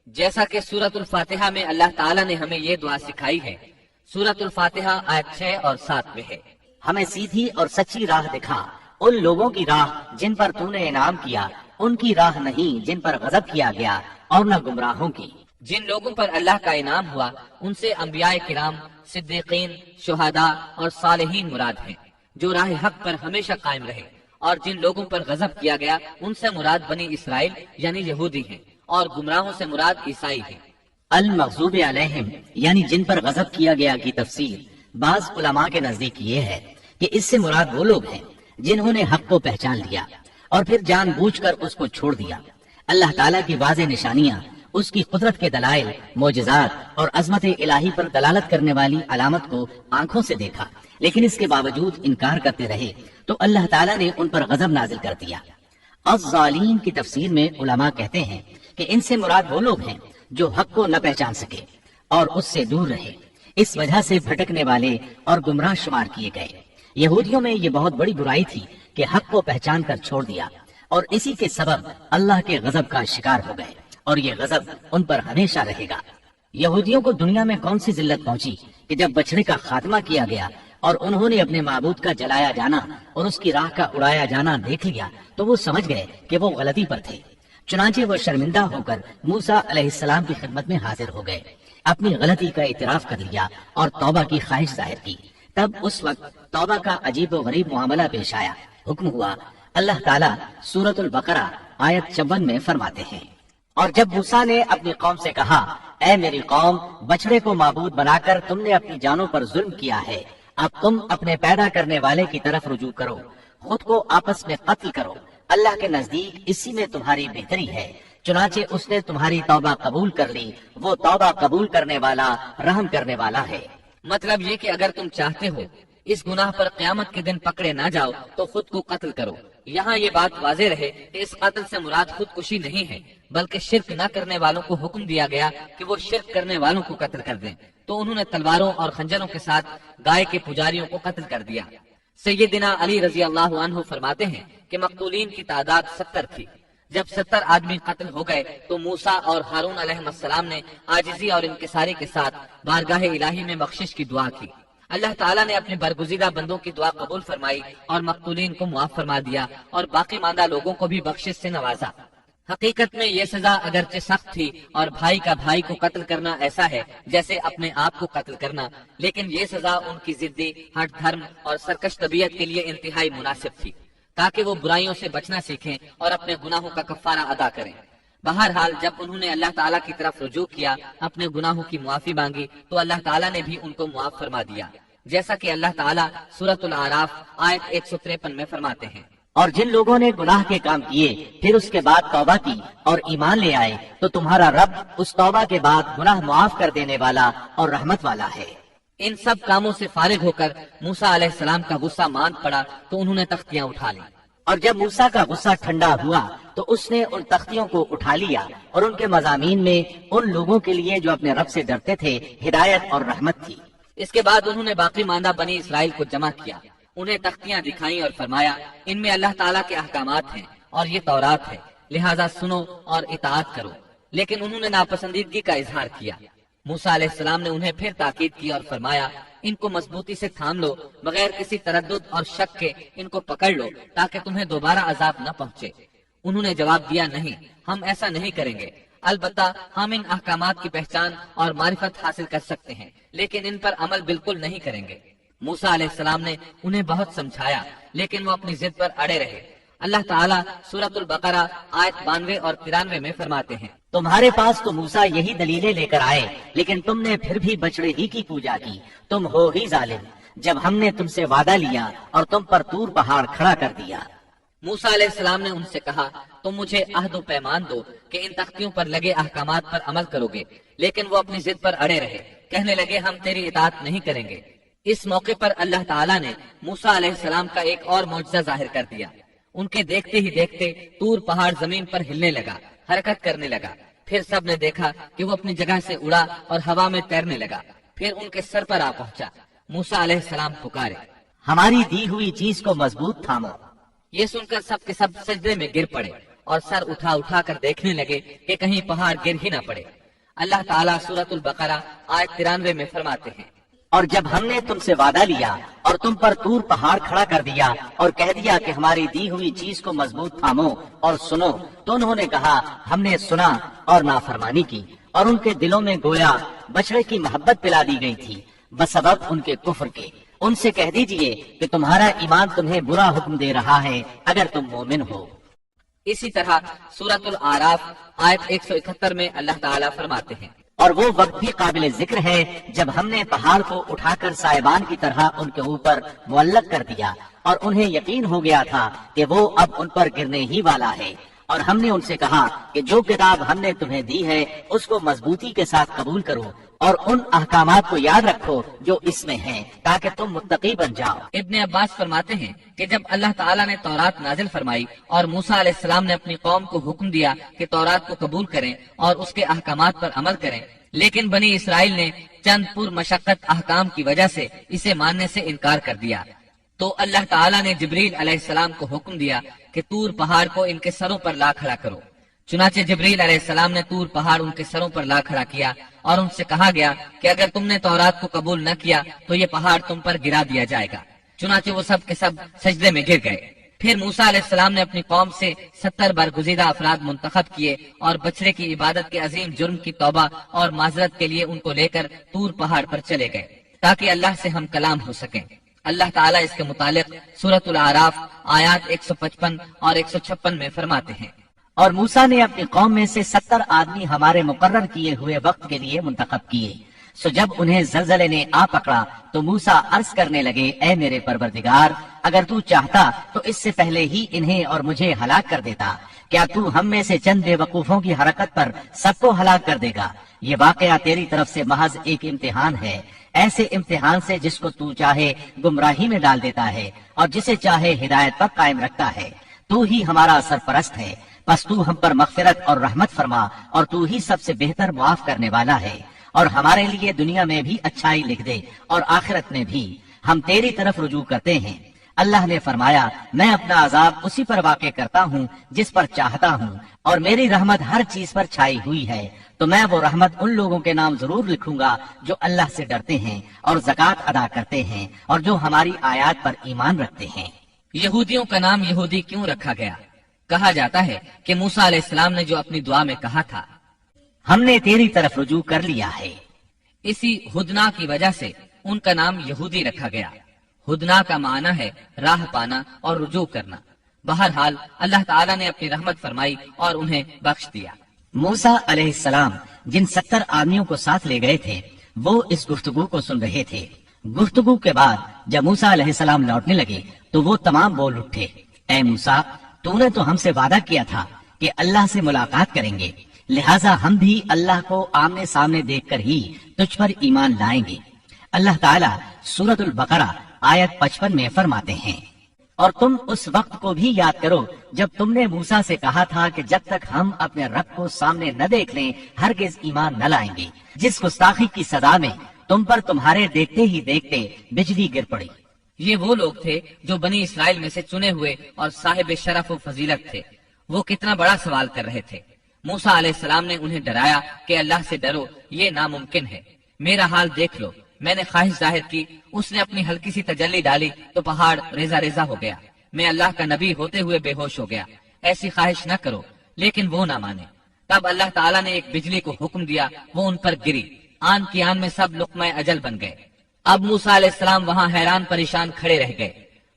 جیسا کہ سورۃ الفاتحہ میں اللہ تعالیٰ نے ہمیں یہ دعا سکھائی ہے۔ سورۃ الفاتحہ آیت 6 اور 7 میں ہے، ہمیں سیدھی اور سچی راہ دکھا، ان لوگوں کی راہ جن پر تو نے انعام کیا، ان کی راہ نہیں جن پر غضب کیا گیا، اور نہ گمراہوں کی۔ جن لوگوں پر اللہ کا انعام ہوا ان سے انبیاء کرام، صدیقین، شہداء اور صالحین مراد ہیں، جو راہ حق پر ہمیشہ قائم رہے، اور جن لوگوں پر غضب کیا گیا ان سے مراد بنی اسرائیل یعنی یہودی ہیں، اور گمراہوں سے مراد عیسائی ہیں۔ المغضوب علیہم یعنی جن پر غضب کیا گیا کی تفسیر بعض علماء کے نزدیک یہ ہے کہ اس سے مراد وہ لوگ ہیں جنہوں نے حق کو پہچان لیا اور پھر جان بوجھ کر اس کو چھوڑ دیا۔ اللہ تعالیٰ کی واضح نشانیاں، اس کی قدرت کے دلائل، معجزات اور عظمت الہی پر دلالت کرنے والی علامت کو آنکھوں سے دیکھا، لیکن اس کے باوجود انکار کرتے رہے تو اللہ تعالیٰ نے ان پر غضب نازل کر دیا۔ الظالمین کی تفسیر میں علماء کہتے ہیں کہ ان سے مراد وہ لوگ ہیں جو حق کو نہ پہچان سکے اور اس سے دور رہے، اس وجہ سے بھٹکنے والے اور گمراہ شمار کیے گئے۔ یہودیوں میں یہ بہت بڑی برائی تھی کہ حق کو پہچان کر چھوڑ دیا، اور اسی کے سبب اللہ کے غضب کا شکار ہو گئے، اور یہ غضب ان پر ہمیشہ رہے گا۔ یہودیوں کو دنیا میں کون سی ذلت پہنچی کہ جب بچڑے کا خاتمہ کیا گیا اور انہوں نے اپنے معبود کا جلایا جانا اور اس کی راہ کا اڑایا جانا دیکھ لیا تو وہ سمجھ گئے کہ وہ غلطی پر تھے۔ چنانچہ وہ شرمندہ ہو کر موسیٰ علیہ السلام کی خدمت میں حاضر ہو گئے، اپنی غلطی کا اعتراف کر لیا اور توبہ کی خواہش ظاہر کی۔ تب اس وقت توبہ کا عجیب و غریب معاملہ پیش آیا۔ حکم ہوا، اللہ تعالیٰ سورۃ البقرہ آیت 54 میں فرماتے ہیں، اور جب موسیٰ نے اپنی قوم سے کہا، اے میری قوم، بچڑے کو معبود بنا کر تم نے اپنی جانوں پر ظلم کیا ہے، اب تم اپنے پیدا کرنے والے کی طرف رجوع کرو، خود کو آپس میں قتل کرو، اللہ کے نزدیک اسی میں تمہاری بہتری ہے۔ چنانچہ اس نے تمہاری توبہ قبول کر لی، وہ توبہ قبول کرنے والا، رحم کرنے والا ہے۔ مطلب یہ کہ اگر تم چاہتے ہو اس گناہ پر قیامت کے دن پکڑے نہ جاؤ تو خود کو قتل کرو۔ یہاں یہ بات واضح رہے کہ اس قتل سے مراد خودکشی نہیں ہے، بلکہ شرک نہ کرنے والوں کو حکم دیا گیا کہ وہ شرک کرنے والوں کو قتل کر دیں، تو انہوں نے تلواروں اور خنجروں کے ساتھ گائے کے پجاریوں کو قتل کر دیا۔ سیدنا علی رضی اللہ عنہ فرماتے ہیں کہ مقتولین کی تعداد 70 تھی۔ جب 70 آدمی قتل ہو گئے تو موسیٰ اور ہارون علیہ السلام نے عاجزی اور انکساری کے ساتھ بارگاہ الہی میں بخشش کی دعا کی۔ اللہ تعالیٰ نے اپنے برگزیدہ بندوں کی دعا قبول فرمائی اور مقتولین کو معاف فرما دیا اور باقی ماندہ لوگوں کو بھی بخشش سے نوازا۔ حقیقت میں یہ سزا اگرچہ سخت تھی اور بھائی کا بھائی کو قتل کرنا ایسا ہے جیسے اپنے آپ کو قتل کرنا، لیکن یہ سزا ان کی ضدی، ہٹ دھرم اور سرکش طبیعت کے لیے انتہائی مناسب تھی، تاکہ وہ برائیوں سے بچنا سیکھیں اور اپنے گناہوں کا کفارہ ادا کریں۔ بہرحال جب انہوں نے اللہ تعالیٰ کی طرف رجوع کیا، اپنے گناہوں کی معافی مانگی، تو اللہ تعالیٰ نے بھی ان کو معاف فرما دیا، جیسا کہ اللہ تعالیٰ سورۃ الاعراف آیت 153 میں فرماتے ہیں، اور جن لوگوں نے گناہ کے کام کیے پھر اس کے بعد توبہ کی اور ایمان لے آئے تو تمہارا رب اس توبہ کے بعد گناہ معاف کر دینے والا اور رحمت والا ہے۔ ان سب کاموں سے فارغ ہو کر موسیٰ علیہ السلام کا غصہ ماند پڑا تو انہوں نے تختیاں اٹھا لی. اور جب موسیٰ کا غصہ ٹھنڈا ہوا تو اس نے ان تختیوں کو اٹھا لیا اور ان کے مضامین میں ان لوگوں کے لیے جو اپنے رب سے ڈرتے تھے ہدایت اور رحمت تھی. اس کے بعد انہوں نے باقی ماندہ بنی اسرائیل کو جمع کیا، انہیں تختیاں دکھائیں اور فرمایا ان میں اللہ تعالیٰ کے احکامات ہیں اور یہ تورات ہے، لہٰذا سنو اور اطاعت کرو. لیکن انہوں نے ناپسندیدگی کا اظہار کیا. موسیٰ علیہ السلام نے انہیں پھر تاکید کی اور فرمایا ان کو مضبوطی سے تھام لو، بغیر کسی تردد اور شک کے ان کو پکڑ لو تاکہ تمہیں دوبارہ عذاب نہ پہنچے. انہوں نے جواب دیا نہیں، ہم ایسا نہیں کریں گے، البتہ ہم ان احکامات کی پہچان اور معرفت حاصل کر سکتے ہیں لیکن ان پر عمل بالکل نہیں کریں گے. موسیٰ علیہ السلام نے انہیں بہت سمجھایا لیکن وہ اپنی ضد پر اڑے رہے. اللہ تعالیٰ سورۃ البقرہ آیت 92 اور 93 میں فرماتے ہیں تمہارے پاس تو موسیٰ یہی دلیلیں لے کر آئے لیکن تم نے پھر بھی بچڑے ہی کی پوجا کی، تم ہو ہی ظالم. جب ہم نے تم سے وعدہ لیا اور تم پر طور پہاڑ کھڑا کر دیا. موسیٰ علیہ السلام نے ان سے کہا تم مجھے عہد و پیمان دو کہ ان تختیوں پر لگے احکامات پر عمل کرو گے، لیکن وہ اپنی ضد پر اڑے رہے، کہنے لگے ہم تیری اطاعت نہیں کریں گے. اس موقع پر اللہ تعالیٰ نے موسیٰ علیہ السلام کا ایک اور معجزہ ظاہر کر دیا. ان کے دیکھتے ہی دیکھتے طور پہاڑ زمین پر ہلنے لگا، حرکت کرنے لگا. پھر سب نے دیکھا کہ وہ اپنی جگہ سے اڑا اور ہوا میں تیرنے لگا. پھر ان کے سر پر آ پہنچا. موسیٰ علیہ السلام پکارے ہماری دی ہوئی چیز کو مضبوط تھامو. یہ سن کر سب کے سب سجدے میں گر پڑے اور سر اٹھا اٹھا کر دیکھنے لگے کہ کہیں پہاڑ گر ہی نہ پڑے. اللہ تعالیٰ سورۃ البقرہ آیت 93 میں فرماتے ہیں اور جب ہم نے تم سے وعدہ لیا اور تم پر طور پہاڑ کھڑا کر دیا اور کہہ دیا کہ ہماری دی ہوئی چیز کو مضبوط تھامو اور سنو، تو انہوں نے کہا ہم نے سنا اور نافرمانی کی. اور ان کے دلوں میں گویا بچڑے کی محبت پلا دی گئی تھی بسبب ان کے کفر کے. ان سے کہہ دیجئے کہ تمہارا ایمان تمہیں برا حکم دے رہا ہے اگر تم مومن ہو. اسی طرح سورۃ الاعراف آیت 171 میں اللہ تعالیٰ فرماتے ہیں اور وہ وقت بھی قابل ذکر ہے جب ہم نے پہاڑ کو اٹھا کر سائبان کی طرح ان کے اوپر معلق کر دیا اور انہیں یقین ہو گیا تھا کہ وہ اب ان پر گرنے ہی والا ہے. اور ہم نے ان سے کہا کہ جو کتاب ہم نے تمہیں دی ہے اس کو مضبوطی کے ساتھ قبول کرو اور ان احکامات کو یاد رکھو جو اس میں ہیں تاکہ تم متقی بن جاؤ. ابن عباس فرماتے ہیں کہ جب اللہ تعالیٰ نے تورات نازل فرمائی اور موسیٰ علیہ السلام نے اپنی قوم کو حکم دیا کہ تورات کو قبول کریں اور اس کے احکامات پر عمل کریں، لیکن بنی اسرائیل نے چند پر مشقت احکام کی وجہ سے اسے ماننے سے انکار کر دیا، تو اللہ تعالیٰ نے جبریل علیہ السلام کو حکم دیا کہ طور پہاڑ کو ان کے سروں پر لا کھڑا کرو. چنانچہ جبریل علیہ السلام نے طور پہاڑ ان کے سروں پر لا کھڑا کیا اور ان سے کہا گیا کہ اگر تم نے تورات کو قبول نہ کیا تو یہ پہاڑ تم پر گرا دیا جائے گا. چنانچہ وہ سب کے سب سجدے میں گر گئے. پھر موسیٰ علیہ السلام نے اپنی قوم سے 70 برگزیدہ افراد منتخب کیے اور بچڑے کی عبادت کے عظیم جرم کی توبہ اور معذرت کے لیے ان کو لے کر طور پہاڑ پر چلے گئے تاکہ اللہ سے ہم کلام ہو سکیں. اللہ تعالیٰ اس کے متعلق سورۃ الاعراف آیات 155 اور 156 میں فرماتے ہیں اور موسیٰ نے اپنی قوم میں سے 70 آدمی ہمارے مقرر کیے ہوئے وقت کے لیے منتخب کیے. سو جب انہیں زلزلے نے آ پکڑا تو موسیٰ عرض کرنے لگے اے میرے پروردگار، اگر تو چاہتا تو اس سے پہلے ہی انہیں اور مجھے ہلاک کر دیتا. کیا تو ہم میں سے چند بے وقوفوں کی حرکت پر سب کو ہلاک کر دے گا؟ یہ واقعہ تیری طرف سے محض ایک امتحان ہے، ایسے امتحان سے جس کو تو چاہے گمراہی میں ڈال دیتا ہے اور جسے چاہے ہدایت پر قائم رکھتا ہے. تو ہی ہمارا سرپرست ہے، بس تو ہم پر مغفرت اور رحمت فرما اور تو ہی سب سے بہتر معاف کرنے والا ہے. اور ہمارے لیے دنیا میں بھی اچھائی لکھ دے اور آخرت میں بھی، ہم تیری طرف رجوع کرتے ہیں. اللہ نے فرمایا میں اپنا عذاب اسی پر واقع کرتا ہوں جس پر چاہتا ہوں اور میری رحمت ہر چیز پر چھائی ہوئی ہے. تو میں وہ رحمت ان لوگوں کے نام ضرور لکھوں گا جو اللہ سے ڈرتے ہیں اور زکوٰۃ ادا کرتے ہیں اور جو ہماری آیات پر ایمان رکھتے ہیں. یہودیوں کا نام یہودی کیوں رکھا گیا؟ کہا جاتا ہے کہ موسیٰ علیہ السلام نے جو اپنی دعا میں کہا تھا ہم نے تیری طرف رجوع کر لیا ہے، اسی ہدنا کی وجہ سے ان کا نام یہودی رکھا گیا. ہدنا کا معنی ہے راہ پانا اور رجوع کرنا. بہرحال اللہ تعالیٰ نے اپنی رحمت فرمائی اور انہیں بخش دیا. موسیٰ علیہ السلام جن 70 آدمیوں کو ساتھ لے گئے تھے وہ اس گفتگو کو سن رہے تھے. گفتگو کے بعد جب موسیٰ علیہ السلام لوٹنے لگے تو وہ تمام بول اٹھے اے موسیٰ، تو نے تو ہم سے وعدہ کیا تھا کہ اللہ سے ملاقات کریں گے، لہٰذا ہم بھی اللہ کو آمنے سامنے دیکھ کر ہی تجھ پر ایمان لائیں گے. اللہ تعالیٰ سورۃ البقرہ آیت 55 میں فرماتے ہیں، اور تم اس وقت کو بھی یاد کرو جب تم نے موسیٰ سے کہا تھا کہ جب تک ہم اپنے رب کو سامنے نہ دیکھ لیں ہرگز ایمان نہ لائیں گے، جس گستاخی کی سزا میں تم پر تمہارے دیکھتے ہی دیکھتے بجلی گر پڑی۔ یہ وہ لوگ تھے جو بنی اسرائیل میں سے چنے ہوئے اور صاحب شرف و فضیلت تھے۔ وہ کتنا بڑا سوال کر رہے تھے۔ موسیٰ علیہ السلام نے انہیں ڈرایا کہ اللہ سے ڈرو، یہ ناممکن ہے، میرا حال دیکھ لو، میں نے خواہش ظاہر کی، اس نے اپنی ہلکی سی تجلی ڈالی تو پہاڑ ریزہ ریزہ ہو گیا، میں اللہ کا نبی ہوتے ہوئے بے ہوش ہو گیا، ایسی خواہش نہ کرو۔ لیکن وہ نہ مانے۔ تب اللہ تعالیٰ نے ایک بجلی کو حکم دیا، وہ ان پر گری، آن کی آن میں سب لقمہ اجل بن گئے۔ اب موسیٰ علیہ السلام وہاں حیران پریشان کھڑے رہ گئے۔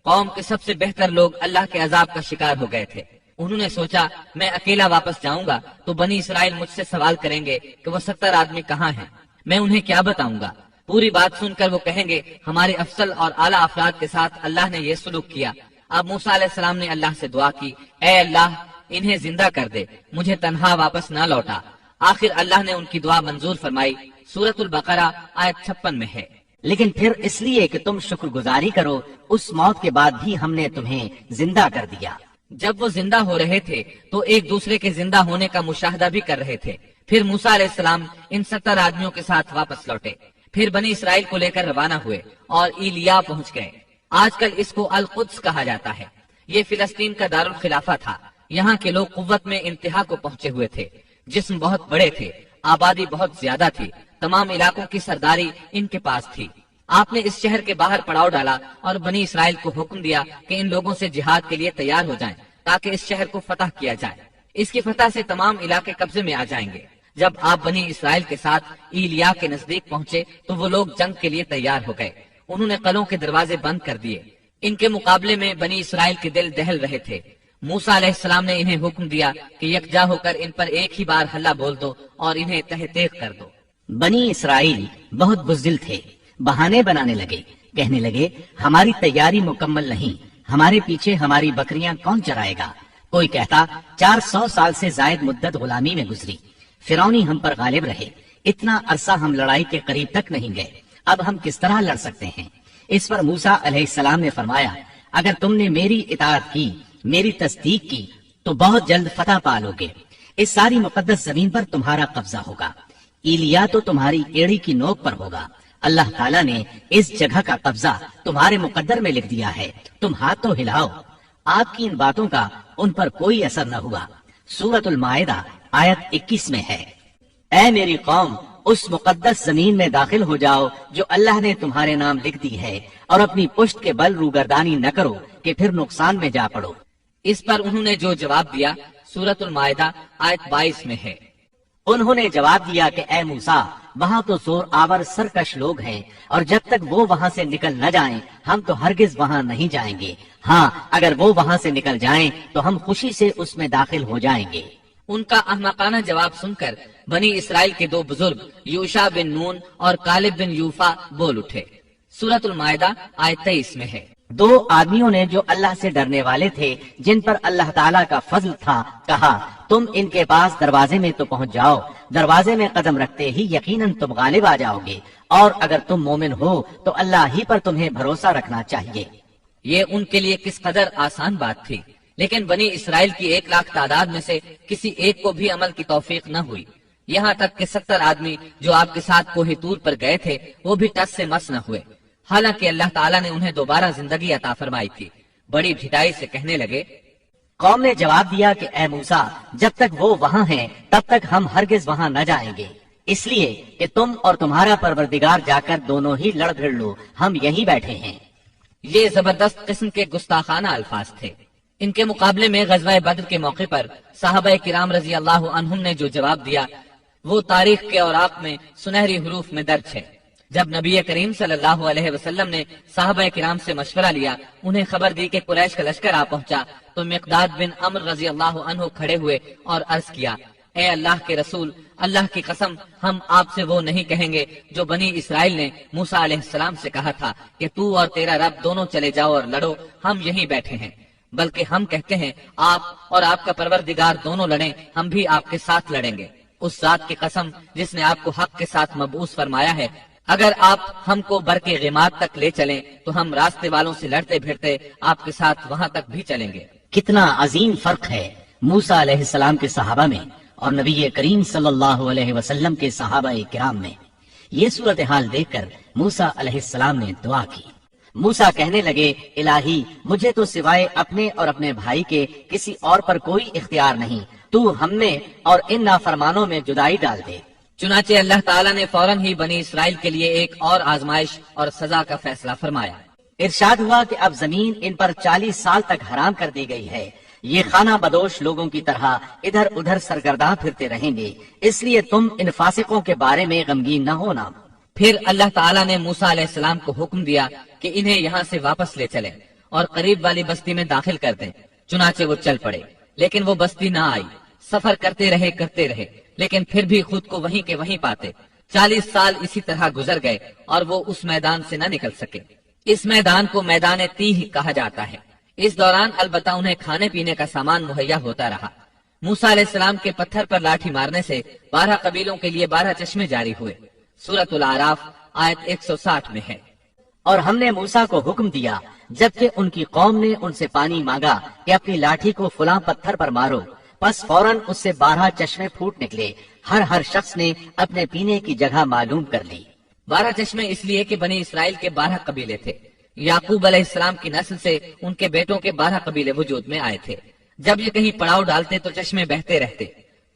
قوم کے سب سے بہتر لوگ اللہ کے عذاب کا شکار ہو گئے تھے۔ انہوں نے سوچا میں اکیلا واپس جاؤں گا تو بنی اسرائیل مجھ سے سوال کریں گے کہ وہ 70 آدمی کہاں ہیں، میں انہیں کیا بتاؤں گا؟ پوری بات سن کر وہ کہیں گے ہمارے افضل اور اعلیٰ افراد کے ساتھ اللہ نے یہ سلوک کیا۔ اب موسیٰ علیہ السلام نے اللہ سے دعا کی، اے اللہ انہیں زندہ کر دے، مجھے تنہا واپس نہ لوٹا۔ آخر اللہ نے ان کی دعا منظور فرمائی۔ سورۃ البقرہ آیت 56 میں ہے۔ لیکن پھر اس لیے کہ تم شکر گزاری کرو، اس موت کے بعد بھی ہم نے تمہیں زندہ کر دیا۔ جب وہ زندہ ہو رہے تھے تو ایک دوسرے کے زندہ ہونے کا مشاہدہ بھی کر رہے تھے۔ پھر موسیٰ علیہ السلام ان 70 آدمیوں کے ساتھ واپس لوٹے، پھر بنی اسرائیل کو لے کر روانہ ہوئے اور ایلیا پہنچ گئے۔ آج کل اس کو القدس کہا جاتا ہے۔ یہ فلسطین کا دارالخلافہ تھا۔ یہاں کے لوگ قوت میں انتہا کو پہنچے ہوئے تھے، جسم بہت بڑے تھے، آبادی بہت زیادہ تھی، تمام علاقوں کی سرداری ان کے پاس تھی۔ آپ نے اس شہر کے باہر پڑاؤ ڈالا اور بنی اسرائیل کو حکم دیا کہ ان لوگوں سے جہاد کے لیے تیار ہو جائیں تاکہ اس شہر کو فتح کیا جائے۔ اس کی فتح سے تمام علاقے قبضے میں آ جائیں گے۔ جب آپ بنی اسرائیل کے ساتھ ایلیا کے نزدیک پہنچے تو وہ لوگ جنگ کے لیے تیار ہو گئے۔ انہوں نے قلعوں کے دروازے بند کر دیے۔ ان کے مقابلے میں بنی اسرائیل کے دل دہل رہے تھے۔ موسیٰ علیہ السلام نے انہیں حکم دیا کہ یکجا ہو کر ان پر ایک ہی بار حلہ بول دو اور انہیں تہ تیغ کر دو۔ بنی اسرائیل بہت بزدل تھے، بہانے بنانے لگے، کہنے لگے ہماری تیاری مکمل نہیں، ہمارے پیچھے ہماری بکریاں کون چرائے گا؟ کوئی کہتا 400 سال سے زائد مدت غلامی میں گزری، فرعونی ہم پر غالب رہے، اتنا عرصہ ہم لڑائی کے قریب تک نہیں گئے، اب ہم کس طرح لڑ سکتے ہیں؟ اس پر موسیٰ علیہ السلام نے فرمایا اگر تم نے میری اطاعت کی، میری تصدیق کی تو بہت جلد فتح پالو گے، اس ساری مقدس زمین پر تمہارا قبضہ ہوگا، ایلیا تو تمہاری ایڑی کی نوک پر ہوگا، اللہ تعالیٰ نے اس جگہ کا قبضہ تمہارے مقدر میں لکھ دیا ہے، تم ہاتھ تو ہلاؤ۔ آپ کی ان باتوں کا ان پر کوئی اثر نہ ہوا۔ سورۃ المائدہ آیت 21 میں ہے، اے میری قوم اس مقدس زمین میں داخل ہو جاؤ جو اللہ نے تمہارے نام لکھ دی ہے، اور اپنی پشت کے بل روگردانی نہ کرو کہ پھر نقصان میں جا پڑو۔ اس پر انہوں نے جو جواب دیا سورۃ المائدہ آیت 22 میں ہے۔ انہوں نے جواب دیا کہ اے موسیٰ وہاں تو زور آور سرکش لوگ ہیں، اور جب تک وہ وہاں سے نکل نہ جائیں ہم تو ہرگز وہاں نہیں جائیں گے، ہاں اگر وہ وہاں سے نکل جائیں تو ہم خوشی سے اس میں داخل ہو جائیں گے۔ ان کا احمقانہ جواب سن کر بنی اسرائیل کے دو بزرگ یوشع بن نون اور کالب بن یوفا بول اٹھے۔ سورۃ المائدہ آیت 23 میں ہے، دو آدمیوں نے جو اللہ سے ڈرنے والے تھے، جن پر اللہ تعالیٰ کا فضل تھا، کہا تم ان کے پاس دروازے میں تو پہنچ جاؤ، دروازے میں قدم رکھتے ہی یقیناً تم غالب آ جاؤ گے، اور اگر تم مومن ہو تو اللہ ہی پر تمہیں بھروسہ رکھنا چاہیے۔ یہ ان کے لیے کس قدر آسان بات تھی، لیکن بنی اسرائیل کی 1 لاکھ تعداد میں سے کسی ایک کو بھی عمل کی توفیق نہ ہوئی، یہاں تک کہ 70 آدمی جو آپ کے ساتھ کوہ طور پر گئے تھے وہ بھی ٹس سے مس نہ ہوئے، حالانکہ اللہ تعالیٰ نے انہیں دوبارہ زندگی عطا فرمائی تھی۔ بڑی ڈھٹائی سے کہنے لگے، قوم نے جواب دیا کہ اے موسیٰ جب تک وہ وہاں ہیں تب تک ہم ہرگز وہاں نہ جائیں گے، اس لیے کہ تم اور تمہارا پروردگار جا کر دونوں ہی لڑ بھڑ لو، ہم یہیں بیٹھے ہیں۔ یہ زبردست قسم کے گستاخانہ الفاظ تھے۔ ان کے مقابلے میں غزوہ بدر کے موقع پر صحابہ کرام رضی اللہ عنہم نے جو جواب دیا وہ تاریخ کے اوراق میں سنہری حروف میں درج ہے۔ جب نبی کریم صلی اللہ علیہ وسلم نے صحابہ کرام سے مشورہ لیا، انہیں خبر دی کہ قریش کا لشکر آ پہنچا، تو مقداد بن عمر رضی اللہ عنہ کھڑے ہوئے اور عرض کیا، اے اللہ کے رسول، اللہ کی قسم ہم آپ سے وہ نہیں کہیں گے جو بنی اسرائیل نے موسیٰ علیہ السلام سے کہا تھا کہ تو اور تیرا رب دونوں چلے جاؤ اور لڑو، ہم یہیں بیٹھے ہیں، بلکہ ہم کہتے ہیں آپ اور آپ کا پروردگار دونوں لڑیں، ہم بھی آپ کے ساتھ لڑیں گے۔ اس ذات کی قسم جس نے آپ کو حق کے ساتھ مبعوث فرمایا ہے، اگر آپ ہم کو برق غماد تک لے چلیں تو ہم راستے والوں سے لڑتے بھیڑتے آپ کے ساتھ وہاں تک بھی چلیں گے۔ کتنا عظیم فرق ہے موسیٰ علیہ السلام کے صحابہ میں اور نبی کریم صلی اللہ علیہ وسلم کے صحابہ کرام میں۔ یہ صورتحال دیکھ کر موسیٰ علیہ السلام نے دعا کی۔ موسیٰ کہنے لگے، الہی مجھے تو سوائے اپنے اور اپنے بھائی کے کسی اور پر کوئی اختیار نہیں، تو ہم میں اور ان نافرمانوں میں جدائی ڈال دے۔ چنانچہ اللہ تعالیٰ نے فوراً ہی بنی اسرائیل کے لیے ایک اور آزمائش اور سزا کا فیصلہ فرمایا۔ ارشاد ہوا کہ اب زمین ان پر 40 سال تک حرام کر دی گئی ہے، یہ خانہ بدوش لوگوں کی طرح ادھر ادھر سرگرداں پھرتے رہیں گے، اس لیے تم ان فاسقوں کے بارے میں غمگین نہ ہونا۔ پھر اللہ تعالیٰ نے موسیٰ علیہ السلام کو حکم دیا کہ انہیں یہاں سے واپس لے چلیں اور قریب والی بستی میں داخل کر دیں۔ چنانچہ وہ چل پڑے، لیکن وہ بستی نہ آئی۔ سفر کرتے رہے لیکن پھر بھی خود کو وہیں کے وہیں پاتے۔ 40 سال اسی طرح گزر گئے اور وہ اس میدان سے نہ نکل سکے۔ اس میدان کو میدان تیہ کہا جاتا ہے۔ اس دوران البتہ انہیں کھانے پینے کا سامان مہیا ہوتا رہا۔ موسیٰ علیہ السلام کے پتھر پر لاٹھی مارنے سے 12 قبیلوں کے لیے 12 چشمے جاری ہوئے۔ سورۃ الاعراف آیت 160 میں ہے۔ اور ہم نے موسیٰ کو حکم دیا جبکہ ان کی قوم نے ان سے پانی مانگا کہ اپنی لاٹھی کو فلاں پتھر پر مارو، پس فوراً اس سے 12 چشمے پھوٹ نکلے۔ ہر شخص نے اپنے پینے کی جگہ معلوم کر لی۔ 12 چشمے اس لیے کہ بنی اسرائیل کے 12 قبیلے تھے۔ یعقوب علیہ السلام کی نسل سے ان کے بیٹوں کے 12 قبیلے وجود میں آئے تھے۔ جب یہ کہیں پڑاؤ ڈالتے تو چشمے بہتے رہتے،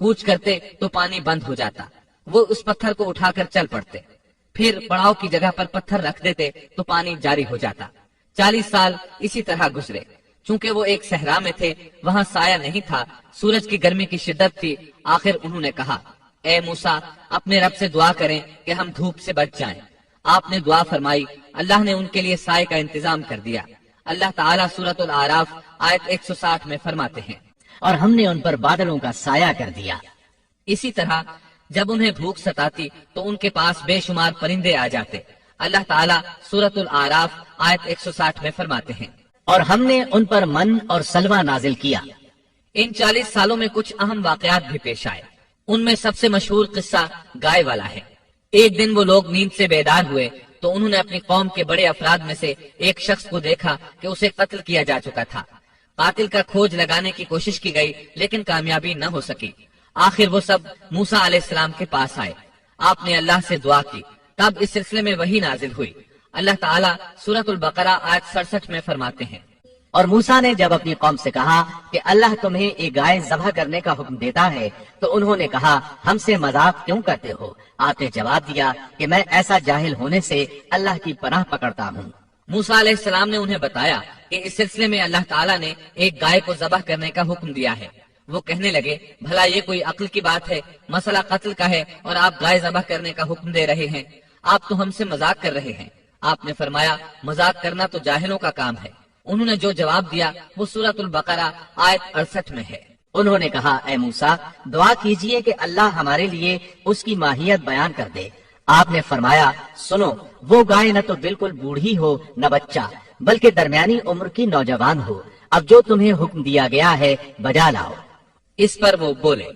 کوچ کرتے تو پانی بند ہو جاتا۔ وہ اس پتھر کو اٹھا کر چل پڑتے، پھر پڑاؤ کی جگہ پر پتھر رکھ دیتے تو پانی جاری ہو جاتا۔ 40 سال اسی طرح گزرے۔ چونکہ وہ ایک صحرا میں تھے، وہاں سایہ نہیں تھا، سورج کی گرمی کی شدت تھی۔ آخر انہوں نے کہا، اے موسیٰ اپنے رب سے دعا کریں کہ ہم دھوپ سے بچ جائیں۔ آپ نے دعا فرمائی، اللہ نے ان کے لیے سائے کا انتظام کر دیا۔ اللہ تعالیٰ سورۃ الاعراف آیت 160 میں فرماتے ہیں، اور ہم نے ان پر بادلوں کا سایہ کر دیا۔ اسی طرح جب انہیں بھوک ستاتی تو ان کے پاس بے شمار پرندے آ جاتے۔ اللہ تعالیٰ سورۃ الاعراف آیت 160 میں فرماتے ہیں، اور ہم نے ان پر من اور سلوہ نازل کیا۔ ان 40 سالوں میں کچھ اہم واقعات بھی پیش آئے۔ ان میں سب سے مشہور قصہ گائے والا ہے۔ ایک دن وہ لوگ نیند سے بیدار ہوئے تو انہوں نے اپنی قوم کے بڑے افراد میں سے ایک شخص کو دیکھا کہ اسے قتل کیا جا چکا تھا۔ قاتل کا کھوج لگانے کی کوشش کی گئی لیکن کامیابی نہ ہو سکی۔ آخر وہ سب موسیٰ علیہ السلام کے پاس آئے۔ آپ نے اللہ سے دعا کی، تب اس سلسلے میں وحی نازل ہوئی۔ اللہ تعالیٰ سورۃ البقرہ آیت 67 میں فرماتے ہیں، اور موسیٰ نے جب اپنی قوم سے کہا کہ اللہ تمہیں ایک گائے ذبح کرنے کا حکم دیتا ہے تو انہوں نے کہا، ہم سے مذاق کیوں کرتے ہو؟ آپ نے جواب دیا کہ میں ایسا جاہل ہونے سے اللہ کی پناہ پکڑتا ہوں۔ موسیٰ علیہ السلام نے انہیں بتایا کہ اس سلسلے میں اللہ تعالیٰ نے ایک گائے کو ذبح کرنے کا حکم دیا ہے۔ وہ کہنے لگے، بھلا یہ کوئی عقل کی بات ہے؟ مسئلہ قتل کا ہے اور آپ گائے ذبح کرنے کا حکم دے رہے ہیں؟ آپ تو ہم سے مذاق کر رہے ہیں۔ آپ نے فرمایا، مذاق کرنا تو جاہلوں کا کام ہے۔ انہوں نے جو جواب دیا وہ سورۃ البقرہ آیت 68 میں ہے۔ انہوں نے کہا، اے موسیٰ دعا کیجئے کہ اللہ ہمارے لیے اس کی ماہیت بیان کر دے۔ آپ نے فرمایا، سنو، وہ گائے نہ تو بالکل بوڑھی ہو نہ بچہ، بلکہ درمیانی عمر کی نوجوان ہو۔ اب جو تمہیں حکم دیا گیا ہے بجا لاؤ۔ اس پر وہ بولے۔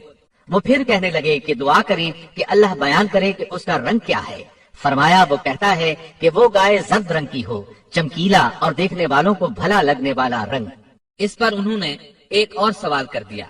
وہ پھر کہنے لگے کہ دعا کریں کہ اللہ بیان کرے کہ اس کا رنگ کیا ہے۔ فرمایا، وہ کہتا ہے کہ وہ گائے زرد رنگ کی ہو، چمکیلا اور دیکھنے والوں کو بھلا لگنے والا رنگ۔ اس پر انہوں نے ایک اور سوال کر دیا۔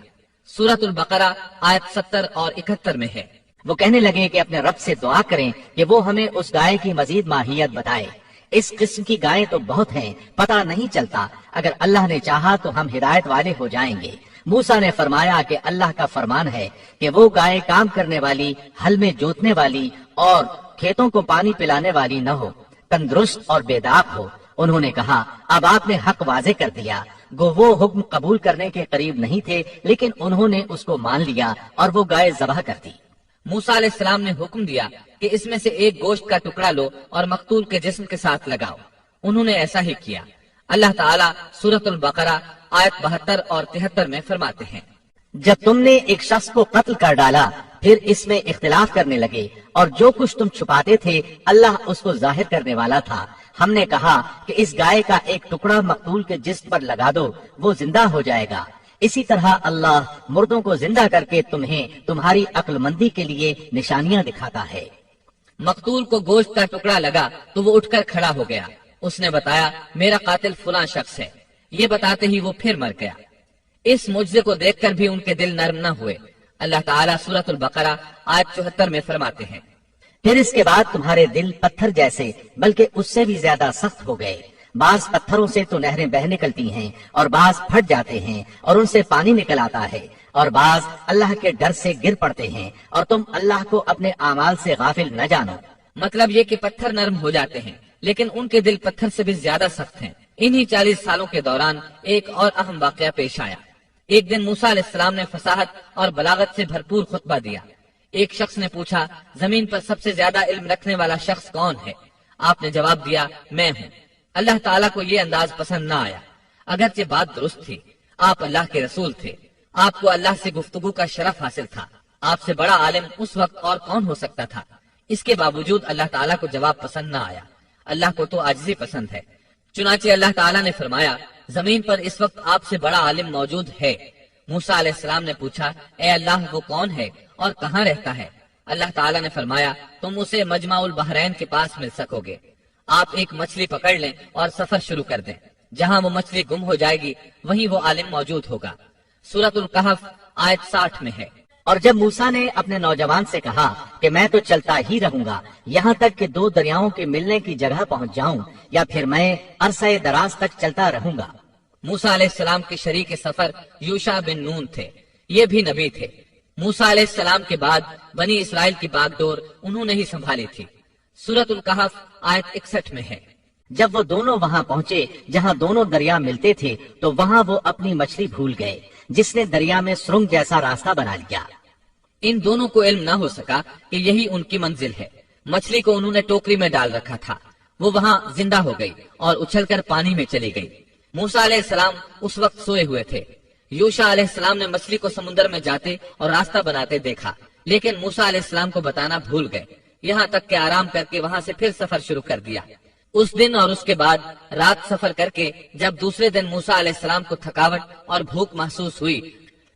سورۃ البقرہ آیت 70 اور 71 میں ہے۔ وہ کہنے لگے کہ اپنے رب سے دعا کریں کہ وہ ہمیں اس گائے کی مزید ماہیت بتائے۔ اس قسم کی گائیں تو بہت ہیں، پتہ نہیں چلتا، اگر اللہ نے چاہا تو ہم ہدایت والے ہو جائیں گے۔ موسیٰ نے فرمایا کہ اللہ کا فرمان ہے کہ وہ گائے کام کرنے والی، ہل میں جوتنے والی اور کھیتوں کو پانی پلانے والی نہ ہو، تندرست اور بے داغ ہو۔ انہوں نے کہا، اب آپ نے حق واضح کر دیا۔ گو وہ حکم قبول کرنے کے قریب نہیں تھے، لیکن انہوں نے اس کو مان لیا اور وہ گائے ذبح کر دی۔ موسیٰ علیہ السلام نے حکم دیا کہ اس میں سے ایک گوشت کا ٹکڑا لو اور مقتول کے جسم کے ساتھ لگاؤ۔ انہوں نے ایسا ہی کیا۔ اللہ تعالیٰ سورۃ البقرہ آیت 72 اور 73 میں فرماتے ہیں، جب تم نے ایک شخص کو قتل کر ڈالا پھر اس میں اختلاف کرنے لگے، اور جو کچھ تم چھپاتے تھے اللہ اس کو ظاہر کرنے والا تھا۔ ہم نے کہا کہ اس گائے کا ایک ٹکڑا مقتول کے جسم پر لگا دو، وہ زندہ ہو جائے گا۔ اسی طرح اللہ مردوں کو زندہ کر کے تمہیں تمہاری عقل مندی کے لیے نشانیاں دکھاتا ہے۔ مقتول کو گوشت کا ٹکڑا لگا تو وہ اٹھ کر کھڑا ہو گیا. اس نے بتایا میرا قاتل فلاں شخص ہے. یہ بتاتے ہی وہ پھر مر گیا. اس معجزے کو دیکھ کر بھی ان کے دل نرم نہ ہوئے. اللہ تعالیٰ سورۃ البقرہ آیت 74 میں فرماتے ہیں، پھر اس کے بعد تمہارے دل پتھر جیسے بلکہ اس سے بھی زیادہ سخت ہو گئے. بعض پتھروں سے تو نہریں بہ نکلتی ہیں اور بعض پھٹ جاتے ہیں اور ان سے پانی نکل آتا ہے، اور بعض اللہ کے ڈر سے گر پڑتے ہیں اور تم اللہ کو اپنے اعمال سے غافل نہ جانو. مطلب یہ کہ پتھر نرم ہو جاتے ہیں لیکن ان کے دل پتھر سے بھی زیادہ سخت ہیں. انہی 40 سالوں کے دوران ایک اور اہم واقعہ پیش آیا. ایک دن موسیٰ علیہ السلام نے فصاحت اور بلاغت سے بھرپور خطبہ دیا. ایک شخص نے پوچھا زمین پر سب سے زیادہ علم رکھنے والا شخص کون ہے؟ آپ نے جواب دیا میں ہوں. اللہ تعالیٰ کو یہ انداز پسند نہ آیا. اگرچہ بات درست تھی، آپ اللہ کے رسول تھے، آپ کو اللہ سے گفتگو کا شرف حاصل تھا. آپ سے بڑا عالم اس وقت اور کون ہو سکتا تھا؟ اس کے باوجود اللہ تعالیٰ کو جواب پسند نہ آیا. اللہ کو تو عاجزی پسند ہے. چنانچہ اللہ تعالیٰ نے فرمایا زمین پر اس وقت آپ سے بڑا عالم موجود ہے. موسیٰ علیہ السلام نے پوچھا اے اللہ وہ کون ہے اور کہاں رہتا ہے؟ اللہ تعالیٰ نے فرمایا تم اسے مجمع البحرین کے پاس مل سکو گے. آپ ایک مچھلی پکڑ لیں اور سفر شروع کر دیں. جہاں وہ مچھلی گم ہو جائے گی وہیں وہ عالم موجود ہوگا. سورۃ الکہف آیت 60 میں ہے. اور جب موسیٰ نے اپنے نوجوان سے کہا کہ میں تو چلتا ہی رہوں گا یہاں تک کہ 2 دریاؤں کے ملنے کی جگہ پہنچ جاؤں یا پھر میں عرصہ دراز تک چلتا رہوں گا. موسیٰ علیہ السلام کے شریک سفر یوشع بن نون تھے. یہ بھی نبی تھے. موسیٰ علیہ السلام کے بعد بنی اسرائیل کی باغ ڈور انہوں نے ہی سنبھالی تھی. سورۃ الکہف آیت 61 میں ہے. جب وہ دونوں وہاں پہنچے جہاں دونوں دریا ملتے تھے تو وہاں وہ اپنی مچھلی بھول گئے جس نے دریا میں سرنگ جیسا راستہ بنا لیا. ان دونوں کو علم نہ ہو سکا کہ یہی ان کی منزل ہے. مچھلی کو انہوں نے ٹوکری میں ڈال رکھا تھا. وہ وہاں زندہ ہو گئی اور اچھل کر پانی میں چلی گئی. موسیٰ علیہ السلام اس وقت سوئے ہوئے تھے. یوشع علیہ السلام نے مچھلی کو سمندر میں جاتے اور راستہ بناتے دیکھا لیکن موسیٰ علیہ السلام کو بتانا بھول گئے. یہاں تک کہ آرام کر کے وہاں سے پھر سفر شروع کر دیا. اس دن اور اس کے بعد رات سفر کر کے جب دوسرے دن موسیٰ علیہ السلام کو تھکاوٹ اور بھوک محسوس ہوئی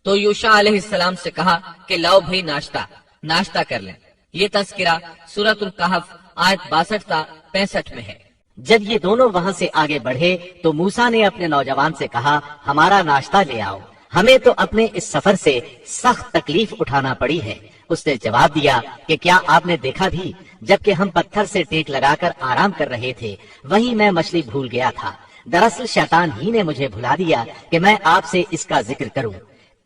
تو یوشع علیہ السلام سے کہا کہ لاؤ بھائی ناشتہ کر لیں. یہ تذکرہ سورۃ الکہف آیت 62 تا 65 میں ہے. جب یہ دونوں وہاں سے آگے بڑھے تو موسیٰ نے اپنے نوجوان سے کہا ہمارا ناشتہ لے آؤ، ہمیں تو اپنے اس سفر سے سخت تکلیف اٹھانا پڑی ہے. اس نے جواب دیا کہ کیا آپ نے دیکھا بھی جبکہ ہم پتھر سے ٹیک لگا کر آرام کر رہے تھے وہیں میں مچھلی بھول گیا تھا. دراصل شیطان ہی نے مجھے بھلا دیا کہ میں آپ سے اس کا ذکر کروں.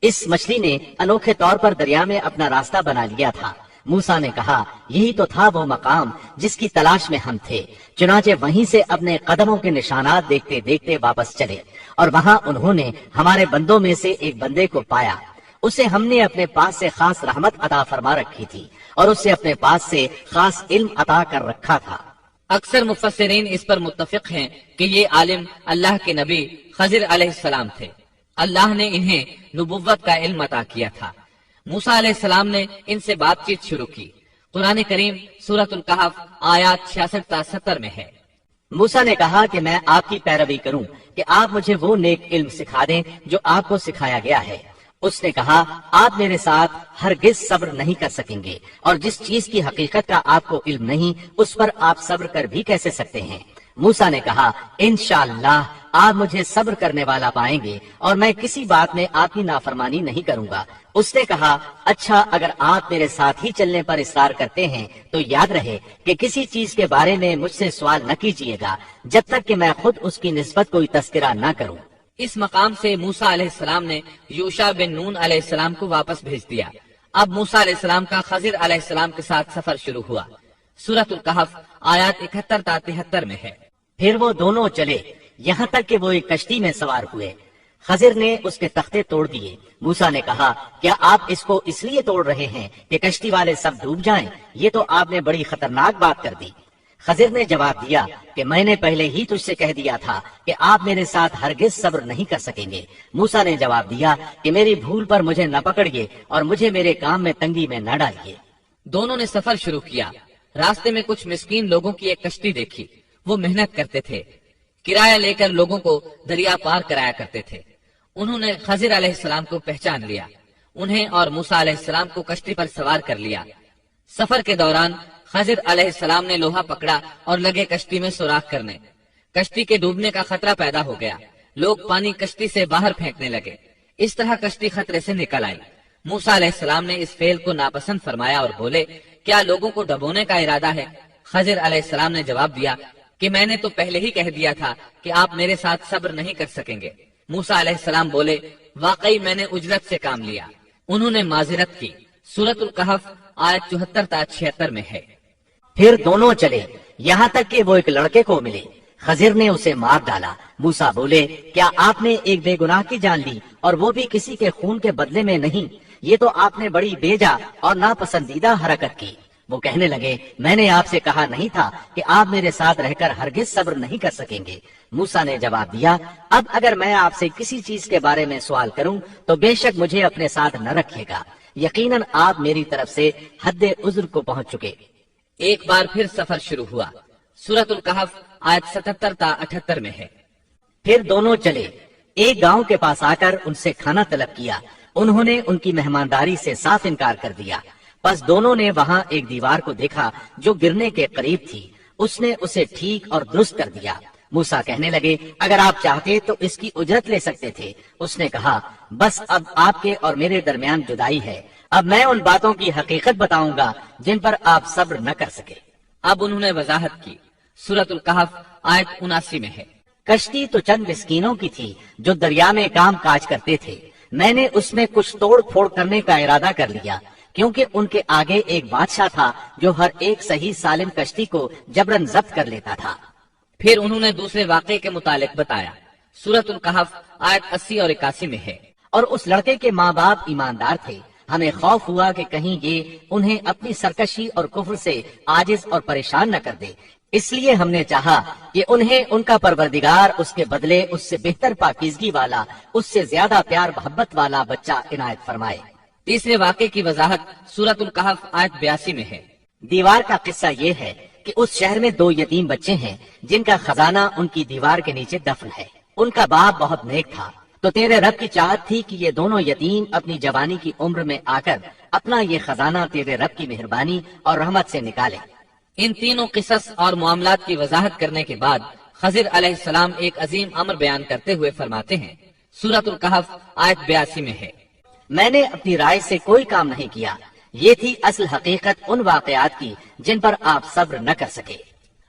اس مچھلی نے انوکھے طور پر دریا میں اپنا راستہ بنا لیا تھا. موسیٰ نے کہا یہی تو تھا وہ مقام جس کی تلاش میں ہم تھے. چنانچہ وہیں سے اپنے قدموں کے نشانات دیکھتے دیکھتے واپس چلے اور وہاں انہوں نے ہمارے بندوں میں سے ایک بندے کو پایا. اسے ہم نے اپنے پاس سے خاص رحمت عطا فرما رکھی تھی اور اسے اپنے پاس سے خاص علم عطا کر رکھا تھا. اکثر مفسرین اس پر متفق ہیں کہ یہ عالم اللہ کے نبی خضر علیہ السلام تھے. اللہ نے انہیں نبوت کا علم عطا کیا تھا. موسیٰ علیہ السلام نے ان سے بات چیت شروع کی. قرآن کریم سورۃ الکہف آیات 66 تا 70 میں ہے. موسیٰ نے کہا کہ میں آپ کی پیروی کروں کہ آپ مجھے وہ نیک علم سکھا دیں جو آپ کو سکھایا گیا ہے. اس نے کہا آپ میرے ساتھ ہرگز صبر نہیں کر سکیں گے اور جس چیز کی حقیقت کا آپ کو علم نہیں اس پر آپ صبر کر بھی کیسے سکتے ہیں. موسیٰ نے کہا انشاءاللہ آپ مجھے صبر کرنے والا پائیں گے اور میں کسی بات میں آپ کی نافرمانی نہیں کروں گا. اس نے کہا اچھا اگر آپ میرے ساتھ ہی چلنے پر اصرار کرتے ہیں تو یاد رہے کہ کسی چیز کے بارے میں مجھ سے سوال نہ کیجیے گا جب تک کہ میں خود اس کی نسبت کوئی تذکرہ نہ کروں. اس مقام سے موسیٰ علیہ السلام نے یوشع بن نون علیہ السلام کو واپس بھیج دیا. اب موسیٰ علیہ السلام کا خضر علیہ السلام کے ساتھ سفر شروع ہوا. سورۃ الکہف آیات 71 تا 73 میں ہے. پھر وہ دونوں چلے یہاں تک کہ وہ ایک کشتی میں سوار ہوئے. خضر نے اس کے تختے توڑ دیے. موسیٰ نے کہا کیا آپ اس کو اس لیے توڑ رہے ہیں کہ کشتی والے سب ڈوب جائیں؟ یہ تو آپ نے بڑی خطرناک بات کر دی. خضر نے جواب دیا کہ میں نے پہلے ہی تجھ سے کہہ دیا تھا کہ آپ میرے ساتھ ہرگز صبر نہیں کر سکیں گے. موسیٰ نے جواب دیا کہ میری بھول پر مجھے نہ پکڑیے اور مجھے میرے کام میں تنگی میں نہ ڈالیے. دونوں نے سفر شروع کیا. راستے میں کچھ مسکین لوگوں کی ایک کشتی دیکھی. وہ محنت کرتے تھے، کرایہ لے کر لوگوں کو دریا پار کرایا کرتے تھے. انہوں نے خضر علیہ السلام کو پہچان لیا. انہیں اور موسیٰ علیہ السلام کو کشتی پر سوار کر لیا. سفر کے دوران خضر علیہ السلام نے لوہا پکڑا اور لگے کشتی میں سوراخ کرنے۔ کشتی کے ڈوبنے کا خطرہ پیدا ہو گیا، لوگ پانی کشتی سے باہر پھینکنے لگے، اس طرح کشتی خطرے سے نکل آئی۔ موسیٰ علیہ السلام نے اس فعل کو ناپسند فرمایا اور بولے، کیا لوگوں کو ڈبونے کا ارادہ ہے؟ خضر علیہ السلام نے جواب دیا کہ میں نے تو پہلے ہی کہہ دیا تھا کہ آپ میرے ساتھ صبر نہیں کر سکیں گے۔ موسیٰ علیہ السلام بولے، واقعی میں نے اجرت سے کام لیا۔ انہوں نے معذرت کی۔ سورۃ الکہف آیت 74 تا 76 میں ہے۔ پھر دونوں چلے یہاں تک کہ وہ ایک لڑکے کو ملے۔ خضر نے اسے مار ڈالا۔ موسیٰ بولے، کیا آپ نے ایک بے گناہ کی جان لی اور وہ بھی کسی کے خون کے بدلے میں نہیں؟ یہ تو آپ نے بڑی بیجا اور ناپسندیدہ حرکت کی۔ وہ کہنے لگے، میں نے آپ سے کہا نہیں تھا کہ آپ میرے ساتھ رہ کر ہرگز صبر نہیں کر سکیں گے؟ موسیٰ نے جواب دیا، اب اگر میں آپ سے کسی چیز کے بارے میں سوال کروں تو بے شک مجھے اپنے ساتھ نہ رکھیے گا، یقیناً آپ میری طرف سے حد عذر کو پہنچ چکے۔ ایک بار پھر سفر شروع ہوا۔ سورۃ الکہف آیت 77 تا 78 میں ہے۔ پھر دونوں چلے ایک گاؤں کے پاس آ کر ان سے کھانا طلب کیا۔ انہوں نے ان کی مہمانداری سے صاف انکار کر دیا۔ پس دونوں نے وہاں ایک دیوار کو دیکھا جو گرنے کے قریب تھی، اس نے اسے ٹھیک اور درست کر دیا۔ موسیٰ کہنے لگے، اگر آپ چاہتے تو اس کی اجرت لے سکتے تھے۔ اس نے کہا، بس اب آپ کے اور میرے درمیان جدائی ہے، اب میں ان باتوں کی حقیقت بتاؤں گا جن پر آپ صبر نہ کر سکے۔ اب انہوں نے وضاحت کی۔ سورۃ الکہف آیت 79 میں ہے۔ کشتی تو چند مسکینوں کی تھی جو دریا میں کام کاج کرتے تھے، میں نے اس میں کچھ توڑ پھوڑ کرنے کا ارادہ کر لیا، کیونکہ ان کے آگے ایک بادشاہ تھا جو ہر ایک صحیح سالم کشتی کو جبرن ضبط کر لیتا تھا۔ پھر انہوں نے دوسرے واقعے کے متعلق بتایا۔ سورۃ الکہف آیت 80 اور 81 میں ہے۔ اور اس لڑکے کے ماں باپ ایماندار تھے، ہمیں خوف ہوا کہ کہیں یہ انہیں اپنی سرکشی اور کفر سے عاجز اور پریشان نہ کر دے، اس لیے ہم نے چاہا کہ انہیں ان کا پروردگار اس کے بدلے اس سے بہتر پاکیزگی والا، اس سے زیادہ پیار محبت والا بچہ عنایت فرمائے۔ تیسرے واقعے کی وضاحت سورۃ الکہف آیت 82 میں ہے۔ دیوار کا قصہ یہ ہے کہ اس شہر میں 2 یتیم بچے ہیں جن کا خزانہ ان کی دیوار کے نیچے دفن ہے۔ ان کا باپ بہت نیک تھا، تو تیرے رب کی چاہت تھی کہ یہ دونوں یتیم اپنی جوانی کی عمر میں آ کر اپنا یہ خزانہ تیرے رب کی مہربانی اور رحمت سے نکالے۔ ان تینوں قصص اور معاملات کی وضاحت کرنے کے بعد خضر علیہ السلام ایک عظیم امر بیان کرتے ہوئے فرماتے ہیں۔ سورۃ الکہف آیت 82 میں ہے۔ میں نے اپنی رائے سے کوئی کام نہیں کیا، یہ تھی اصل حقیقت ان واقعات کی جن پر آپ صبر نہ کر سکے۔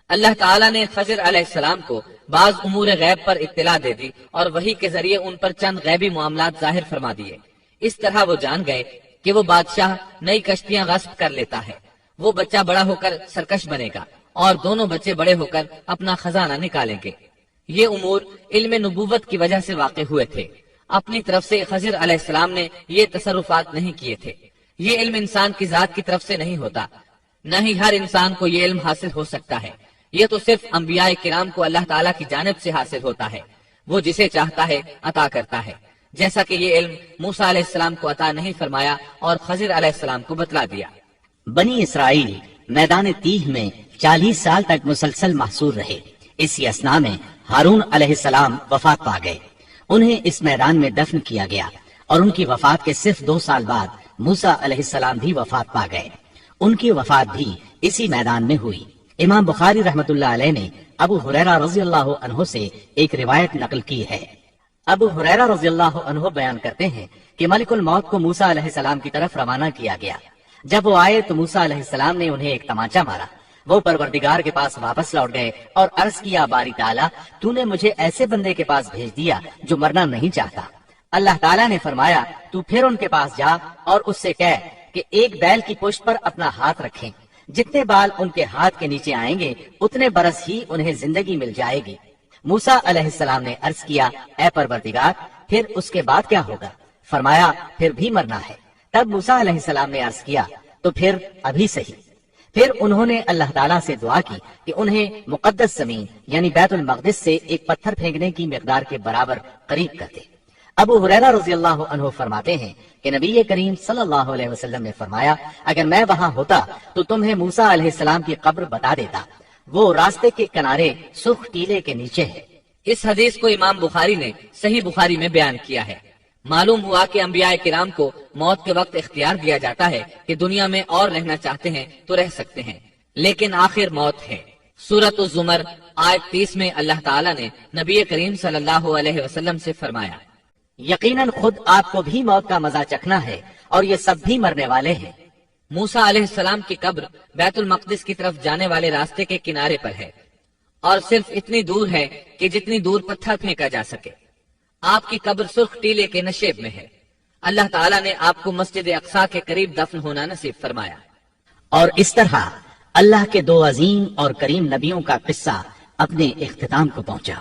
اللہ تعالیٰ نے خضر علیہ السلام کو بعض امور غیب پر اطلاع دے دی اور وحی کے ذریعے ان پر چند غیبی معاملات ظاہر فرما دیے۔ اس طرح وہ جان گئے کہ وہ بادشاہ نئی کشتیاں غصب کر لیتا ہے، وہ بچہ بڑا ہو کر سرکش بنے گا اور دونوں بچے بڑے ہو کر اپنا خزانہ نکالیں گے۔ یہ امور علم نبوت کی وجہ سے واقع ہوئے تھے، اپنی طرف سے خضر علیہ السلام نے یہ تصرفات نہیں کیے تھے۔ یہ علم انسان کی ذات کی طرف سے نہیں ہوتا، نہ ہی ہر انسان کو یہ علم حاصل ہو سکتا ہے، یہ تو صرف انبیاء کرام کو اللہ تعالیٰ کی جانب سے حاصل ہوتا ہے، وہ جسے چاہتا ہے عطا کرتا ہے، جیسا کہ یہ علم موسیٰ علیہ السلام کو عطا نہیں فرمایا اور خضر علیہ السلام کو بتلا دیا۔ بنی اسرائیل میدان تیہ میں 40 سال تک مسلسل محصور رہے۔ اسی اثنا میں ہارون علیہ السلام وفات پا گئے، انہیں اس میدان میں دفن کیا گیا، اور ان کی وفات کے صرف 2 سال بعد موسیٰ علیہ السلام بھی وفات پا گئے، ان کی وفات بھی اسی میدان میں ہوئی۔ امام بخاری رحمۃ اللہ علیہ نے ابو ہریرہ رضی اللہ عنہ سے ایک روایت نقل کی ہے۔ ابو ہریرہ رضی اللہ عنہ بیان کرتے ہیں کہ ملک الموت کو موسیٰ علیہ السلام کی طرف روانہ کیا گیا۔ جب وہ آئے تو موسیٰ علیہ السلام نے انہیں ایک تمانچہ مارا، وہ پروردگار کے پاس واپس لوٹ گئے اور عرض کیا، باری تعالیٰ تو نے مجھے ایسے بندے کے پاس بھیج دیا جو مرنا نہیں چاہتا۔ اللہ تعالیٰ نے فرمایا، تو پھر ان کے پاس جا اور اس سے کہہ کہ ایک بیل کی پشت پر اپنا ہاتھ رکھیں، جتنے بال ان کے ہاتھ کے نیچے آئیں گے اتنے برس ہی انہیں زندگی مل جائے گی۔ موسیٰ علیہ السلام نے عرض کیا، اے پروردگار پھر اس کے بعد کیا ہوگا؟ فرمایا، پھر بھی مرنا ہے۔ تب موسیٰ علیہ السلام نے عرض کیا، تو پھر ابھی صحیح۔ پھر انہوں نے اللہ تعالیٰ سے دعا کی کہ انہیں مقدس زمین یعنی بیت المقدس سے ایک پتھر پھینکنے کی مقدار کے برابر قریب کر دے۔ ابو ہریرہ رضی اللہ عنہ فرماتے ہیں کہ نبی کریم صلی اللہ علیہ وسلم نے فرمایا، اگر میں وہاں ہوتا تو تمہیں موسیٰ علیہ السلام کی قبر بتا دیتا، وہ راستے کے کنارے سرخ ٹیلے کے نیچے ہے۔ اس حدیث کو امام بخاری نے صحیح بخاری میں بیان کیا ہے۔ معلوم ہوا کہ انبیاء کرام کو موت کے وقت اختیار دیا جاتا ہے کہ دنیا میں اور رہنا چاہتے ہیں تو رہ سکتے ہیں، لیکن آخر موت ہے۔ سورۃ الزمر آیت 30 میں اللہ تعالیٰ نے نبی کریم صلی اللہ علیہ وسلم سے فرمایا، یقیناً خود آپ کو بھی موت کا مزہ چکھنا ہے اور یہ سب بھی مرنے والے ہیں۔ موسیٰ علیہ السلام کی قبر بیت المقدس کی طرف جانے والے راستے کے کنارے پر ہے اور صرف اتنی دور ہے کہ جتنی دور پتھر پھینکا جا سکے۔ آپ کی قبر سرخ ٹیلے کے نشیب میں ہے۔ اللہ تعالیٰ نے آپ کو مسجد اقصیٰ کے قریب دفن ہونا نصیب فرمایا۔ اور اس طرح اللہ کے دو عظیم اور کریم نبیوں کا قصہ اپنے اختتام کو پہنچا۔